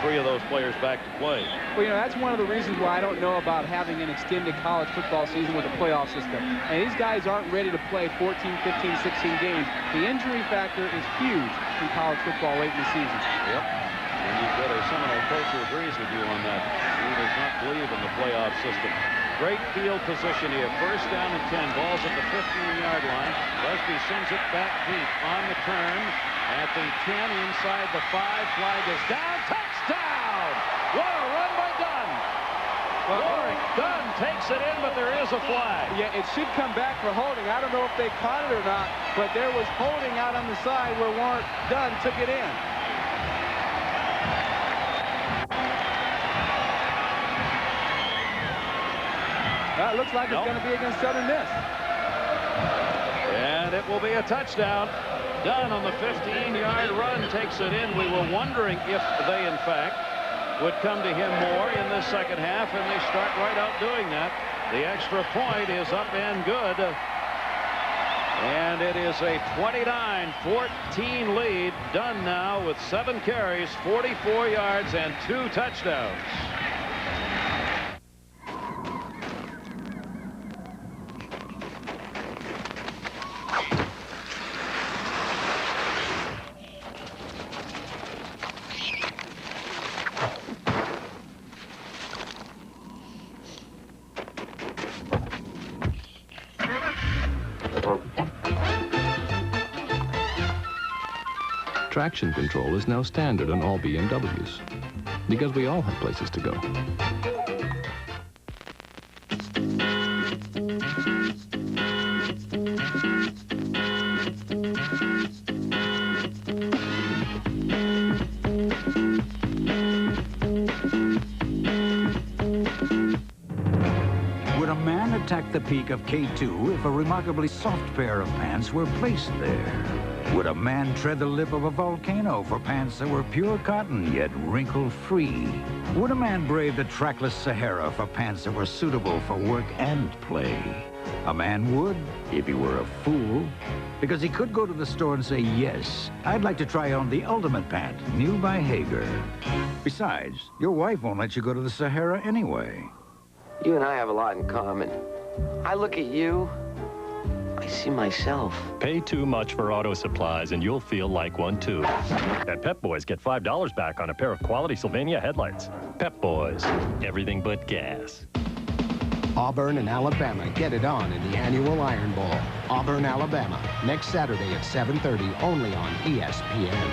3 of those players back to play. Well, you know, that's one of the reasons why I don't know about having an extended college football season with a playoff system. And these guys aren't ready to play 14, 15, 16 games. The injury factor is huge in college football late in the season. Yep. And you've got a Seminole coach who agrees with you on that. He does not believe in the playoff system. Great field position here. First down and 10. Ball's at the 15-yard line. Busby sends it back deep on the turn. At the 10, inside the 5. Flag is down. Touchdown! What a run by Dunn. Warwick Dunn takes it in, but there is a flag. Yeah, it should come back for holding. I don't know if they caught it or not, but there was holding out on the side where Warwick Dunn took it in. Well, it looks like it's going to be against Southern Miss. And it will be a touchdown. Dunn on the 15-yard run takes it in. We were wondering if they, in fact, would come to him more in the second half, and they start right out doing that. The extra point is up and good. And it is a 29-14 lead. Dunn now with 7 carries, 44 yards, and 2 touchdowns. Traction control is now standard on all BMWs because we all have places to go. Would a man attack the peak of K2 if a remarkably soft pair of pants were placed there? Would a man tread the lip of a volcano for pants that were pure cotton, yet wrinkle-free? Would a man brave the trackless Sahara for pants that were suitable for work and play? A man would, if he were a fool, because he could go to the store and say, yes, I'd like to try on the ultimate pant, new by Hager. Besides, your wife won't let you go to the Sahara anyway. You and I have a lot in common. I look at you, I see myself. Pay too much for auto supplies and you'll feel like one too. At Pep Boys, get $5 back on a pair of quality Sylvania headlights. Pep Boys, everything but gas. Auburn and Alabama get it on in the annual Iron Bowl. Auburn, Alabama, next Saturday at 7:30, only on ESPN.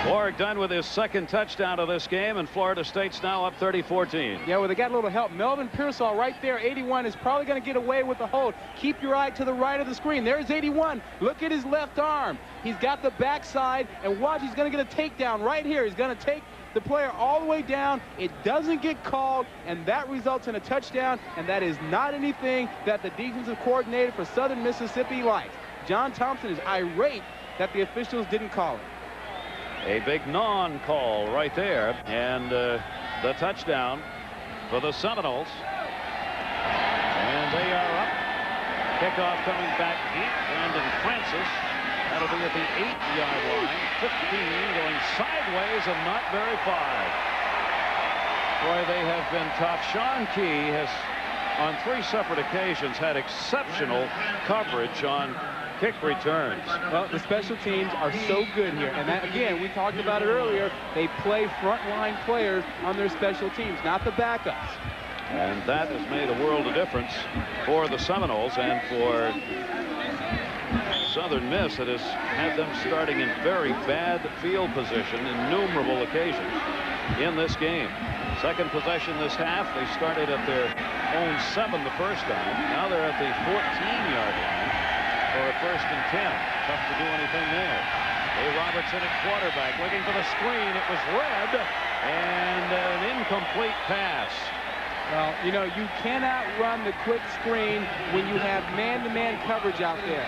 Florida York done with his second touchdown of this game, and Florida State's now up 30-14. Yeah, well, they got a little help. Melvin Pearsall right there, 81, is probably going to get away with the hold. Keep your eye to the right of the screen. There's 81. Look at his left arm. He's got the backside, and watch, he's going to get a takedown right here. He's going to take the player all the way down. It doesn't get called, and that results in a touchdown, and that is not anything that the defensive coordinator for Southern Mississippi likes. John Thompson is irate that the officials didn't call it. A big non-call right there, and the touchdown for the Seminoles. And they are up. Kickoff coming back deep. Brandon Francis. That'll be at the 8-yard line. 15 going sideways and not very far. Boy, they have been tough. Sean Key has, on 3 separate occasions, had exceptional coverage on kick returns. Well, the special teams are so good here, and that, again, we talked about it earlier. They play frontline players on their special teams, not the backups. And that has made a world of difference for the Seminoles and for Southern Miss. It has had them starting in very bad field position innumerable occasions in this game. Second possession this half. They started at their own 7 the first time. Now they're at the 14-yard line for a 1st and 10. Tough to do anything there. Ray Robertson at quarterback looking for the screen. It was read, and an incomplete pass. Well, you know, you cannot run the quick screen when you have man-to-man coverage out there.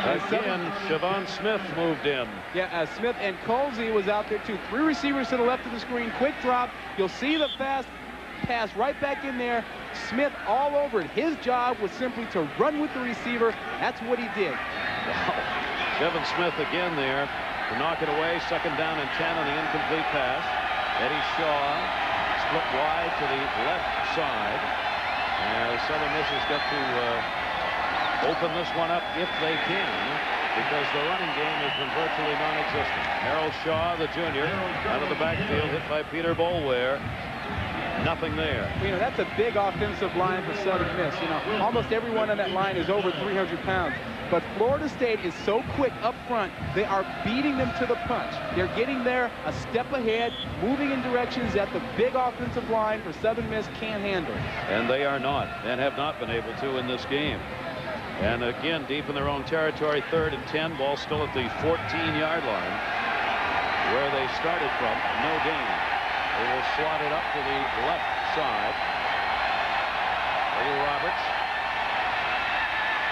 Again, Siobhan Smith moved in. Yeah, Smith and Colsey was out there too. 3 receivers to the left of the screen. Quick drop. You'll see the fast pass right back in there. Smith all over it. His job was simply to run with the receiver. That's what he did. Wow. Kevin Smith again there to knock it away. 2nd down and 10 on the incomplete pass. Eddie Shaw split wide to the left side. Southern Miss has got to open this one up if they can, because the running game has been virtually non-existent. Harold Shaw, the junior, out of the backfield, hit by Peter Boulware. Nothing there. You know, that's a big offensive line for Southern Miss. You know, almost everyone on that line is over 300 pounds. But Florida State is so quick up front, they are beating them to the punch. They're getting there a step ahead, moving in directions that the big offensive line for Southern Miss can't handle. And they are not, and have not been able to in this game. And again, deep in their own territory, 3rd and 10, ball still at the 14-yard line, where they started from. No gain. They will slot it up to the left side. Eddie Roberts.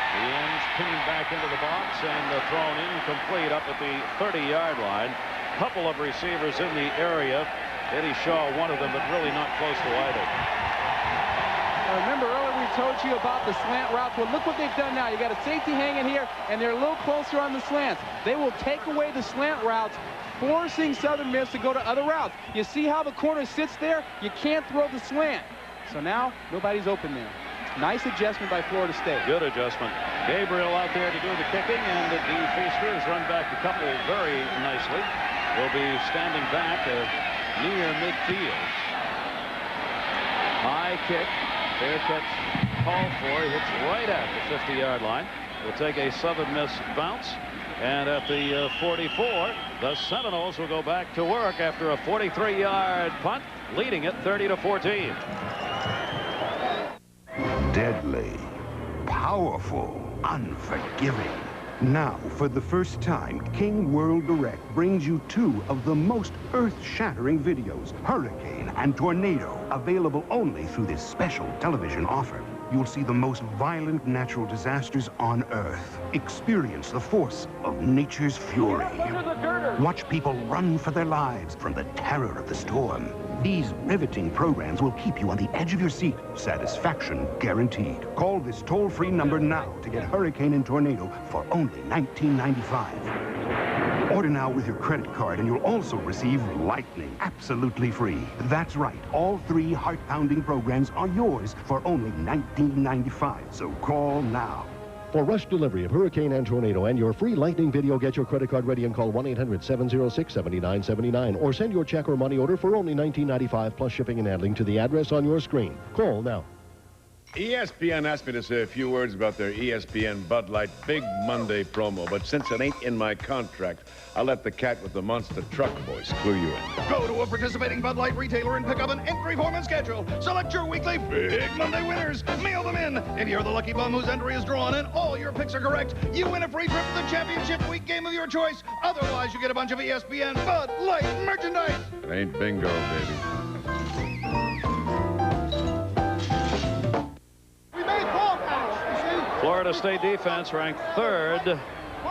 The ends pinging back into the box and thrown incomplete up at the 30-yard line. Couple of receivers in the area. Eddie Shaw, one of them, but really not close to either. Remember earlier we told you about the slant routes. Well, look what they've done now. You got a safety hanging here, and they're a little closer on the slants. They will take away the slant routes, forcing Southern Miss to go to other routes. You see how the corner sits there? You can't throw the slant. So now nobody's open there. Nice adjustment by Florida State. Good adjustment. Gabriel out there to do the kicking, and the Feaster has run back a couple very nicely. Will be standing back near midfield. High kick. Fair catch called for. He hits right at the 50-yard line. Will take a Southern Miss bounce. And at the 44, the Seminoles will go back to work after a 43-yard punt, leading it 30-14. Deadly, powerful, unforgiving. Now, for the first time, King World Direct brings you 2 of the most earth-shattering videos, Hurricane and Tornado, available only through this special television offer. You'll see the most violent natural disasters on Earth. Experience the force of nature's fury. Watch people run for their lives from the terror of the storm. These riveting programs will keep you on the edge of your seat. Satisfaction guaranteed. Call this toll-free number now to get Hurricane and Tornado for only $19.95. Order now with your credit card and you'll also receive Lightning absolutely free. That's right. All 3 heart-pounding programs are yours for only $19.95. So call now. For rush delivery of Hurricane and Tornado and your free Lightning video, get your credit card ready and call 1-800-706-7979 or send your check or money order for only $19.95 plus shipping and handling to the address on your screen. Call now. ESPN asked me to say a few words about their ESPN Bud Light Big Monday promo, but since it ain't in my contract, I'll let the cat with the monster truck voice clue you in. Go to a participating Bud Light retailer and pick up an entry form and schedule. Select your weekly Big Monday winners. Mail them in. If you're the lucky bum whose entry is drawn and all your picks are correct, you win a free trip to the championship week game of your choice. Otherwise, you get a bunch of ESPN Bud Light merchandise. It ain't bingo, baby. Florida State defense ranked 3rd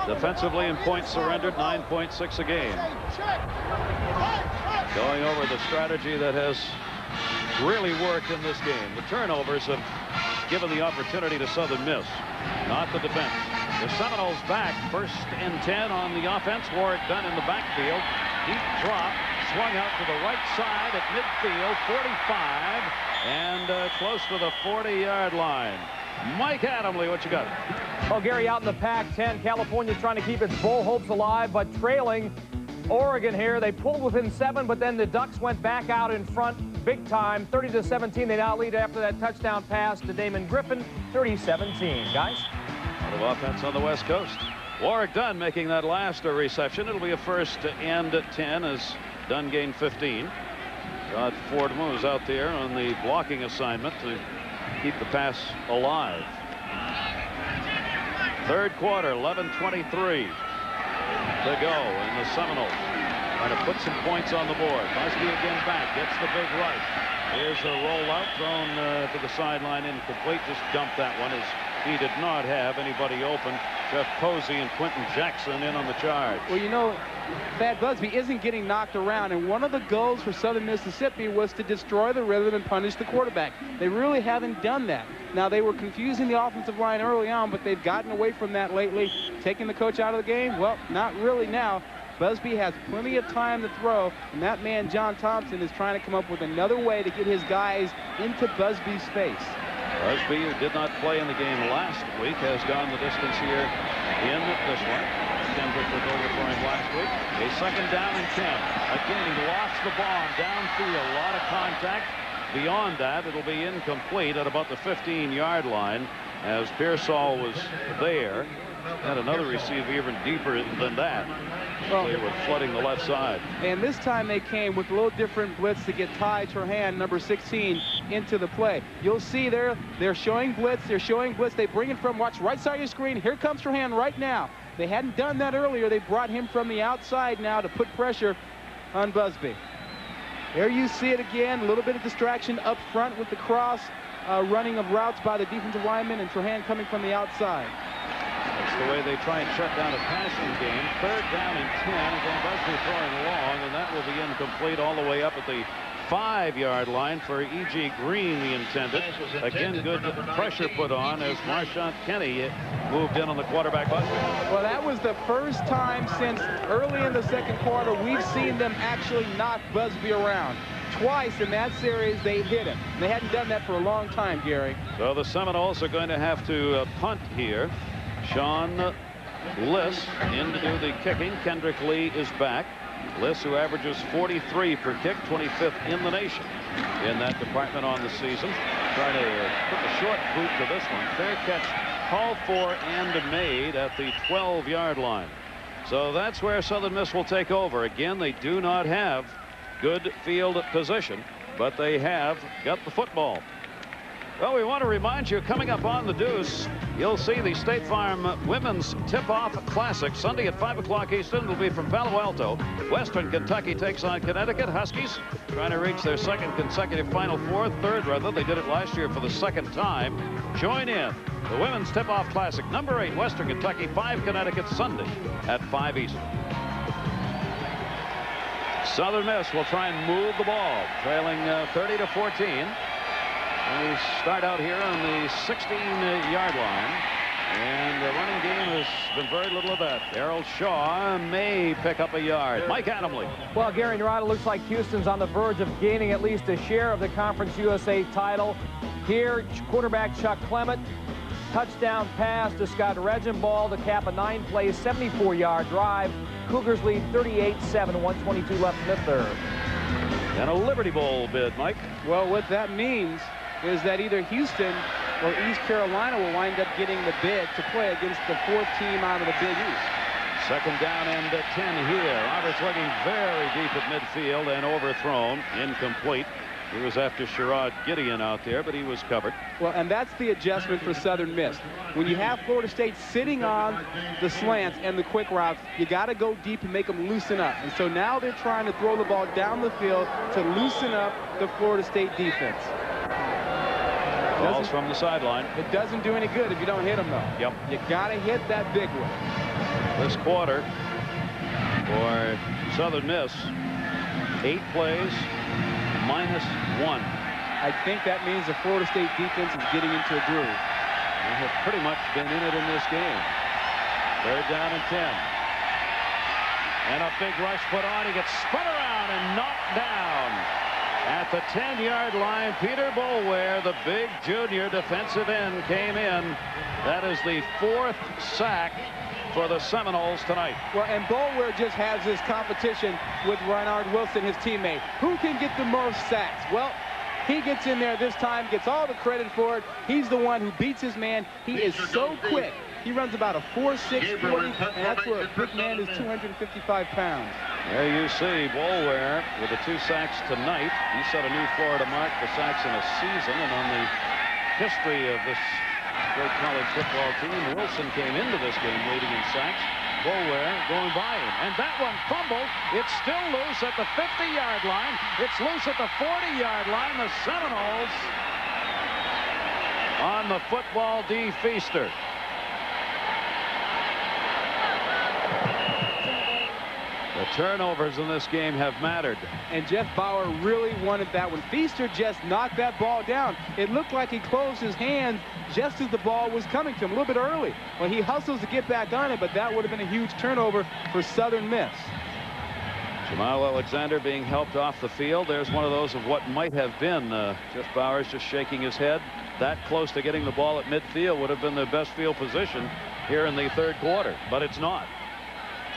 defensively in points surrendered, 9.6 a game. Going over the strategy that has really worked in this game. The turnovers have given the opportunity to Southern Miss, not the defense. The Seminoles back, 1st and 10 on the offense. Warrick Dunn in the backfield. Deep drop, swung out to the right side at midfield, 45, and close to the 40-yard line. Mike Adamle, what you got? Well, Gary, out in the Pac-10, California's trying to keep its bowl hopes alive, but trailing Oregon here. They pulled within 7, but then the Ducks went back out in front big time, 30-17. They now lead after that touchdown pass to Damon Griffin, 30-17. Guys? Out of offense on the West Coast. Warrick Dunn making that last reception. It'll be a 1st and 10 as Dunn gained 15. Todd Ford moves out there on the blocking assignment to keep the pass alive. 3rd quarter, 11:23 to go, and the Seminoles trying to put some points on the board. Busby again back, gets the big right. Here's a rollout thrown to the sideline, incomplete. Just dumped that one as he did not have anybody open. Jeff Posey and Quentin Jackson in on the charge. Well, you know, Thad Busby isn't getting knocked around, and one of the goals for Southern Mississippi was to destroy the rhythm and punish the quarterback. They really haven't done that. Now, they were confusing the offensive line early on, but they've gotten away from that lately. Taking the coach out of the game? Well, not really now. Busby has plenty of time to throw, and that man, John Thompson, is trying to come up with another way to get his guys into Busby's face. Busby, who did not play in the game last week, has gone the distance here in this one. Kendrick was over for him last week. A 2nd down and 10. Again, he lost the ball downfield. A lot of contact. Beyond that, it'll be incomplete at about the 15-yard line as Pearsall was there. And another receiver even deeper than that. Well, they were flooding the left side. And this time they came with a little different blitz to get Ty Trahan, number 16, into the play. You'll see they're showing blitz. They're showing blitz. They bring it from, watch, right side of your screen. Here comes Trahan right now. They hadn't done that earlier. They brought him from the outside now to put pressure on Busby. There you see it again. A little bit of distraction up front with the cross running of routes by the defensive lineman, and Trahan coming from the outside. That's the way they try and shut down a passing game. 3rd down and 10. Again, Busby throwing long, and that will be incomplete all the way up at the 5-yard line for E.G. Green, the intended. Again, good pressure put on as Marchant Kenny moved in on the quarterback. Busby. Well, that was the first time since early in the 2nd quarter we've seen them actually knock Busby around. Twice in that series they hit him. They hadn't done that for a long time, Gary. So the Seminoles are going to have to punt here. Sean Liss in to do the kicking. Kendrick Lee is back. Liss, who averages 43 per kick, 25th in the nation in that department on the season. Trying to put the short boot to this one. Fair catch called for and made at the 12-yard line. So that's where Southern Miss will take over. Again, they do not have good field position, but they have got the football. Well, we want to remind you, coming up on the Deuce, you'll see the State Farm Women's Tip-Off Classic Sunday at 5 o'clock Eastern. It'll be from Palo Alto. Western Kentucky takes on Connecticut. Huskies trying to reach their 2nd consecutive Final Four, 3rd rather. They did it last year for the 2nd time. Join in the Women's Tip-Off Classic. Number 8, Western Kentucky, 5 Connecticut, Sunday at 5 Eastern. Southern Miss will try and move the ball, trailing 30-14. We start out here on the 16-yard line, and the running game has been very little of that. Errol Shaw may pick up a yard. Mike Adamle. Well, Gary Nerado, looks like Houston's on the verge of gaining at least a share of the Conference USA title. Here, quarterback Chuck Clement, touchdown pass to Scott Regenball to cap a 9-play, 74-yard drive. Cougars lead 38-7, 122 left in the 3rd. And a Liberty Bowl bid, Mike. Well, what that means is that either Houston Well, East Carolina will wind up getting the bid to play against the 4th team out of the Big East. Second down and 10 here. Roberts looking very deep at midfield and overthrown. Incomplete. He was after Sherrod Gideon out there, but he was covered. Well, and that's the adjustment for Southern Miss. When you have Florida State sitting on the slants and the quick routes, you got to go deep and make them loosen up. And so now they're trying to throw the ball down the field to loosen up the Florida State defense. Balls from the sideline. It doesn't do any good if you don't hit them, though. Yep. You got to hit that big one. This quarter for Southern Miss, 8 plays, -1. I think that means the Florida State defense is getting into a groove. They have pretty much been in it in this game. Third down and 10. And a big rush put on. He gets spun around and knocked down. At the 10-yard line, Peter Boulware, the big junior defensive end, came in. That is the 4th sack for the Seminoles tonight. Well, and Boulware just has this competition with Reinhard Wilson, his teammate. Who can get the most sacks? Well, he gets in there this time, gets all the credit for it. He's the one who beats his man. He is so quick. He runs about a 4.6 40, and that's where a big man is 255 pounds. There you see Boulware with the 2 sacks tonight. He set a new Florida mark for sacks in a season, and on the history of this great college football team, Wilson came into this game leading in sacks. Boulware going by him, and that one fumbled. It's still loose at the 50-yard line. It's loose at the 40-yard line. The Seminoles on the football D feaster. The turnovers in this game have mattered. And Jeff Bauer really wanted that one. Feaster just knocked that ball down. It looked like he closed his hand just as the ball was coming to him, a little bit early. Well, he hustles to get back on it, but that would have been a huge turnover for Southern Miss. Jamal Alexander being helped off the field. There's one of those of what might have been. Jeff Bauer's just shaking his head. That close to getting the ball at midfield would have been the best field position here in the 3rd quarter, but it's not.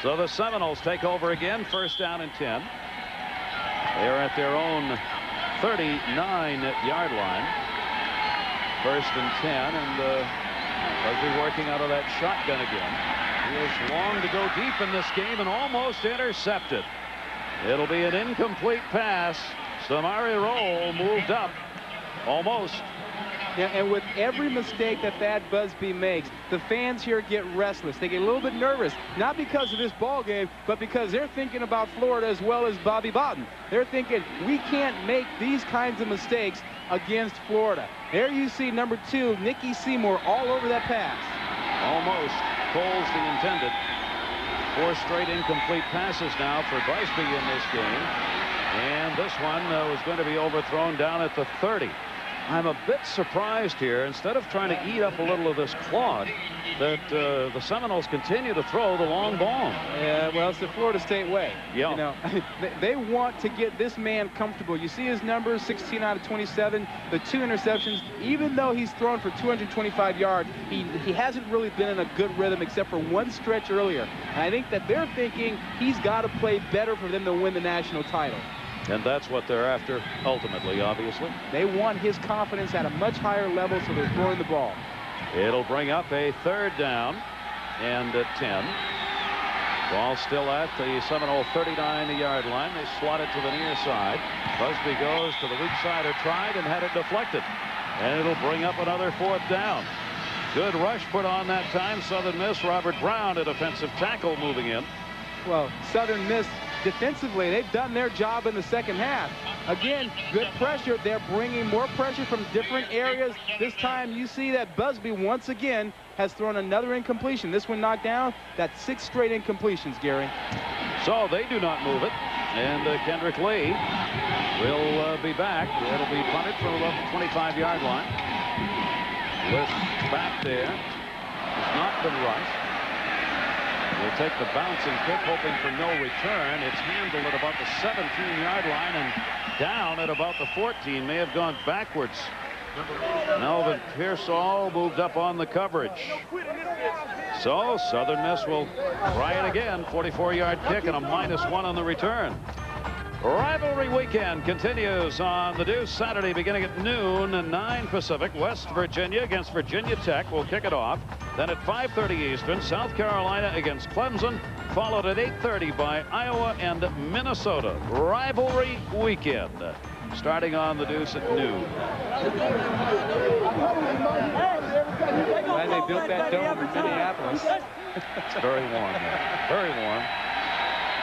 So the Seminoles take over again, first down and 10. They are at their own 39-yard line. First and 10, and they'll be working out of that shotgun again. He is long to go deep in this game and almost intercepted. It'll be an incomplete pass. Samari Roll moved up almost. Yeah, and with every mistake that Thad Busby makes, the fans here get restless. They get a little bit nervous, not because of this ball game, but because they're thinking about Florida as well as Bobby Bowden. They're thinking, we can't make these kinds of mistakes against Florida. There you see number 2, Nicky Seymour, all over that pass. Almost pulls the intended. 4 straight incomplete passes now for Busby in this game. And this one was going to be overthrown down at the 30. I'm a bit surprised here, instead of trying to eat up a little of this clock, that the Seminoles continue to throw the long ball. Yeah, well, it's the Florida State way. Yeah. You know, they want to get this man comfortable. You see his numbers, 16 out of 27, the 2 interceptions. Even though he's thrown for 225 yards, he hasn't really been in a good rhythm except for one stretch earlier. And I think that they're thinking he's got to play better for them to win the national title. And that's what they're after, ultimately, obviously. They want his confidence at a much higher level, so they're throwing the ball. It'll bring up a 3rd down and 10. Ball still at the Seminole 39-yard line. They slot it to the near side. Busby goes to the weak side, or tried, and had it deflected. And it'll bring up another 4th down. Good rush put on that time. Southern Miss, Robert Brown, a defensive tackle moving in. Well, Southern Miss defensively, they've done their job in the second half. Again, good pressure. They're bringing more pressure from different areas. This time you see that Busby once again has thrown another incompletion. This one knocked down. That's 6 straight incompletions, Gary. So they do not move it. And Kendrick Lee will be back. It'll be punted from about the 25-yard line. List back there. It's not been rushed. Will take the bouncing kick, hoping for no return. It's handled at about the 17-yard line and down at about the 14. May have gone backwards. Melvin Pearsall moved up on the coverage. So Southern Miss will try it again. 44-yard kick and a -1 on the return. Rivalry weekend continues on the Deuce Saturday beginning at noon and 9 Pacific. West Virginia against Virginia Tech will kick it off. Then at 5:30 Eastern, South Carolina against Clemson, followed at 8:30 by Iowa and Minnesota. Rivalry weekend starting on the Deuce at noon. Glad they built that dome in Minneapolis. It's very warm there. Very warm.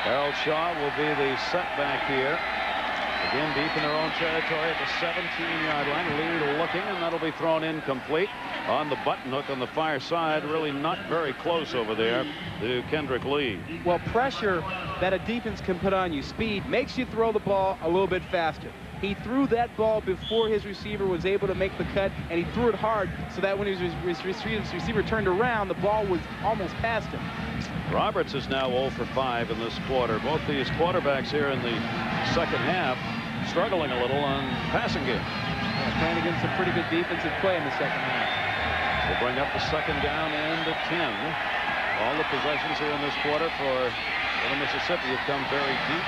Harold Shaw will be the setback here. Again, deep in their own territory at the 17-yard line. Lead looking, and that'll be thrown incomplete on the button hook on the far side. Really not very close over there to Kendrick Lee. Well, pressure that a defense can put on you, speed, makes you throw the ball a little bit faster. He threw that ball before his receiver was able to make the cut, and he threw it hard so that when his receiver turned around, the ball was almost past him. Roberts is now 0 for 5 in this quarter. Both these quarterbacks here in the second half struggling a little on passing game. Yeah, playing against a pretty good defensive play in the second half. We'll bring up the second down and 10. All the possessions here in this quarter for Mississippi have come very deep.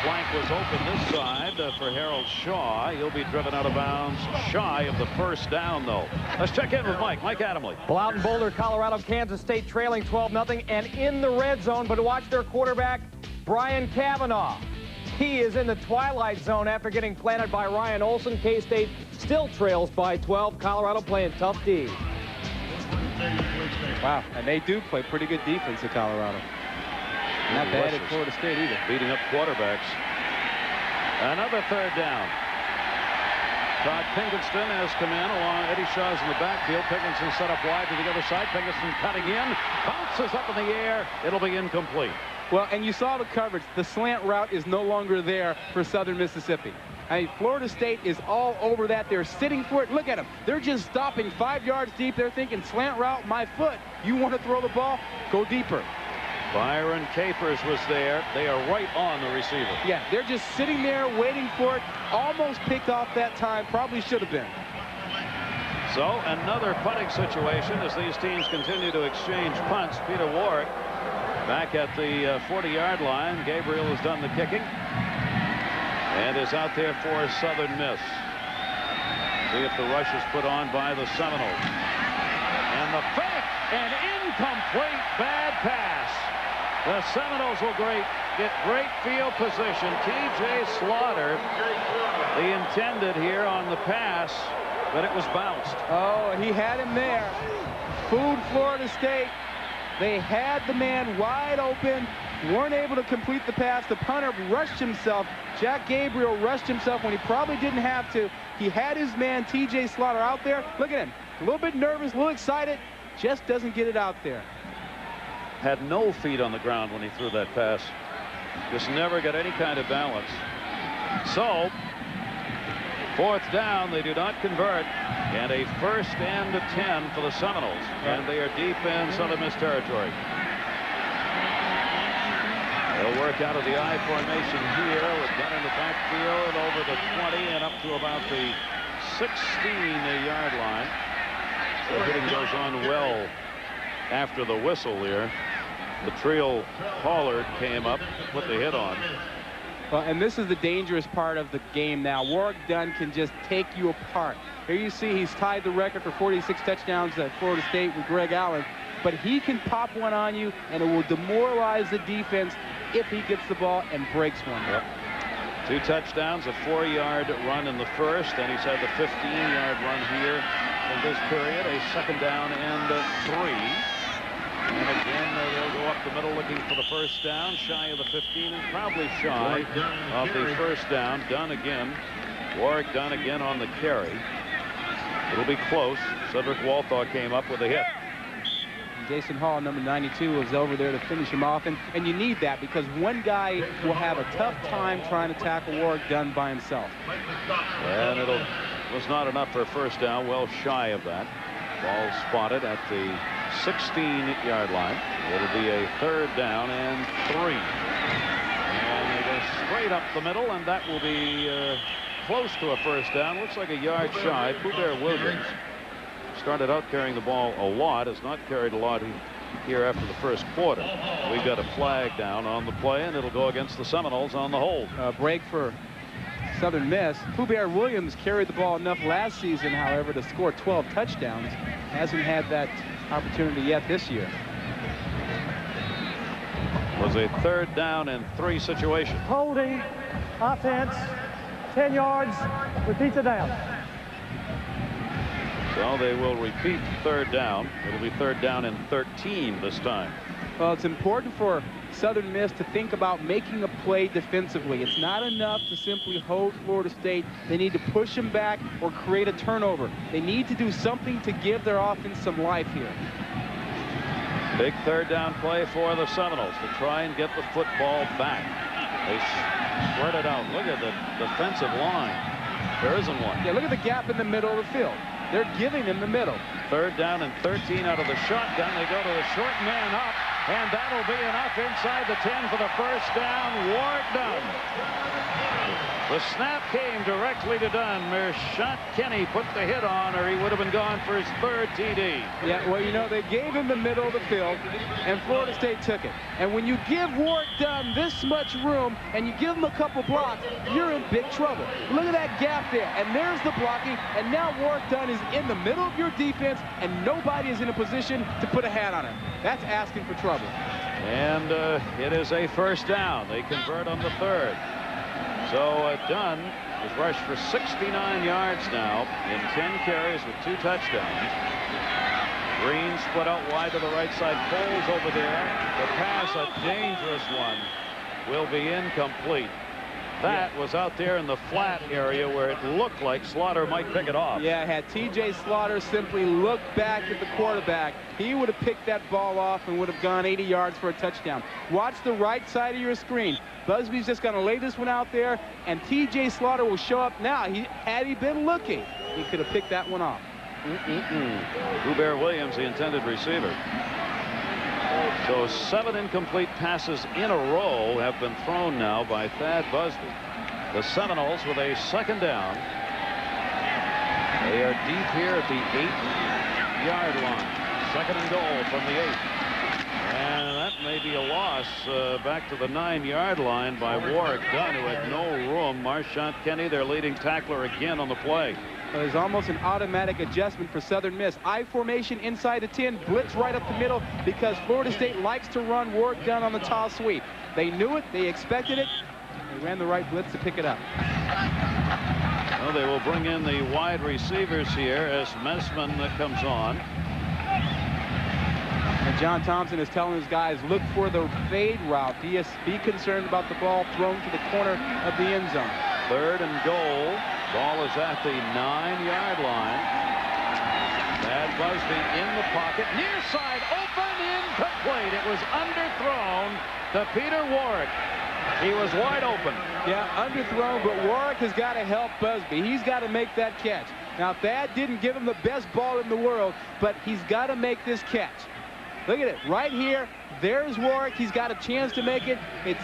Flank was open this side for Harold Shaw. He'll be driven out of bounds shy of the first down, though. Let's check in with Mike Adamle. Well, out in Boulder, Colorado, Kansas State trailing 12-0 and in the red zone. But to watch their quarterback, Brian Cavanaugh. He is in the twilight zone after getting planted by Ryan Olsen. K-State still trails by 12. Colorado playing tough D. Wow, and they do play pretty good defense at Colorado. Not bad at Florida State either. Beating up quarterbacks. Another third down. Todd Pinkerton has come in along. Eddie Shaw's in the backfield. Pinkerton set up wide to the other side. Pinkerton cutting in. Bounces up in the air. It'll be incomplete. Well, and you saw the coverage. The slant route is no longer there for Southern Mississippi. I mean, Florida State is all over that. They're sitting for it. Look at them. They're just stopping 5 yards deep. They're thinking slant route, my foot. You want to throw the ball? Go deeper. Byron Capers was there. They are right on the receiver. Yeah, they're just sitting there waiting for it. Almost picked off that time. Probably should have been. So another punting situation as these teams continue to exchange punts. Peter Warwick back at the 40-yard line. Gabriel has done the kicking and is out there for Southern Miss. See if the rush is put on by the Seminoles. And the fake, and incomplete, bad pass. The Seminoles will get great field position. T.J. Slaughter, the intended here on the pass, but it was bounced. Oh, he had him there. Fooled Florida State. They had the man wide open, weren't able to complete the pass. The punter rushed himself. Jack Gabriel rushed himself when he probably didn't have to. He had his man, T.J. Slaughter, out there. Look at him. A little bit nervous, a little excited. Just doesn't get it out there. Had no feet on the ground when he threw that pass. Just never got any kind of balance. So, fourth down, they do not convert. And a first and 10 for the Seminoles. And they are deep in Southern Miss territory. They'll work out of the I formation here with Gunn in the backfield over the 20 and up to about the 16-yard line. The hitting goes on well after the whistle there. The Trill Pollard came up, put the hit on. Well, and this is the dangerous part of the game now. Warwick Dunn can just take you apart. Here you see he's tied the record for 46 touchdowns at Florida State with Greg Allen. But he can pop one on you, and it will demoralize the defense if he gets the ball and breaks one. Yep. 2 touchdowns, a 4-yard run in the first, and he's had the 15-yard run here in this period. A second down and 3. And again, they'll go up the middle looking for the first down, shy of the 15 and probably shy of the first down. Dunn again. Warwick Dunn again on the carry. It'll be close. Cedric Walthaw came up with a hit. Jason Hall, number 92, was over there to finish him off. And you need that because one guy will have a tough time trying to tackle Warwick Dunn by himself. And it was not enough for a first down, well shy of that. Ball spotted at the 16-yard line. It'll be a third down and 3. And they go straight up the middle, and that will be close to a first down. Looks like a yard shy. Pooh Bear Williams started out carrying the ball a lot, has not carried a lot here after the first quarter. We've got a flag down on the play, and it'll go against the Seminoles on the hold. Break for Southern Miss. Hubert Williams carried the ball enough last season, however, to score 12 touchdowns. Hasn't had that opportunity yet this year. Was a 3rd down and 3 situation. Holding, offense, 10 yards, repeats it down. So they will repeat 3rd down. It'll be 3rd down and 13 this time. Well, it's important for Southern Miss to think about making a play defensively. It's not enough to simply hold Florida State. They need to push them back or create a turnover. They need to do something to give their offense some life here. Big 3rd down play for the Seminoles to try and get the football back. They spread it out. Look at the defensive line. There isn't one. Yeah, look at the gap in the middle of the field. They're giving him the middle. 3rd down and 13 out of the shotgun. They go to the short man up, and that'll be enough inside the 10 for the first down. Ward Dunn. The snap came directly to Dunn. Mershant Kenny put the hit on, or he would have been gone for his 3rd TD. Yeah, well, you know, they gave him the middle of the field, and Florida State took it. And when you give Ward Dunn this much room, and you give him a couple blocks, you're in big trouble. Look at that gap there, and there's the blocking, and now Ward Dunn is in the middle of your defense, and nobody is in a position to put a hat on him. That's asking for trouble. And it is a 1st down. They convert on the 3rd. So Dunn has rushed for 69 yards now in 10 carries with 2 touchdowns. Green split out wide to the right side. Foles over there. The pass, a dangerous one, will be incomplete. That was out there in the flat area where it looked like Slaughter might pick it off. Yeah, had T.J. Slaughter simply looked back at the quarterback, he would have picked that ball off and would have gone 80 yards for a touchdown. Watch the right side of your screen. Busby's just going to lay this one out there, and T.J. Slaughter will show up now. Had he been looking, he could have picked that one off. Hubert Williams, the intended receiver. So 7 incomplete passes in a row have been thrown now by Thad Busby. The Seminoles with a 2nd down. They are deep here at the 8-yard line. 2nd and goal from the 8. And that may be a loss back to the 9-yard line by Warwick Dunn, who had no room. Marchant Kenny, their leading tackler, again on the play. There's almost an automatic adjustment for Southern Miss. I formation inside the 10, blitz right up the middle, because Florida State likes to run Warwick Dunn on the toss sweep. They knew it, they expected it, they ran the right blitz to pick it up. Well, they will bring in the wide receivers here as Messman comes on. And John Thompson is telling his guys, look for the fade route. Be concerned about the ball thrown to the corner of the end zone. 3rd and goal. Ball is at the 9-yard line. Thad Busby in the pocket. Near side, open, incomplete. It was underthrown to Peter Warwick. He was wide open. Yeah, underthrown, but Warwick has got to help Busby. He's got to make that catch. Now, Thad didn't give him the best ball in the world, but he's got to make this catch. Look at it, right here. There's Warwick. He's got a chance to make it. It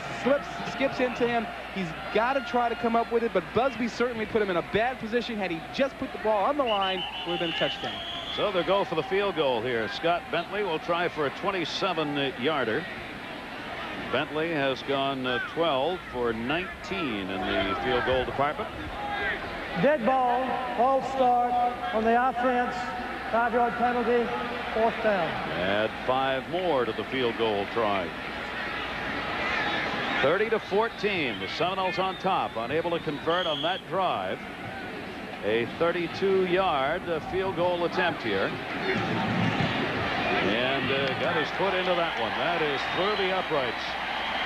skips into him. He's got to try to come up with it, but Busby certainly put him in a bad position. Had he just put the ball on the line, it would have been a touchdown. So they'll go for the field goal here. Scott Bentley will try for a 27-yarder. Bentley has gone 12 for 19 in the field goal department. Dead ball, false start on the offense, 5-yard penalty, 4th down. Add 5 more to the field goal try. 30-14. The Seminoles on top, unable to convert on that drive. A 32-yard field goal attempt here. And got his foot into that one. That is through the uprights.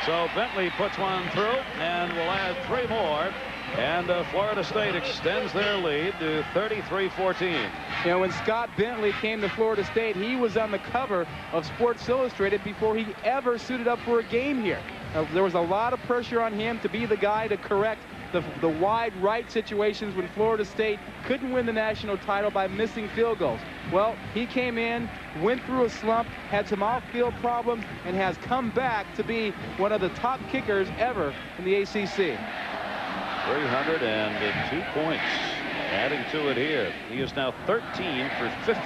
So Bentley puts one through and will add 3 more. And Florida State extends their lead to 33-14. You know, when Scott Bentley came to Florida State, he was on the cover of Sports Illustrated before he ever suited up for a game here. There was a lot of pressure on him to be the guy to correct the wide right situations when Florida State couldn't win the national title by missing field goals. Well, he came in, went through a slump, had some off-field problems, and has come back to be one of the top kickers ever in the ACC. 302 points Adding to it here. He is now 13 for 15.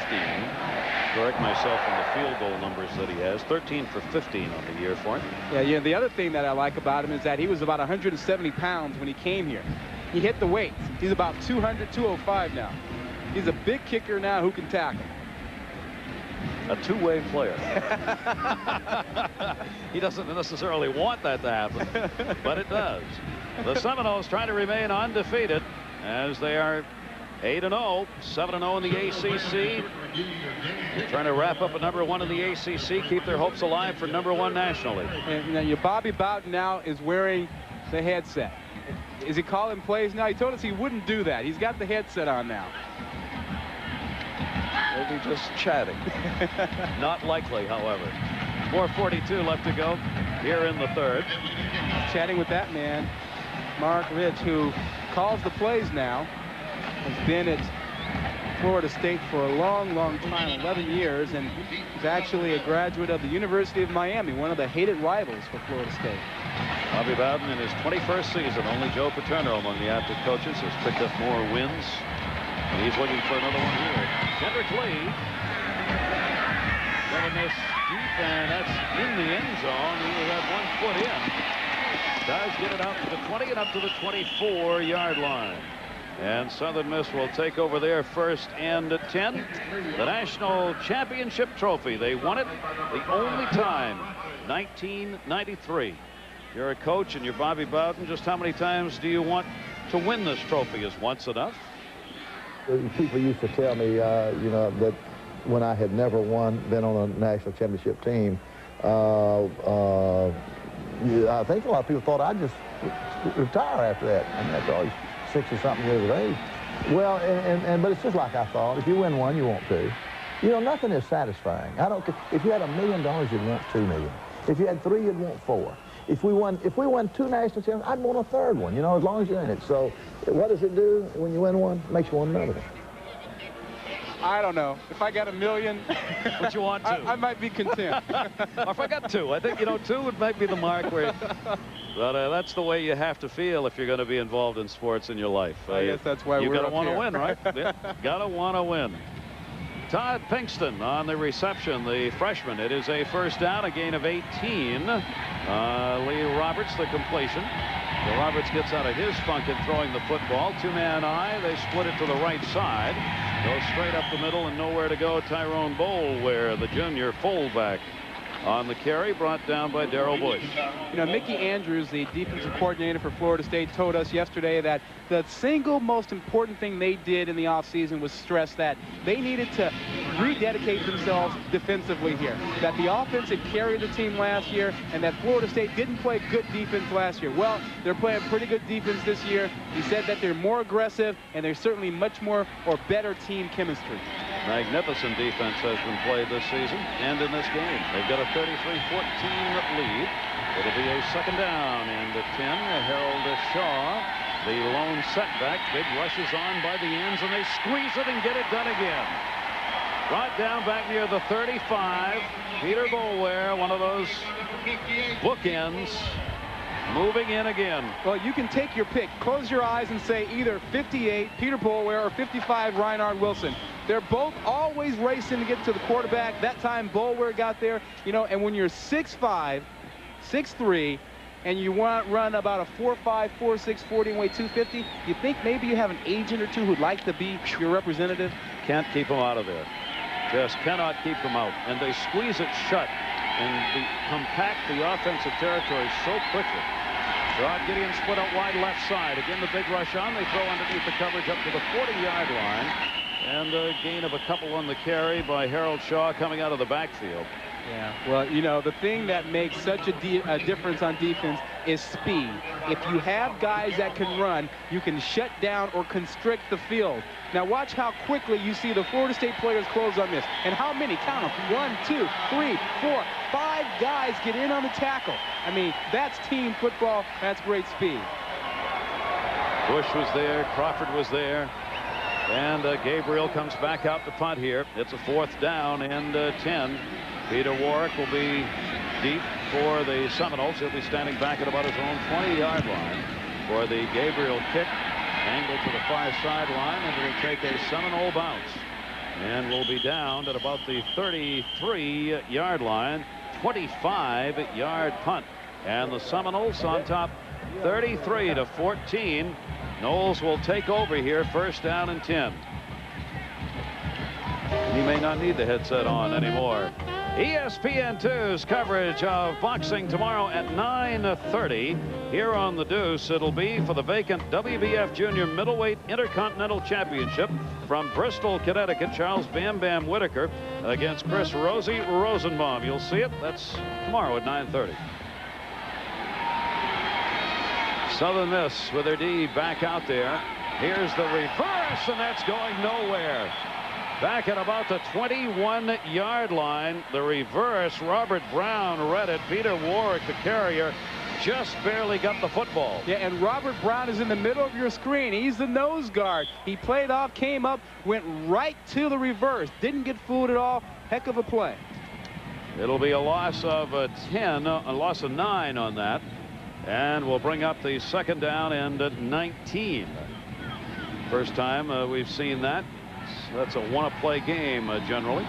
Correct myself on the field goal numbers that he has. 13 for 15 on the year for him. Yeah. The other thing that I like about him is that he was about 170 pounds when he came here. He hit the weights. He's about 200, 205 now. He's a big kicker now who can tackle. A two-way player. He doesn't necessarily want that to happen, but it does. The Seminoles trying to remain undefeated as they are 8-0, 7-0 in the ACC. Trying to wrap up at #1 in the ACC, keep their hopes alive for #1 nationally. And your Bobby Bowden now is wearing the headset. Is he calling plays now? He told us he wouldn't do that. He's got the headset on now. Maybe just chatting. Not likely, however. 4:42 left to go here in the third. Chatting with that man, Mark Rich, who calls the plays now. Has been at Florida State for a long, long time, 11 years, and he's actually a graduate of the University of Miami, one of the hated rivals for Florida State. Bobby Bowden in his 21st season. Only Joe Paterno among the active coaches has picked up more wins. And he's looking for another one here. Kendrick Lee. Getting this deep, and that's in the end zone. He had 1 foot in. Does get it out to the 20 and up to the 24-yard line. And Southern Miss will take over there 1st and 10. The National Championship Trophy. They won it the only time, 1993. You're a coach and you're Bobby Bowden. Just how many times do you want to win this trophy? Is once enough? People used to tell me, you know, that when I had never been on a national championship team, I think a lot of people thought I'd just retire after that. I mean, after all these 60-something years of age. Well, but it's just like I thought. If you win one, you want two. You know, nothing is satisfying. I don't care. If you had $1 million, you'd want $2 million. If you had 3, you'd want 4. If we won 2 national championships, I'd want a 3rd one, you know, as long as you're in it. So what does it do when you win one? It makes you want another one. I don't know. If I got $1 million, what you want to? I might be content. Or if I got 2, I think, you know, 2 might be the mark where. But that's the way you have to feel if you're going to be involved in sports in your life. I guess that's why you we're gotta want to here. win, right? Yeah, gotta want to win. Todd Pinkston on the reception, the freshman. It is a 1st down, a gain of 18. Lee Roberts, the completion. So Roberts gets out of his funk in throwing the football. 2-man eye. They split it to the right side. Goes straight up the middle and nowhere to go. Tyrone Boulware, the junior fullback, on the carry, brought down by Darrell Bush. You know, Mickey Andrews, the defensive coordinator for Florida State, told us yesterday that the single most important thing they did in the offseason was stress that they needed to rededicate themselves defensively here. That the offense had carried the team last year, and that Florida State didn't play good defense last year. Well, they're playing pretty good defense this year. He said that they're more aggressive, and they're certainly much more or better team chemistry. Magnificent defense has been played this season and in this game. They've got a 33-14 lead. It'll be a 2nd down and a 10. Harold Shaw, the lone setback. Big rushes on by the ends, and they squeeze it and get it done again. Brought down back near the 35. Peter Boulware, one of those bookends, moving in again. Well, you can take your pick. Close your eyes and say either 58, Peter Boulware, or 55, Reinhard Wilson. They're both always racing to get to the quarterback. That time, Boulware got there. You know, and when you're 6'5", 6'3", and you want to run about a 4'5", 4'6", 40 and weigh 250, you think maybe you have an agent or two who'd like to be your representative? Can't keep them out of there. Just cannot keep them out. And they squeeze it shut and compact the offensive territory so quickly. Rod Gideon split out wide left side. Again, the big rush on. They throw underneath the coverage up to the 40-yard line. And a gain of a couple on the carry by Harold Shaw coming out of the backfield. Yeah, well, you know, the thing that makes such a difference on defense is speed. If you have guys that can run, you can shut down or constrict the field. Now watch how quickly you see the Florida State players close on this. And how many? Count them. 1, 2, 3, 4, 5 guys get in on the tackle. I mean, that's team football. That's great speed. Bush was there. Crawford was there. And Gabriel comes back out to punt here. It's a 4th down and 10. Peter Warwick will be deep for the Seminoles. He'll be standing back at about his own 20-yard line for the Gabriel kick. Angled to the far sideline, and it'll take a Seminole bounce. And will be down at about the 33-yard line. 25-yard punt. And the Seminoles on top 33-14. Knowles will take over here, first down and 10. He may not need the headset on anymore. ESPN2's coverage of boxing tomorrow at 9:30 here on The Deuce. It'll be for the vacant WBF Junior Middleweight Intercontinental Championship from Bristol, Connecticut. Charles Bam Bam Whitaker against Chris Rosie Rosenbaum. You'll see it. That's tomorrow at 9:30. Southern Miss with their D back out there. Here's the reverse, and that's going nowhere. Back at about the 21-yard line, the reverse. Robert Brown read it. Peter Warwick, the carrier, just barely got the football. Yeah, and Robert Brown is in the middle of your screen. He's the nose guard. He played off, came up, went right to the reverse. Didn't get fooled at all. Heck of a play. It'll be a loss of 10, a loss of 9 on that. And we'll bring up the second down and 19. First time we've seen that. That's a one-a-play game generally.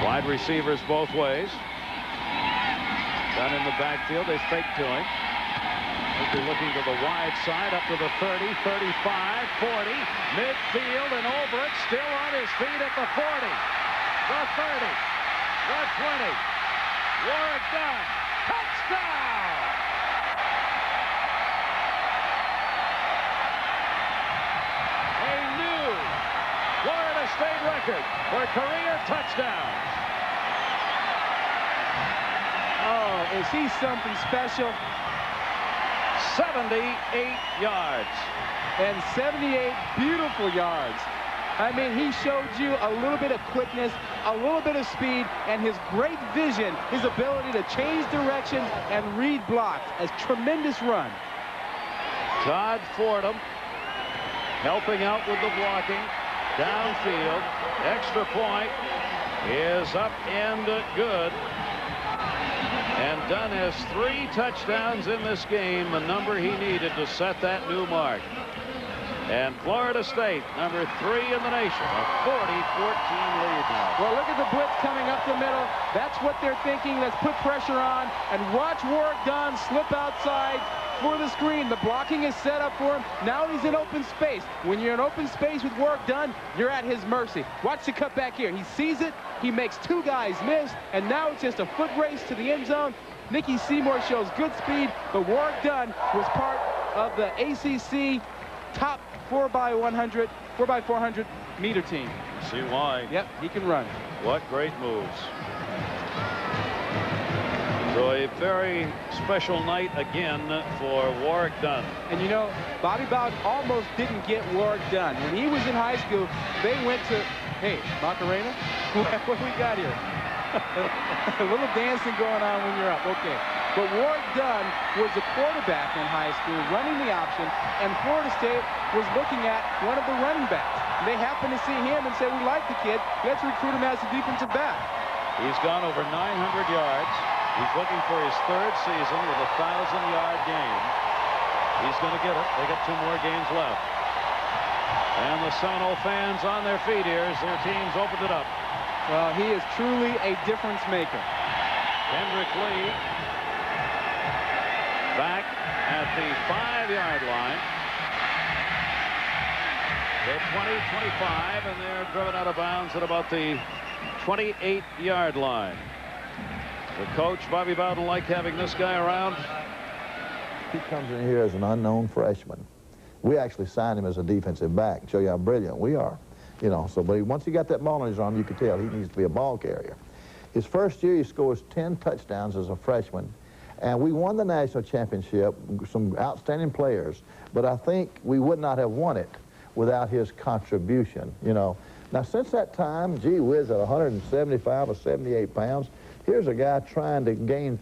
Wide receivers both ways. Down in the backfield, they fake to him. They'll be looking to the wide side, up to the 30, 35, 40, midfield and over it. Still on his feet at the 40, the 30, the 20. Warwick Dunn, touchdown! Florida State record for career touchdowns. Oh, is he something special? 78 yards. And 78 beautiful yards. I mean, he showed you a little bit of quickness, a little bit of speed, and his great vision, his ability to change directions and read blocks. A tremendous run. Todd Fordham helping out with the blocking. Downfield, extra point is up and good. And Dunn has 3 touchdowns in this game, the number he needed to set that new mark. And Florida State, number 3 in the nation, a 40-14 lead now. Well, look at the blitz coming up the middle. That's what they're thinking. Let's put pressure on and watch Warwick Dunn slip outside for the screen. The blocking is set up for him. Now he's in open space. When you're in open space with Warwick Dunn, you're at his mercy. Watch the cut back here. He sees it. He makes 2 guys miss, and now it's just a foot race to the end zone. Nicky Seymour shows good speed, but Warwick Dunn was part of the ACC top 4x400 meter team. See why. Yep, he can run. What great moves. So a very special night again for Warwick Dunn. And you know, Bobby Bowden almost didn't get Warwick Dunn. When he was in high school, they went to, hey, Macarena, what do we got here? A little dancing going on when you're up. Okay. But Warwick Dunn was a quarterback in high school, running the option, and Florida State was looking at one of the running backs. They happened to see him and say, we like the kid. Let's recruit him as a defensive back. He's gone over 900 yards. He's looking for his 3rd season with a 1,000-yard game. He's going to get it. They got 2 more games left. And the Seminole fans on their feet here as their teams opened it up. Well, he is truly a difference maker. Kendrick Lee back at the 5-yard line. The 20, 25, and they're driven out of bounds at about the 28-yard line. The coach, Bobby Bowden, like having this guy around. He comes in here as an unknown freshman. We actually signed him as a defensive back. Show you how brilliant we are. You know, so but once he got that ball in his arm, you could tell he needs to be a ball carrier. His first year, he scores 10 touchdowns as a freshman. And we won the national championship, some outstanding players. But I think we would not have won it without his contribution, you know. Now, since that time, gee whiz, at 175 or 78 pounds, here's a guy trying to gain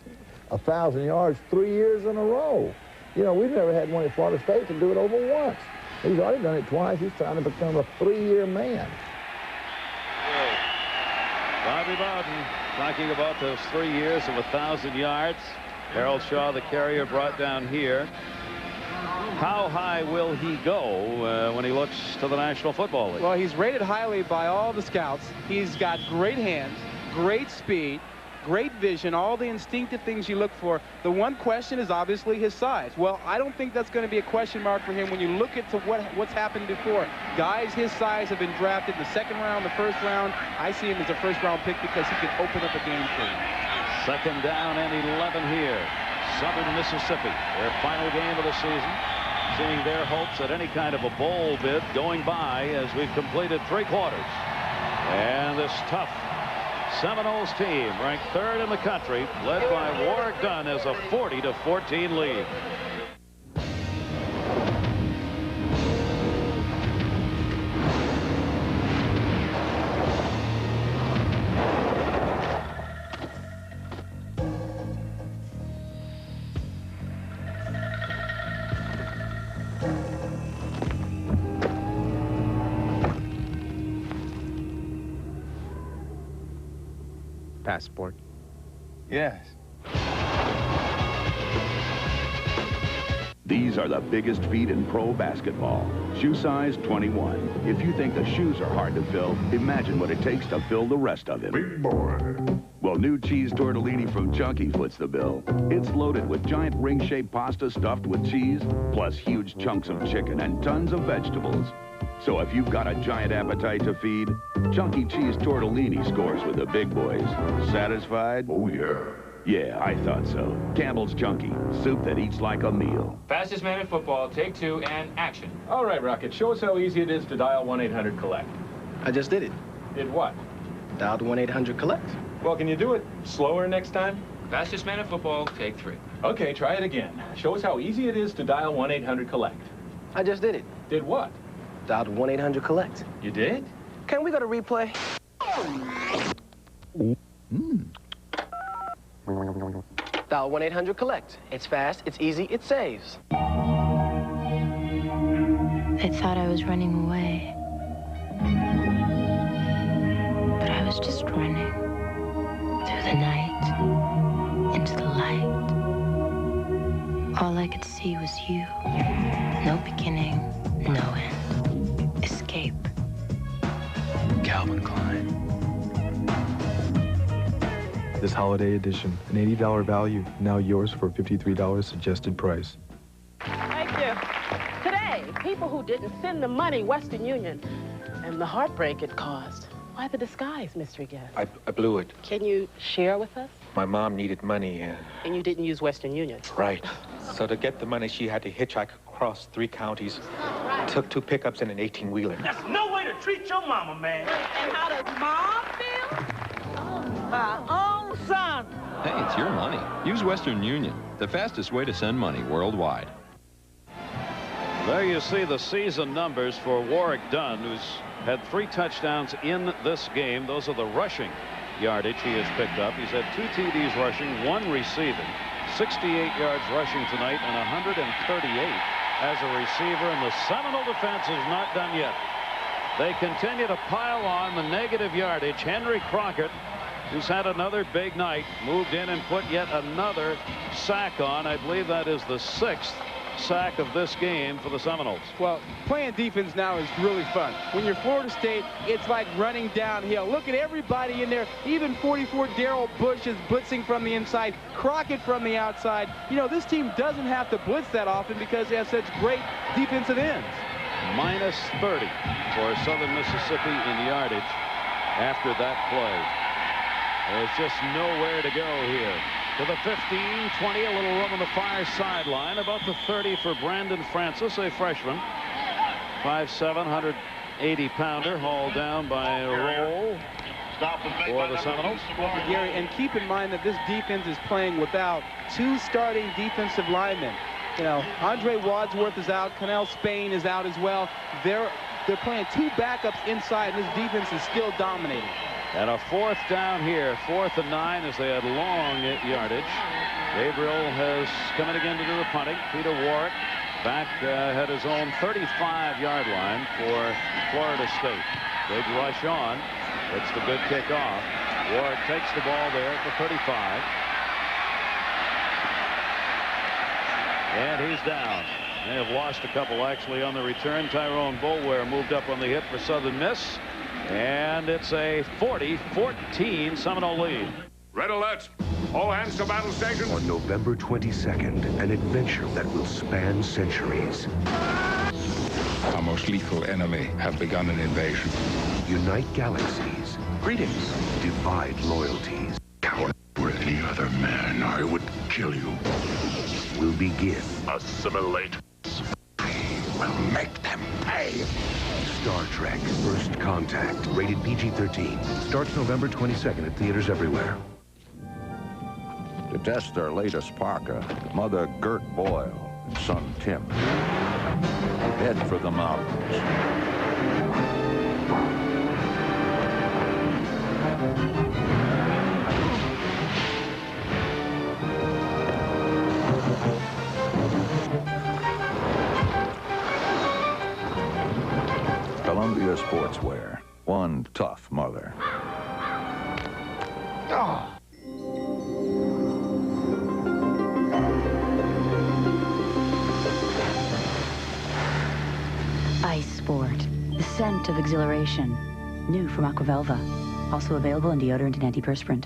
1,000 yards 3 years in a row. You know, we've never had one at Florida State to do it over once. He's already done it twice. He's trying to become a 3-year man. Bobby Bowden talking about those 3 years of 1,000 yards. Harold Shaw, the carrier, brought down here. How high will he go when he looks to the National Football League? Well, he's rated highly by all the scouts. He's got great hands, great speed, great vision, all the instinctive things you look for. The one question is obviously his size. Well, I don't think that's going to be a question mark for him when you look at what's happened before. Guys his size have been drafted in the second round, the first round. I see him as a first-round pick because he can open up a game for you. Second down and 11 here. Southern Mississippi, their final game of the season. Seeing their hopes at any kind of a bowl bid going by as we've completed 3 quarters. And this tough Seminoles team, ranked 3rd in the country, led by Warrick Dunn, as a 40-14 lead. Passport. Yes. These are the biggest feet in pro basketball. Shoe size 21. If you think the shoes are hard to fill, imagine what it takes to fill the rest of him. Big boy. Well, new cheese tortellini from Chunky foots the bill. It's loaded with giant ring-shaped pasta stuffed with cheese, plus huge chunks of chicken and tons of vegetables. So if you've got a giant appetite to feed, Chunky Cheese Tortellini scores with the big boys. Satisfied? Oh, yeah. Yeah, I thought so. Campbell's Chunky, soup that eats like a meal. Fastest man in football, take 2 and action. All right, Rocket, show us how easy it is to dial 1-800-COLLECT. I just did it. Did what? Dialed 1-800-COLLECT. Well, can you do it slower next time? Fastest man in football, take 3. Okay, try it again. Show us how easy it is to dial 1-800-COLLECT. I just did it. Did what? Dialed 1-800-COLLECT. You did? Can we go to replay? Dial 1-800-COLLECT. It's fast, it's easy, it saves. They thought I was running away. But I was just running through the night, into the light. All I could see was you. No beginning, no end. Escape. Calvin Klein. This holiday edition, an $80 value, now yours for $53 suggested price. Thank you. Today, people who didn't send the money, Western Union, and the heartbreak it caused. Why the disguise, mystery guest? I blew it. Can you share with us? My mom needed money. And you didn't use Western Union? Right. So to get the money, she had to hitchhike across 3 counties. Took 2 pickups and an 18-wheeler. That's no way to treat your mama, man. And how does Mom feel? My own son. Hey, it's your money. Use Western Union, the fastest way to send money worldwide. There you see the season numbers for Warrick Dunn, who's had 3 touchdowns in this game. Those are the rushing yardage he has picked up. He's had 2 TDs rushing, 1 receiving, 68 yards rushing tonight, and 138 as a receiver. And the Seminole defense is not done yet. They continue to pile on the negative yardage. Henry Crockett, who's had another big night, moved in and put yet another sack on. I believe that is the 6th sack of this game for the Seminoles. Well, playing defense now is really fun. When you're Florida State, it's like running downhill. Look at everybody in there. Even 44 Darrell Bush is blitzing from the inside, Crockett from the outside. You know, this team doesn't have to blitz that often because they have such great defensive ends. Minus 30 for Southern Mississippi in yardage after that play. There's just nowhere to go here. To the 15, 20, a little room on the far sideline. About the 30 for Brandon Francis, a freshman. 5'7", 180-pounder, hauled down by a roll for the Seminoles. Gary, and keep in mind that this defense is playing without 2 starting defensive linemen. You know, Andre Wadsworth is out. Connell Spain is out as well. They're playing 2 backups inside, and this defense is still dominating. And a 4th down here, 4th and 9 as they had long yardage. Gabriel has come in again to do the punting. Peter Warrick back at his own 35-yard line for Florida State. Big rush on. It's the good kickoff. Warrick takes the ball there at the 35. And he's down. They have lost a couple actually on the return. Tyrone Boulware moved up on the hit for Southern Miss. And it's a 40-14 Seminole lead. Red alert! All hands to battle stations. On November 22nd, an adventure that will span centuries. Our most lethal enemy have begun an invasion. Unite galaxies. Greetings. Divide loyalties. Coward. Were any other man, I would kill you. Will begin. Assimilate. We'll make them pay. Star Trek First Contact. Rated PG-13. Starts November 22nd at theaters everywhere. To test their latest parka, Mother Gert Boyle and son Tim head for the mountains. Columbia Sportswear. One tough mother. Oh. Ice Sport, the scent of exhilaration. New from Aquavelva. Also available in deodorant and antiperspirant.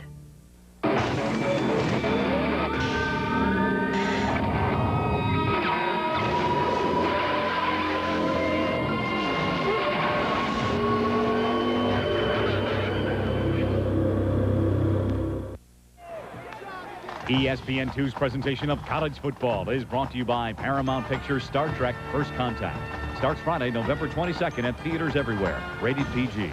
ESPN2's presentation of college football is brought to you by Paramount Pictures Star Trek First Contact. Starts Friday, November 22nd at theaters everywhere. Rated PG.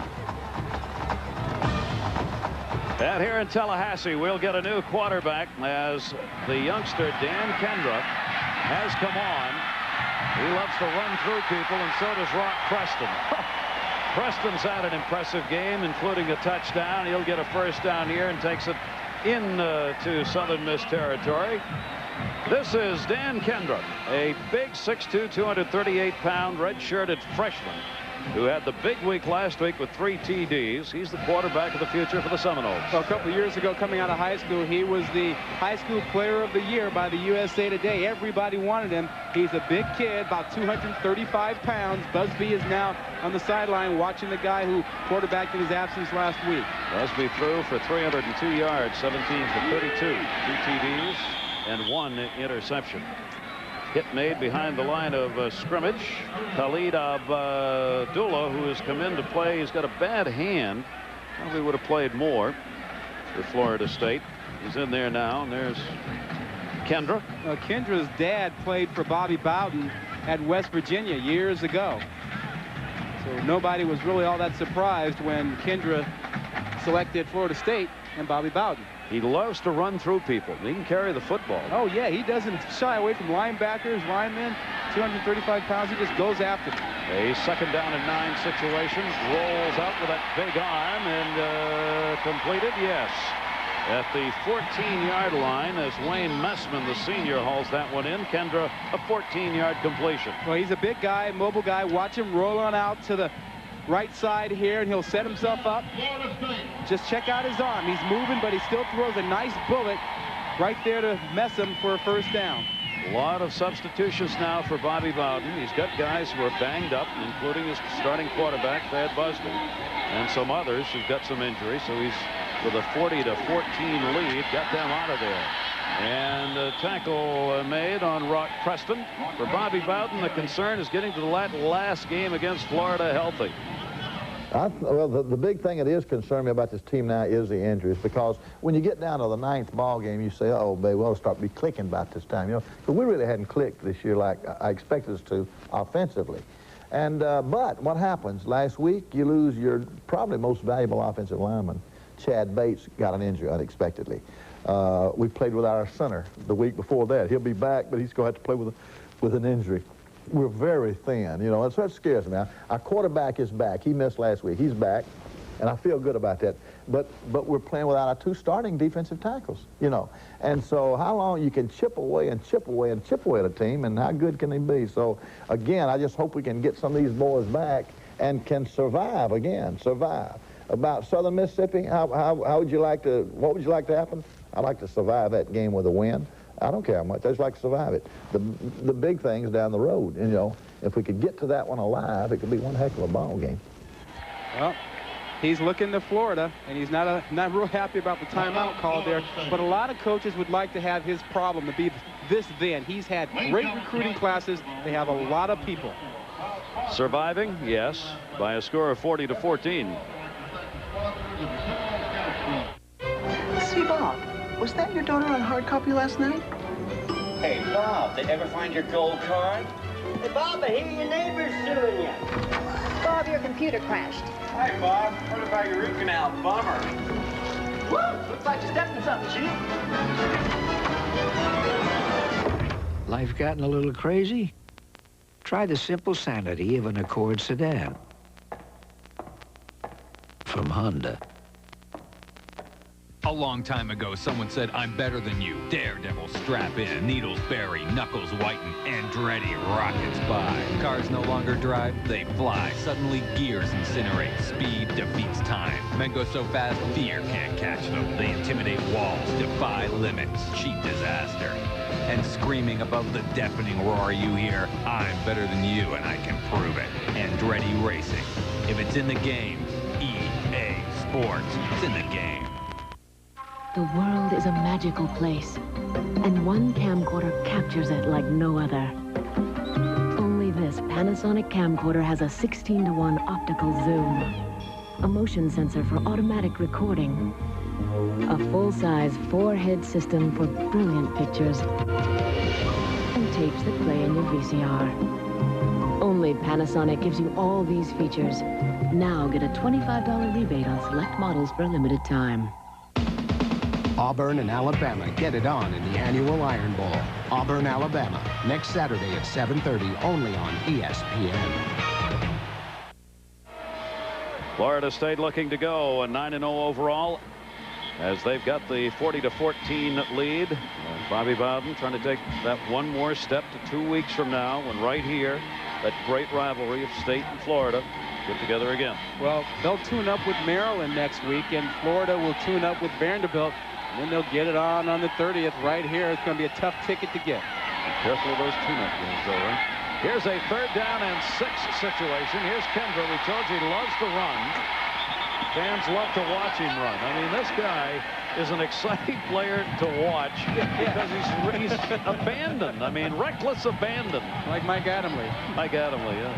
And here in Tallahassee, we'll get a new quarterback as the youngster Dan Kendra has come on. He loves to run through people, and so does Rock Preston. Preston's had an impressive game, including a touchdown. He'll get a first down here and takes it in to Southern Miss territory. This is Dan Kendra, a big 6'2", 238-pound red-shirted freshman who had the big week last week with 3 TDs. He's the quarterback of the future for the Seminoles. Well, a couple of years ago, coming out of high school, he was the high school player of the year by the USA Today. Everybody wanted him. He's a big kid, about 235 pounds. Busby is now on the sideline watching the guy who quarterbacked in his absence last week. Busby threw for 302 yards, 17 for 32, 2 TDs, and 1 interception. Hit made behind the line of scrimmage. Khalid Abdullah, who has come in to play, he's got a bad hand. Probably would have played more for Florida State. He's in there now, and there's Kendra. Kendra's dad played for Bobby Bowden at West Virginia years ago. So nobody was really all that surprised when Kendra selected Florida State and Bobby Bowden. He loves to run through people. He can carry the football. Oh, yeah, he doesn't shy away from linebackers, linemen. 235 pounds, he just goes after them. A second down and 9 situation. Rolls out with that big arm and completed, yes. At the 14-yard line as Wayne Messman, the senior, hauls that one in. Kendra, a 14-yard completion. Well, he's a big guy, mobile guy. Watch him roll on out to the right side here, and he'll set himself up. Just check out his arm. He's moving, but he still throws a nice bullet right there to mess him for a first down. A lot of substitutions now for Bobby Bowden. He's got guys who are banged up, including his starting quarterback, Thad Busby, and some others who've got some injuries. So he's with a 40-14 lead, got them out of there. And a tackle made on Rock Preston. For Bobby Bowden, the concern is getting to the last game against Florida healthy. Well, the big thing that is concerning me about this team now is the injuries, because when you get down to the 9th ball game, you say, oh, baby, we'll start be clicking about this time, you know. But we really hadn't clicked this year like I expected us to offensively. And but what happens? Last week, you lose your probably most valuable offensive lineman. Chad Bates got an injury unexpectedly. We played with our center the week before that. He'll be back, but he's going to have to play with an injury. We're very thin, you know, and so that scares me. Our quarterback is back. He missed last week. He's back, and I feel good about that. But we're playing without our 2 starting defensive tackles, you know. And so how long you can chip away and chip away and chip away at a team, and how good can they be? So, again, I just hope we can get some of these boys back and can survive again, survive. About Southern Mississippi, how would you like to, what would you like to happen? I'd like to survive that game with a win. I don't care how much. I just like to survive it. The big thing's down the road. And, you know, if we could get to that one alive, it could be one heck of a ball game. Well, he's looking to Florida, and he's not real happy about the timeout call there. But a lot of coaches would like to have his problem to be this thin. He's had great recruiting classes. They have a lot of people. Surviving, yes, by a score of 40-14. See, Bob, was that your daughter on hard copy last night? Hey, Bob, they ever find your gold card? Hey, Bob, I hear your neighbor's suing you. Bob, your computer crashed. Hi, Bob. What about your root canal? Bummer. Whoa, looks like you stepped in something, Chief. Life gotten a little crazy? Try the simple sanity of an Accord sedan. From Honda. A long time ago, someone said, I'm better than you. Daredevil, strap in. Needles bury, knuckles whiten, Andretti rockets by. Cars no longer drive, they fly. Suddenly, gears incinerate. Speed defeats time. Men go so fast, fear can't catch them. They intimidate walls, defy limits. Cheap disaster. And screaming above the deafening roar you hear, I'm better than you, and I can prove it. Andretti Racing. If it's in the game, EA Sports. It's in the game. The world is a magical place, and one camcorder captures it like no other. Only this Panasonic camcorder has a 16:1 optical zoom, a motion sensor for automatic recording, a full-size 4-head system for brilliant pictures, and tapes that play in your VCR. Only Panasonic gives you all these features. Now get a $25 rebate on select models for a limited time. Auburn and Alabama get it on in the annual Iron Bowl. Auburn, Alabama, next Saturday at 7:30, only on ESPN. Florida State looking to go, a 9-0 overall, as they've got the 40-14 lead. Bobby Bowden trying to take that one more step to 2 weeks from now, when right here, that great rivalry of State and Florida get together again. Well, they'll tune up with Maryland next week, and Florida will tune up with Vanderbilt. And then they'll get it on the 30th right here. It's going to be a tough ticket to get. Be careful of those tune-up games, though, right? Here's a 3rd down and 6 situation. Here's Kendra. We told you he loves to run. Fans love to watch him run. I mean, this guy is an exciting player to watch because he's abandoned. I mean, reckless abandon. Like Mike Adamle. Mike Adamle, yeah.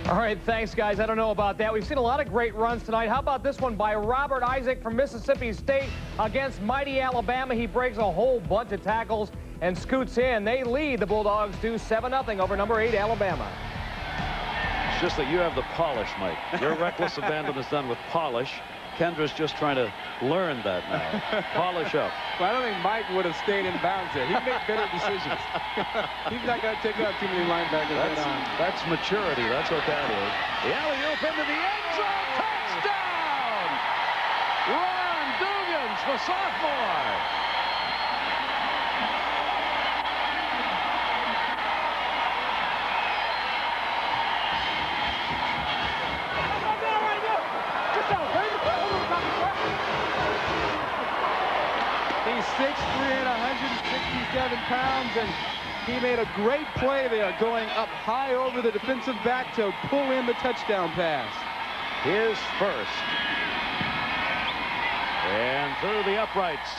All right, thanks, guys. I don't know about that. We've seen a lot of great runs tonight. How about this one by Robert Isaac from Mississippi State against mighty Alabama? He breaks a whole bunch of tackles and scoots in. They lead. The Bulldogs do 7-0 over number 8 Alabama. It's just that you have the polish, Mike. Your reckless abandon is done with polish. Kendra's just trying to learn that now. Polish up. Well, I don't think Mike would have stayed in bounds there. He'd make better decisions. He's not going to take out too many linebackers. That's maturity. That's what that is. The alley-oop into the end zone. Touchdown! Ron Dugans, the sophomore. He's 6'3" and 167 pounds, and he made a great play there, going up high over the defensive back to pull in the touchdown pass. His first. And through the uprights.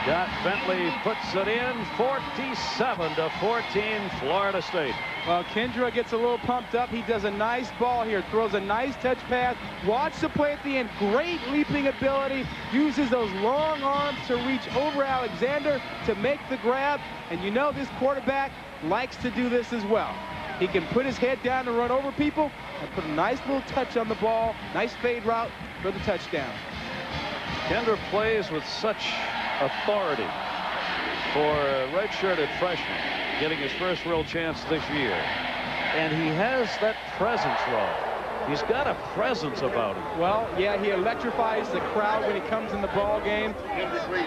Scott Bentley puts it in, 47-14, Florida State. Well, Kendra gets a little pumped up. He does a nice ball here, throws a nice touch pass. Watch the play at the end. Great leaping ability. Uses those long arms to reach over Alexander to make the grab. And you know this quarterback likes to do this as well. He can put his head down and run over people and put a nice little touch on the ball. Nice fade route for the touchdown. Kendra plays with such authority for a red-shirted freshman, getting his first real chance this year. And he has that presence, Rob. He's got a presence about him. Well, yeah, he electrifies the crowd when he comes in the ball game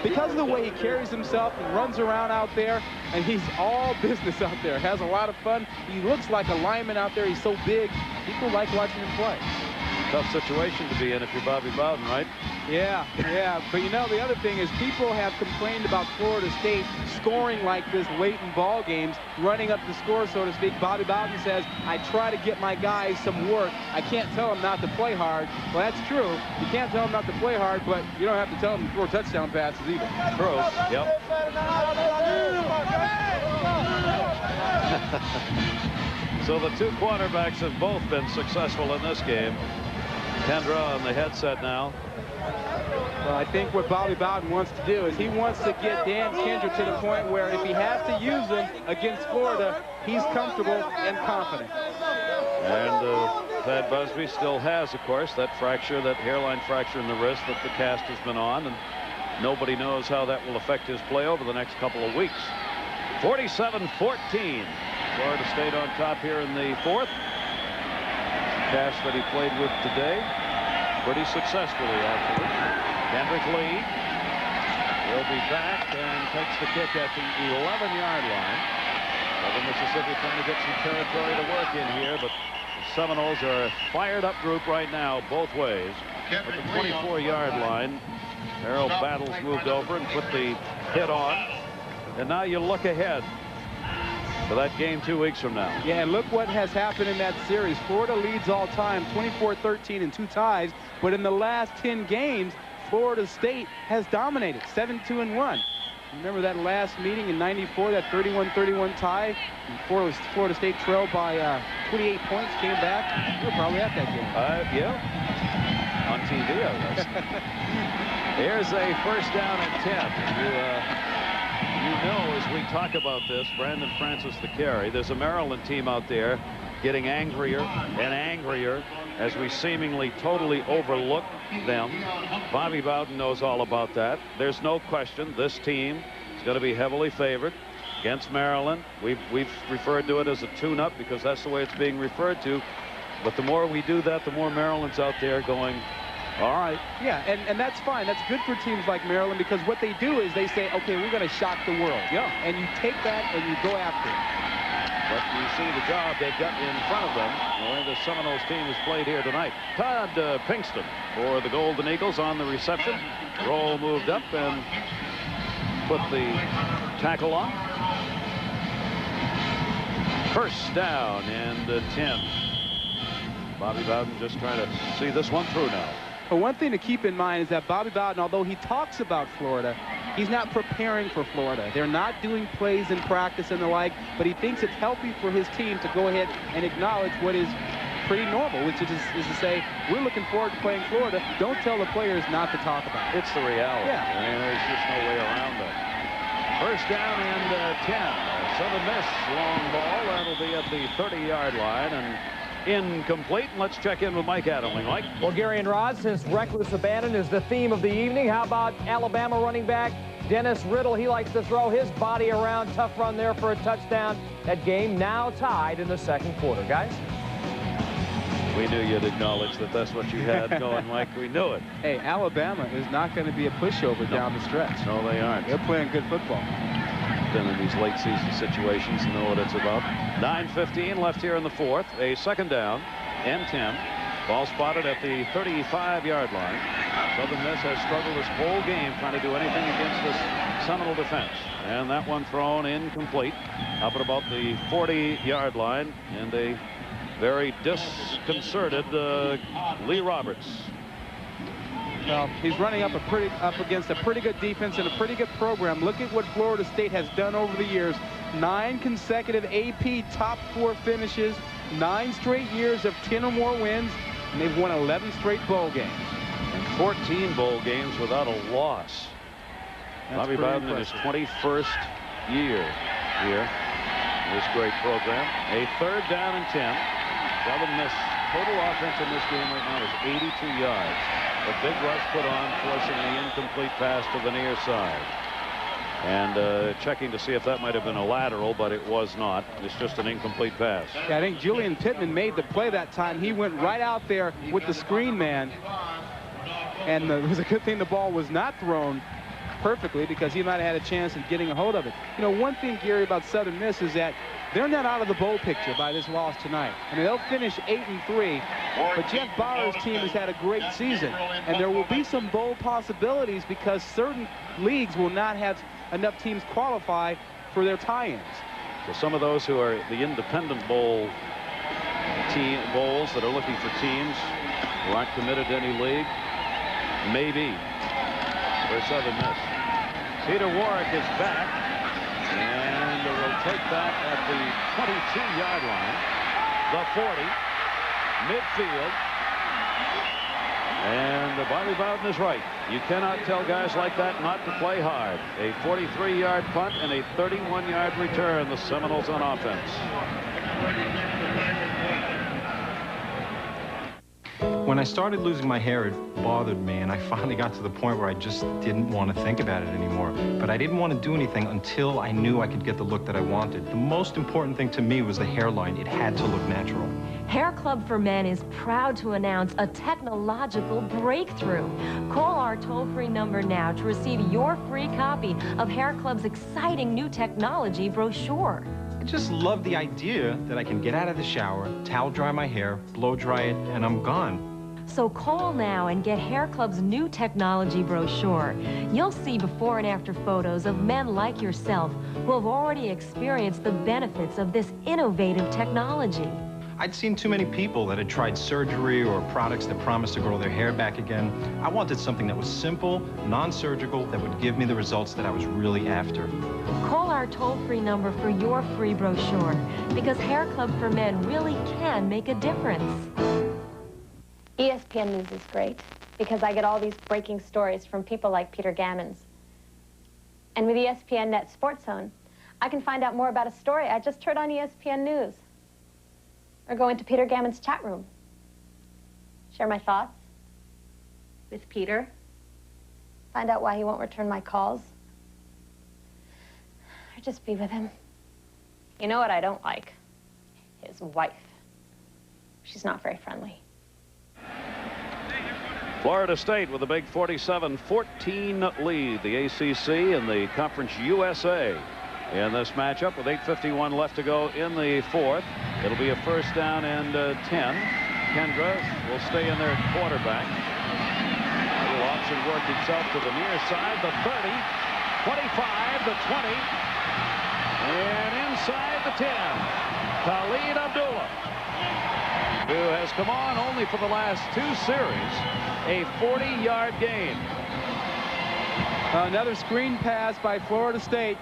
because of the way he carries himself and runs around out there, and he's all business out there. Has a lot of fun. He looks like a lineman out there. He's so big. People like watching him play. Tough situation to be in if you're Bobby Bowden, right? Yeah. But you know, the other thing is people have complained about Florida State scoring like this late in ball games, running up the score, so to speak. Bobby Bowden says, I try to get my guys some work. I can't tell them not to play hard. Well, that's true. You can't tell them not to play hard, but you don't have to tell them to throw touchdown passes either. True. Yep. So the two quarterbacks have both been successful in this game. Kendra on the headset now. Well, I think what Bobby Bowden wants to do is he wants to get Dan Kendra to the point where if he has to use him against Florida, he's comfortable and confident. And Thad Busby still has, of course, that fracture, that hairline fracture in the wrist that the cast has been on, and nobody knows how that will affect his play over the next couple of weeks. 47-14. Florida State on top here in the fourth. Cast that he played with today pretty successfully, actually. Kendrick Lee will be back and takes the kick at the 11-yard line. Southern Mississippi trying to get some territory to work in here, but the Seminoles are a fired-up group right now, both ways. At the 24-yard line, Harold Battles moved over and put the hit on. And now you look ahead for that game 2 weeks from now. Yeah, and look what has happened in that series. Florida leads all time, 24-13 and 2 ties. But in the last 10 games, Florida State has dominated, 7-2-1. Remember that last meeting in '94, that 31-31 tie? Florida State trailed by 28 points, came back. You were probably at that game. Yeah, on TV, I was. Here's a first down at 10. You know, as we talk about this, Brandon Francis the carry, there's a Maryland team out there getting angrier and angrier as we seemingly totally overlook them. Bobby Bowden knows all about that. There's no question this team is going to be heavily favored against Maryland. We've referred to it as a tune-up because that's the way it's being referred to. But the more we do that, the more Maryland's out there going, all right. Yeah, and that's fine. That's good for teams like Maryland because what they do is they say, okay, we're going to shock the world. Yeah. And you take that and you go after it. But you see the job they've got in front of them. The way the Seminoles team has played here tonight. Todd Pinkston for the Golden Eagles on the reception. Roll moved up and put the tackle on. First down and 10. Bobby Bowden just trying to see this one through now. But one thing to keep in mind is that Bobby Bowden, although he talks about Florida, he's not preparing for Florida. They're not doing plays in practice and the like, but he thinks it's healthy for his team to go ahead and acknowledge what is pretty normal, which is to say, we're looking forward to playing Florida. Don't tell the players not to talk about it. It's the reality. Yeah. I mean, there's just no way around that. First down and 10. Southern Miss, long ball. That'll be at the 30-yard line. And incomplete. Let's check in with Mike Adamling. Mike? Well, Gary and Rod, since reckless abandon is the theme of the evening, how about Alabama running back Dennis Riddle? He likes to throw his body around. Tough run there for a touchdown. That game now tied in the second quarter. Guys? We knew you'd acknowledge that that's what you had going, Mike. We knew it. Hey, Alabama is not going to be a pushover down the stretch. No, they aren't. They're playing good football. Been in these late season situations, know what it's about. 9:15 left here in the fourth. A second down and 10. Ball spotted at the 35-yard line. Southern Miss has struggled this whole game trying to do anything against this Seminole defense. And that one thrown incomplete up at about the 40-yard line. And a very disconcerted Lee Roberts. Well, he's running up against a pretty good defense and a pretty good program. Look at what Florida State has done over the years. 9 consecutive AP top 4 finishes, 9 straight years of 10 or more wins, and they've won 11 straight bowl games. And 14 bowl games without a loss. Bobby Bowden in his 21st year here. This great program. A third down and 10. Southern Miss total offense in this game right now is 82 yards. A big rush put on, forcing the incomplete pass to the near side. And checking to see if that might have been a lateral, but it was not. It's just an incomplete pass. Yeah, I think Julian Pittman made the play that time. He went right out there with the screen man. And it was a good thing the ball was not thrown perfectly because he might have had a chance of getting a hold of it. You know, one thing, Gary, about Southern Miss is that they're not out of the bowl picture by this loss tonight. I mean, they'll finish 8-3, but Jeff Bauer's team has had a great season, and there will be some bowl possibilities because certain leagues will not have enough teams qualify for their tie-ins. So some of those who are the independent bowls that are looking for teams who aren't committed to any league, maybe for Southern Miss. Peter Warrick is back, and will take that at the 22-yard line, the 40, midfield. And Bobby Bowden is right. You cannot tell guys like that not to play hard. A 43-yard punt and a 31-yard return. The Seminoles on offense. When I started losing my hair, it bothered me, and I finally got to the point where I just didn't want to think about it anymore. But I didn't want to do anything until I knew I could get the look that I wanted. The most important thing to me was the hairline. It had to look natural. Hair Club for Men is proud to announce a technological breakthrough. Call our toll-free number now to receive your free copy of Hair Club's exciting new technology brochure. I just love the idea that I can get out of the shower, towel dry my hair, blow dry it, and I'm gone. So call now and get Hair Club's new technology brochure. You'll see before and after photos of men like yourself who have already experienced the benefits of this innovative technology. I'd seen too many people that had tried surgery or products that promised to grow their hair back again. I wanted something that was simple, non-surgical, that would give me the results that I was really after. Call our toll-free number for your free brochure, because Hair Club for Men really can make a difference. ESPN News is great because I get all these breaking stories from people like Peter Gammons. And with ESPN Net Sports Zone, I can find out more about a story I just heard on ESPN News. Or go into Peter Gammons' chat room. Share my thoughts with Peter. Find out why he won't return my calls. Or just be with him. You know what I don't like? His wife. She's not very friendly. Florida State with a big 47-14 lead. The ACC and the Conference USA in this matchup with 8:51 left to go in the fourth. It'll be a first down and 10. Kendra will stay in there at quarterback. He will option work himself to the near side, the 30, 25, the 20, and inside the 10. Khalid Abdullah, who has come on only for the last two series, a 40-yard gain. Another screen pass by Florida State.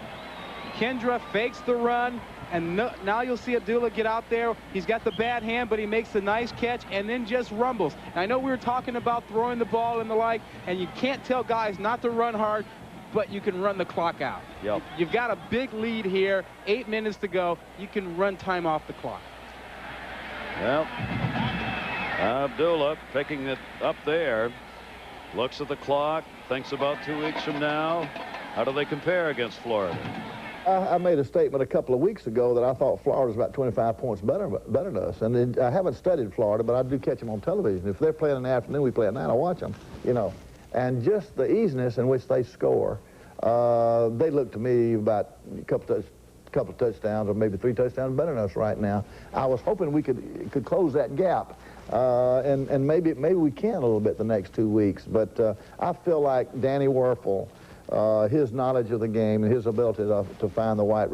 Kendra fakes the run, and now you'll see Abdullah get out there. He's got the bad hand, but he makes a nice catch and then just rumbles. And I know we were talking about throwing the ball and the like, and you can't tell guys not to run hard, but you can run the clock out. Yep. You've got a big lead here, 8 minutes to go. You can run time off the clock. Well, Abdullah picking it up there, looks at the clock, thinks about 2 weeks from now. How do they compare against Florida? I made a statement a couple of weeks ago that I thought Florida was about 25 points better than us. And I haven't studied Florida, but I do catch them on television. If they're playing in the afternoon, we play at night, I watch them, you know. And just the easiness in which they score, they look to me about a couple of touchdowns or maybe 3 touchdowns better than us right now. I was hoping we could close that gap. And maybe we can a little bit the next 2 weeks. But I feel like Danny Werfel, his knowledge of the game and his ability to find the right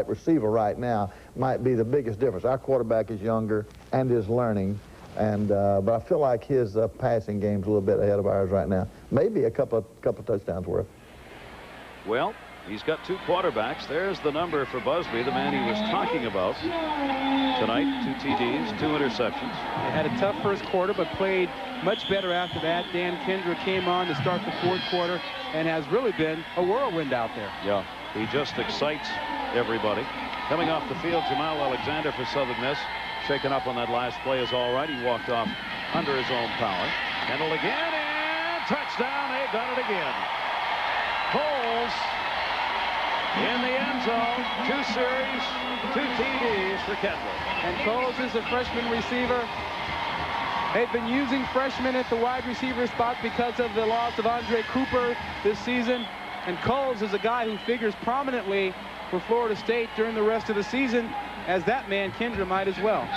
receiver right now might be the biggest difference. Our quarterback is younger and is learning, but I feel like his passing game's a little bit ahead of ours right now. Maybe a couple of touchdowns worth. Well, he's got 2 quarterbacks. There's the number for Busby, the man he was talking about tonight. 2 TDs, 2 interceptions. They had a tough first quarter, but played much better after that. Dan Kendra came on to start the fourth quarter and has really been a whirlwind out there. Yeah, he just excites everybody. Coming off the field, Jamal Alexander for Southern Miss. Shaken up on that last play is all right. He walked off under his own power. Kendall again, and touchdown. They've done it again. Coles in the end zone. 2 series, 2 TDs for Kendall. And Coles is a freshman receiver. They've been using freshmen at the wide receiver spot because of the loss of Andre Cooper this season. And Coles is a guy who figures prominently for Florida State during the rest of the season, as that man, Kendra, might as well.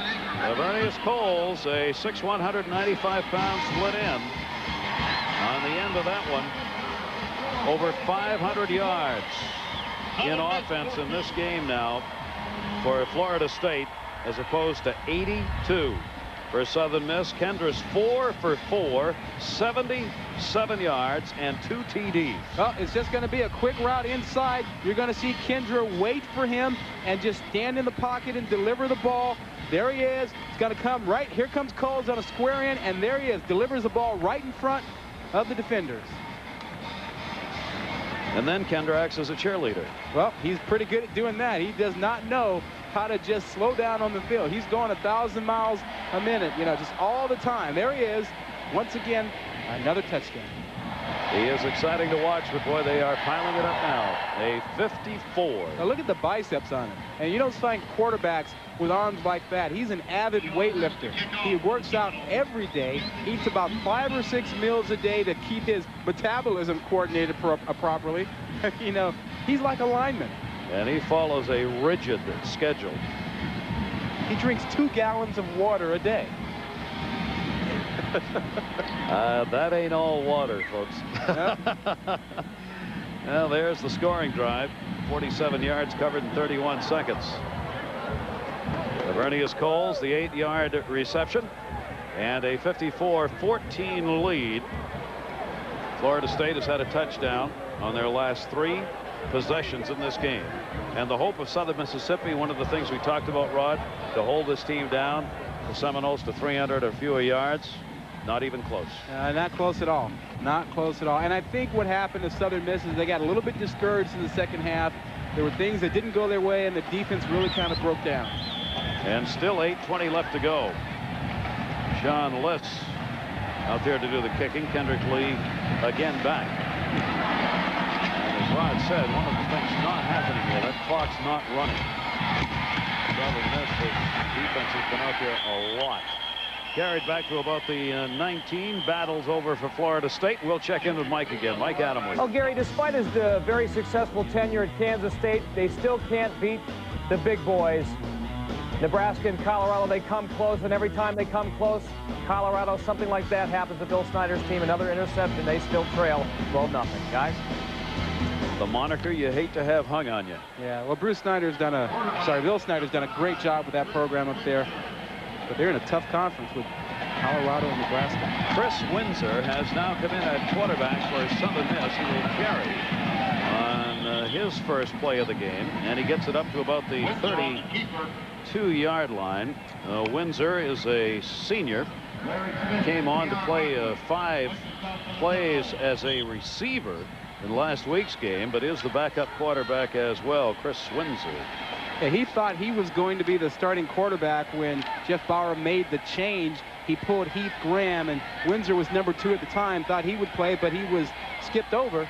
Laveranues Coles, a 6'1", 195-pound split end. On the end of that one, over 500 yards in offense in this game now for Florida State, as opposed to 82 for Southern Miss. Kendra's 4 for 4, 77 yards and 2 TDs. Well, it's just going to be a quick route inside. You're going to see Kendra wait for him and just stand in the pocket and deliver the ball. There he is. He's going to come right. Here comes Coles on a square end, and there he is. Delivers the ball right in front of the defenders. And then Kendra acts as a cheerleader. Well, he's pretty good at doing that. He does not know how to just slow down on the field. He's going 1,000 miles a minute, you know, just all the time. There he is. Once again, another touchdown. He is exciting to watch, but boy, they are piling it up now. A 54. Now look at the biceps on him. And you don't find quarterbacks with arms like that. He's an avid weightlifter. He works out every day, eats about 5 or 6 meals a day to keep his metabolism coordinated properly. You know, he's like a lineman. And he follows a rigid schedule. He drinks 2 gallons of water a day. That ain't all water, folks. Well, there's the scoring drive. 47 yards covered in 31 seconds. Laveranues Coles, the 8-yard reception, and a 54-14 lead. Florida State has had a touchdown on their last 3 possessions in this game. And the hope of Southern Mississippi, one of the things we talked about, Rod, to hold this team down, the Seminoles to 300 or fewer yards. Not even close. Not close at all. Not close at all. And I think what happened to Southern Miss is they got a little bit discouraged in the second half. There were things that didn't go their way, and the defense really kind of broke down. And still 8:20 left to go. Sean Liss out there to do the kicking. Kendrick Lee again back. And as Rod said, one of the things not happening here, that clock's not running. Southern Miss, the defense has been out there a lot. Carried back to about the 19. Battles over for Florida State. We'll check in with Mike again. Mike Adamle. Oh, Gary, despite his very successful tenure at Kansas State, they still can't beat the big boys. Nebraska and Colorado, they come close, and every time they come close, Colorado, something like that happens to Bill Snyder's team. Another interception, they still trail 12-0. Guys? The moniker you hate to have hung on you. Yeah, well, Bill Snyder's done a great job with that program up there. But they're in a tough conference with Colorado and Nebraska. Chris Windsor has now come in at quarterback for Southern Miss. He will carry on his first play of the game, and he gets it up to about the 32-yard line. Windsor is a senior. Came on to play 5 plays as a receiver in last week's game, but is the backup quarterback as well, Chris Windsor. Yeah, he thought he was going to be the starting quarterback when Jeff Bauer made the change. He pulled Heath Graham, and Windsor was number 2 at the time. Thought he would play, but he was skipped over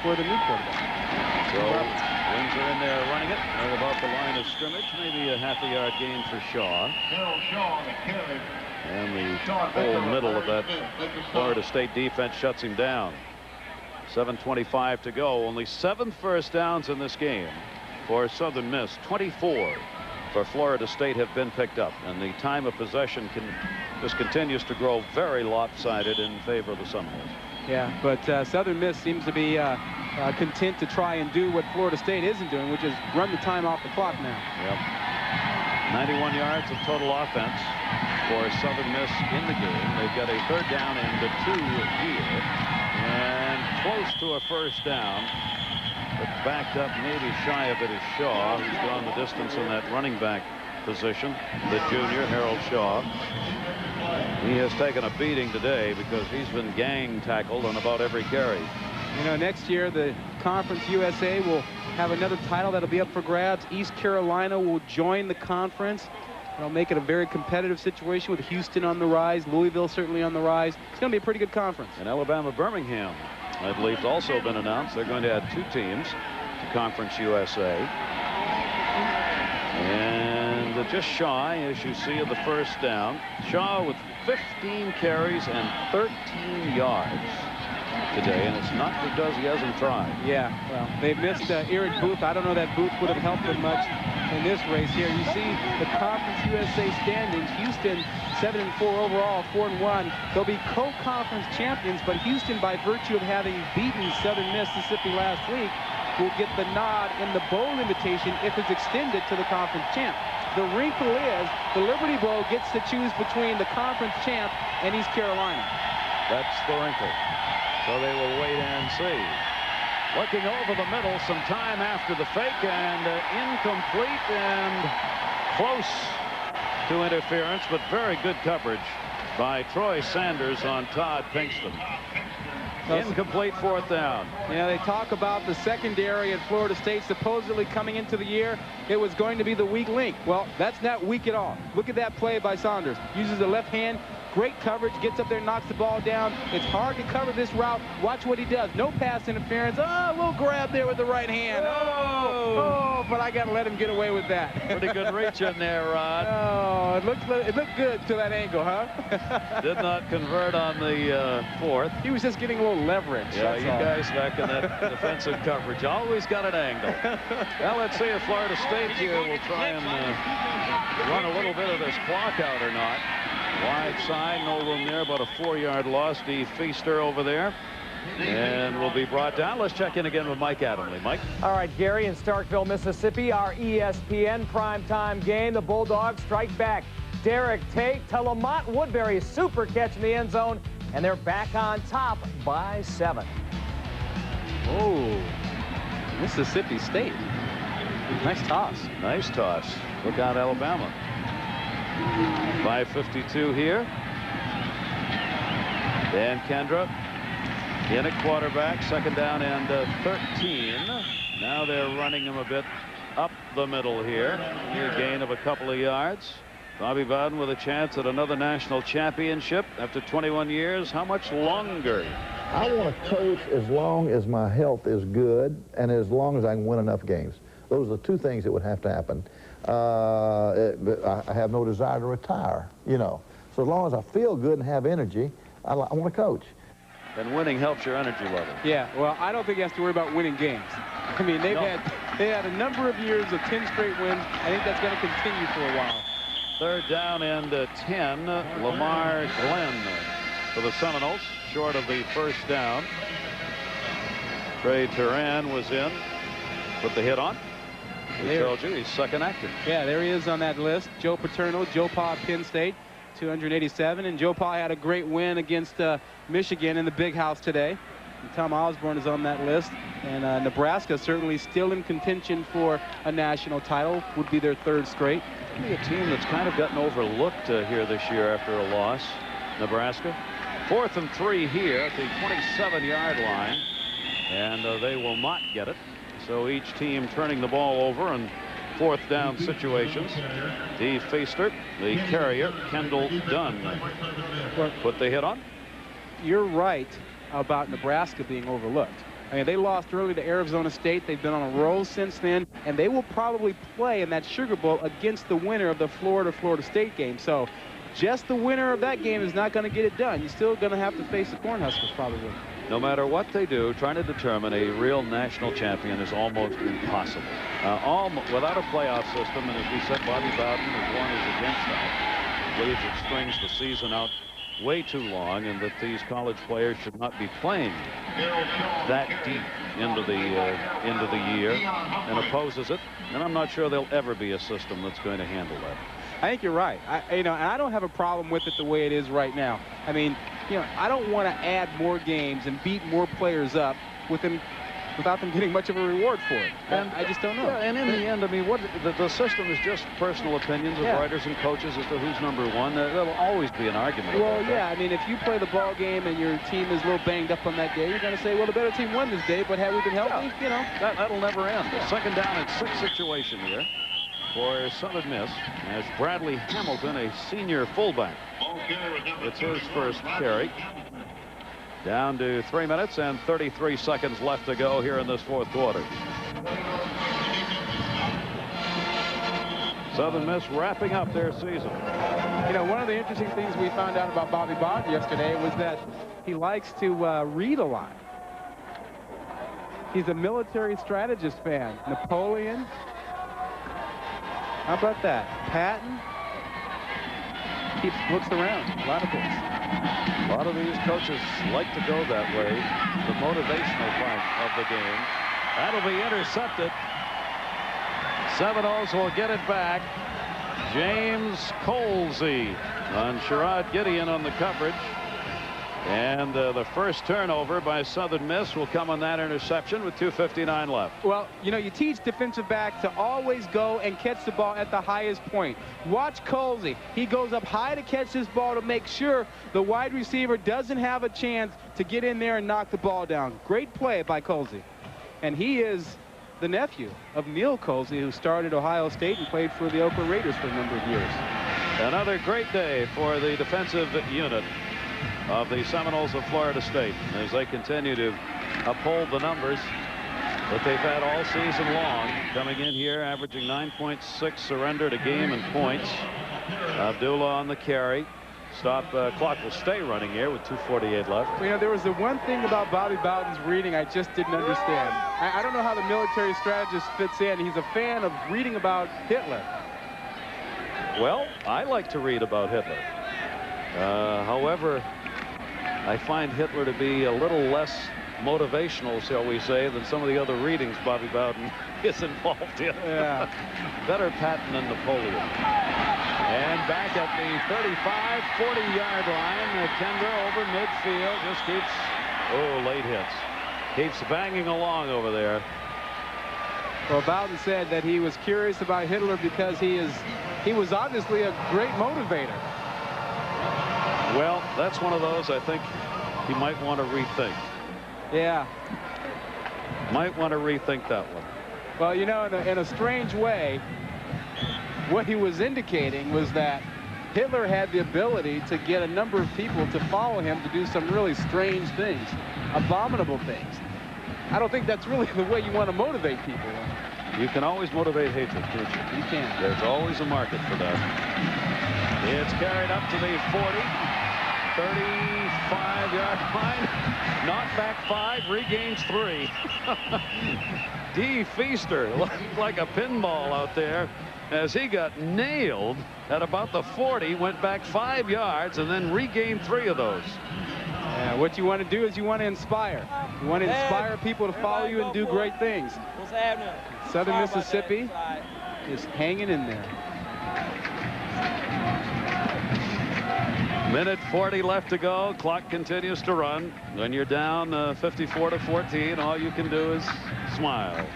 for the new quarterback. So Windsor in there running it right about the line of scrimmage. Maybe a half-a-yard gain for Shaw. And the whole middle of that Florida State defense shuts him down. 7:25 to go. Only 7 first downs in this game for Southern Miss. 24 for Florida State have been picked up, and the time of possession just continues to grow very lopsided in favor of the Seminoles. Yeah, but Southern Miss seems to be content to try and do what Florida State isn't doing, which is run the time off the clock now. Yep. 91 yards of total offense for Southern Miss in the game. They've got a 3rd down and a 2 here, and close to a 1st down. But backed up, maybe shy of it, is Shaw, who's gone the distance in that running back position. The junior, Harold Shaw. He has taken a beating today because he's been gang tackled on about every carry. You know, next year the Conference USA will have another title that'll be up for grabs. East Carolina will join the conference. It'll make it a very competitive situation with Houston on the rise, Louisville certainly on the rise. It's going to be a pretty good conference. And Alabama Birmingham, I believe, has also been announced. They're going to add 2 teams to Conference USA. And just shy, as you see, of the 1st down. Shaw with 15 carries and 13 yards. today, and it's not because he hasn't tried. Yeah, well, they missed Eric Booth. I don't know that Booth would have helped them much in this race here. You see the Conference USA standings. Houston 7-4 overall, 4-1. They'll be co-conference champions, but Houston, by virtue of having beaten Southern Mississippi last week, will get the nod in the bowl invitation if it's extended to the conference champ. The wrinkle is the Liberty Bowl gets to choose between the conference champ and East Carolina. That's the wrinkle. So they will wait and see. Looking over the middle, some time after the fake, and incomplete and close to interference, but very good coverage by Troy Sanders on Todd Pinkston. Incomplete, 4th down. Yeah, they talk about the secondary at Florida State supposedly coming into the year. It was going to be the weak link. Well, that's not weak at all. Look at that play by Saunders. Uses the left hand. Great coverage. Gets up there, knocks the ball down. It's hard to cover this route. Watch what he does. No pass interference. Oh, a little grab there with the right hand. Oh, but I got to let him get away with that. Pretty good reach in there, Rod. Oh, it looked good to that angle, huh? Did not convert on the 4th. He was just getting a little leverage. Yeah, you guys back in that defensive coverage always got an angle. Well, let's see if Florida State here will try and run a little bit of this clock out or not. Wide side, no room there, about a 4-yard loss. Dee Feaster over there, and will be brought down. Let's check in again with Mike Adamle. Mike. All right, Gary, in Starkville, Mississippi, our ESPN primetime game. The Bulldogs strike back. Derek Tate to Lamont Woodbury, super catch in the end zone, and they're back on top by 7. Oh, Mississippi State. Nice toss. Nice toss. Look out, Alabama. 5:52 here. Dan Kendra in at quarterback, 2nd down and 13. Now they're running him a bit up the middle here. A gain of a couple of yards. Bobby Bowden with a chance at another national championship after 21 years. How much longer? I want to coach as long as my health is good and as long as I can win enough games. Those are the 2 things that would have to happen. I have no desire to retire, you know. So as long as I feel good and have energy, I want to coach. And winning helps your energy level. Yeah, well, I don't think he has to worry about winning games. I mean, they had a number of years of 10 straight wins. I think that's going to continue for a while. 3rd down and 10. Lamar Glenn for the Seminoles, short of the 1st down. Trey Turan was in, put the hit on. We told you he's 2nd active. Yeah, there he is on that list. Joe Paterno, Joe Pa, Penn State, 287. And Joe Pa had a great win against Michigan in the Big House today. And Tom Osborne is on that list. And Nebraska certainly still in contention for a national title. Would be their 3rd straight. Be a team that's kind of gotten overlooked here this year after a loss. Nebraska. 4th and 3 here at the 27-yard line. And they will not get it. So each team turning the ball over in 4th down situations. Dee Feaster, the carrier, Kendall Dunn, put the hit on. You're right about Nebraska being overlooked. I mean, they lost early to Arizona State. They've been on a roll since then, and they will probably play in that Sugar Bowl against the winner of the Florida State game. So just the winner of that game is not going to get it done. You're still going to have to face the Cornhuskers probably. No matter what they do, trying to determine a real national champion is almost impossible. Without a playoff system, and as we said, Bobby Bowden is one who's against that. Believes it strings the season out way too long, and that these college players should not be playing that deep into the year, and opposes it. And I'm not sure there'll ever be a system that's going to handle that. I think you're right. And I don't have a problem with it the way it is right now. I mean, I don't want to add more games and beat more players up without them getting much of a reward for it. And I just don't know. Yeah, and in the end, I mean, the system is just personal opinions of writers and coaches as to who's #1. There'll always be an argument. Well, yeah, I mean, if you play the ball game and your team is a little banged up on that day, you're going to say, well, the better team won this day, but had we been healthy, that'll never end. Yeah. 2nd down and 6 situation here for Southern Miss, as Bradley Hamilton, a senior fullback. It's his 1st carry. Down to 3 minutes and 33 seconds left to go here in this 4th quarter. Southern Miss wrapping up their season. You know, one of the interesting things we found out about Bobby Bowden yesterday was that he likes to read a lot. He's a military strategist fan. Napoleon. How about that? Patton. Looks around. A lot of books. A lot of these coaches like to go that way. The motivational part of the game. That'll be intercepted. Seminoles will get it back. James Colsey on Sherrod Gideon on the coverage. And the first turnover by Southern Miss will come on that interception with 2:59 left. Well, you know, you teach defensive backs to always go and catch the ball at the highest point. Watch Colsey. He goes up high to catch this ball to make sure the wide receiver doesn't have a chance to get in there and knock the ball down. Great play by Colsey. And he is the nephew of Neil Colsey, who started Ohio State and played for the Oakland Raiders for a number of years. Another great day for the defensive unit of the Seminoles of Florida State as they continue to uphold the numbers that they've had all season long, coming in here averaging 9.6 surrendered a game in points. Abdullah on the carry. Clock will stay running here with 2:48 left. You know, there was the one thing about Bobby Bowden's reading I just didn't understand. I don't know how the military strategist fits in. He's a fan of reading about Hitler. Well, I like to read about Hitler. However, I find Hitler to be a little less motivational, shall we say, than some of the other readings Bobby Bowden is involved in. Yeah. Better Patton than Napoleon. And back at the 35, 40-yard line, Kendra over midfield just keeps, late hits. Keeps banging along over there. Well, Bowden said that he was curious about Hitler because he was obviously a great motivator. Well, that's one of those I think he might want to rethink. Yeah. Might want to rethink that one. Well, you know, in a strange way, what he was indicating was that Hitler had the ability to get a number of people to follow him to do some really strange things, abominable things. I don't think that's really the way you want to motivate people. You can always motivate hatred, can't you? You can. There's always a market for that. It's carried up to the 40. 35-yard line. Knocked back 5, regains 3. Dee Feaster looked like a pinball out there as he got nailed at about the 40, went back 5 yards, and then regained 3 of those. Yeah, what you want to do is you want to inspire. You want to inspire people to follow you and do great things. What's happening? Southern Mississippi is hanging in there. Minute 40 left to go. Clock continues to run. When you're down 54-14, all you can do is smile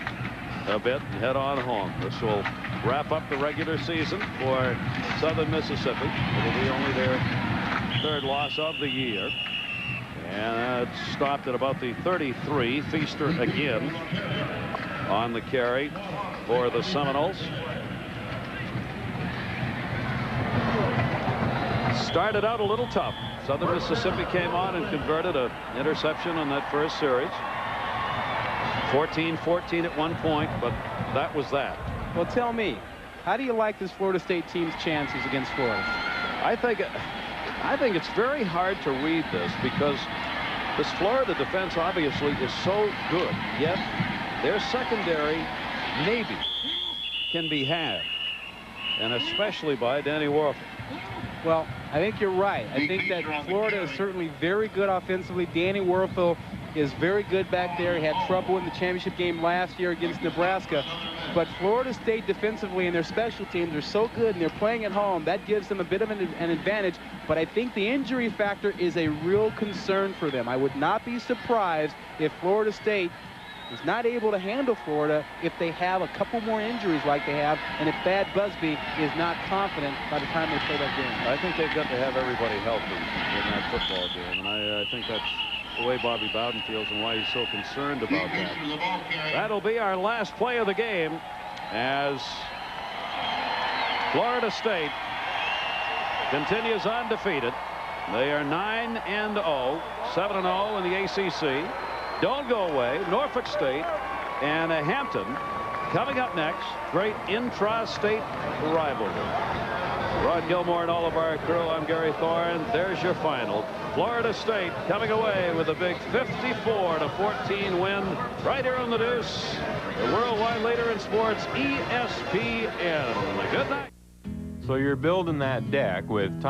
a bit and head on home. This will wrap up the regular season for Southern Mississippi. It'll be only their 3rd loss of the year. And it stopped at about the 33. Feaster again on the carry for the Seminoles. Started out a little tough. Southern Mississippi came on and converted an interception on that first series. 14-14 at one point, but that was that. Well, tell me, how do you like this Florida State team's chances against Florida? I think it's very hard to read this because this Florida defense obviously is so good, yet their secondary maybe can be had, and especially by Danny Werfel. Well, I think you're right. I think that Florida is certainly very good offensively. Danny Werfel is very good back there. He had trouble in the championship game last year against Nebraska. But Florida State defensively and their special teams are so good, and they're playing at home. That gives them a bit of an advantage. But I think the injury factor is a real concern for them. I would not be surprised if Florida State is not able to handle Florida if they have a couple more injuries like they have, and if Thad Busby is not confident by the time they play that game. I think they've got to have everybody healthy in that football game, and I think that's the way Bobby Bowden feels and why he's so concerned about that. That'll be our last play of the game as Florida State continues undefeated. They are 9-0, 7-0 in the ACC. Don't go away. Norfolk State and Hampton coming up next. Great intra-state rivalry. Rod Gilmore and all of our crew, I'm Gary Thorne. There's your final. Florida State coming away with a big 54-14 win right here on the Deuce. The worldwide leader in sports, ESPN. Good night. So you're building that deck with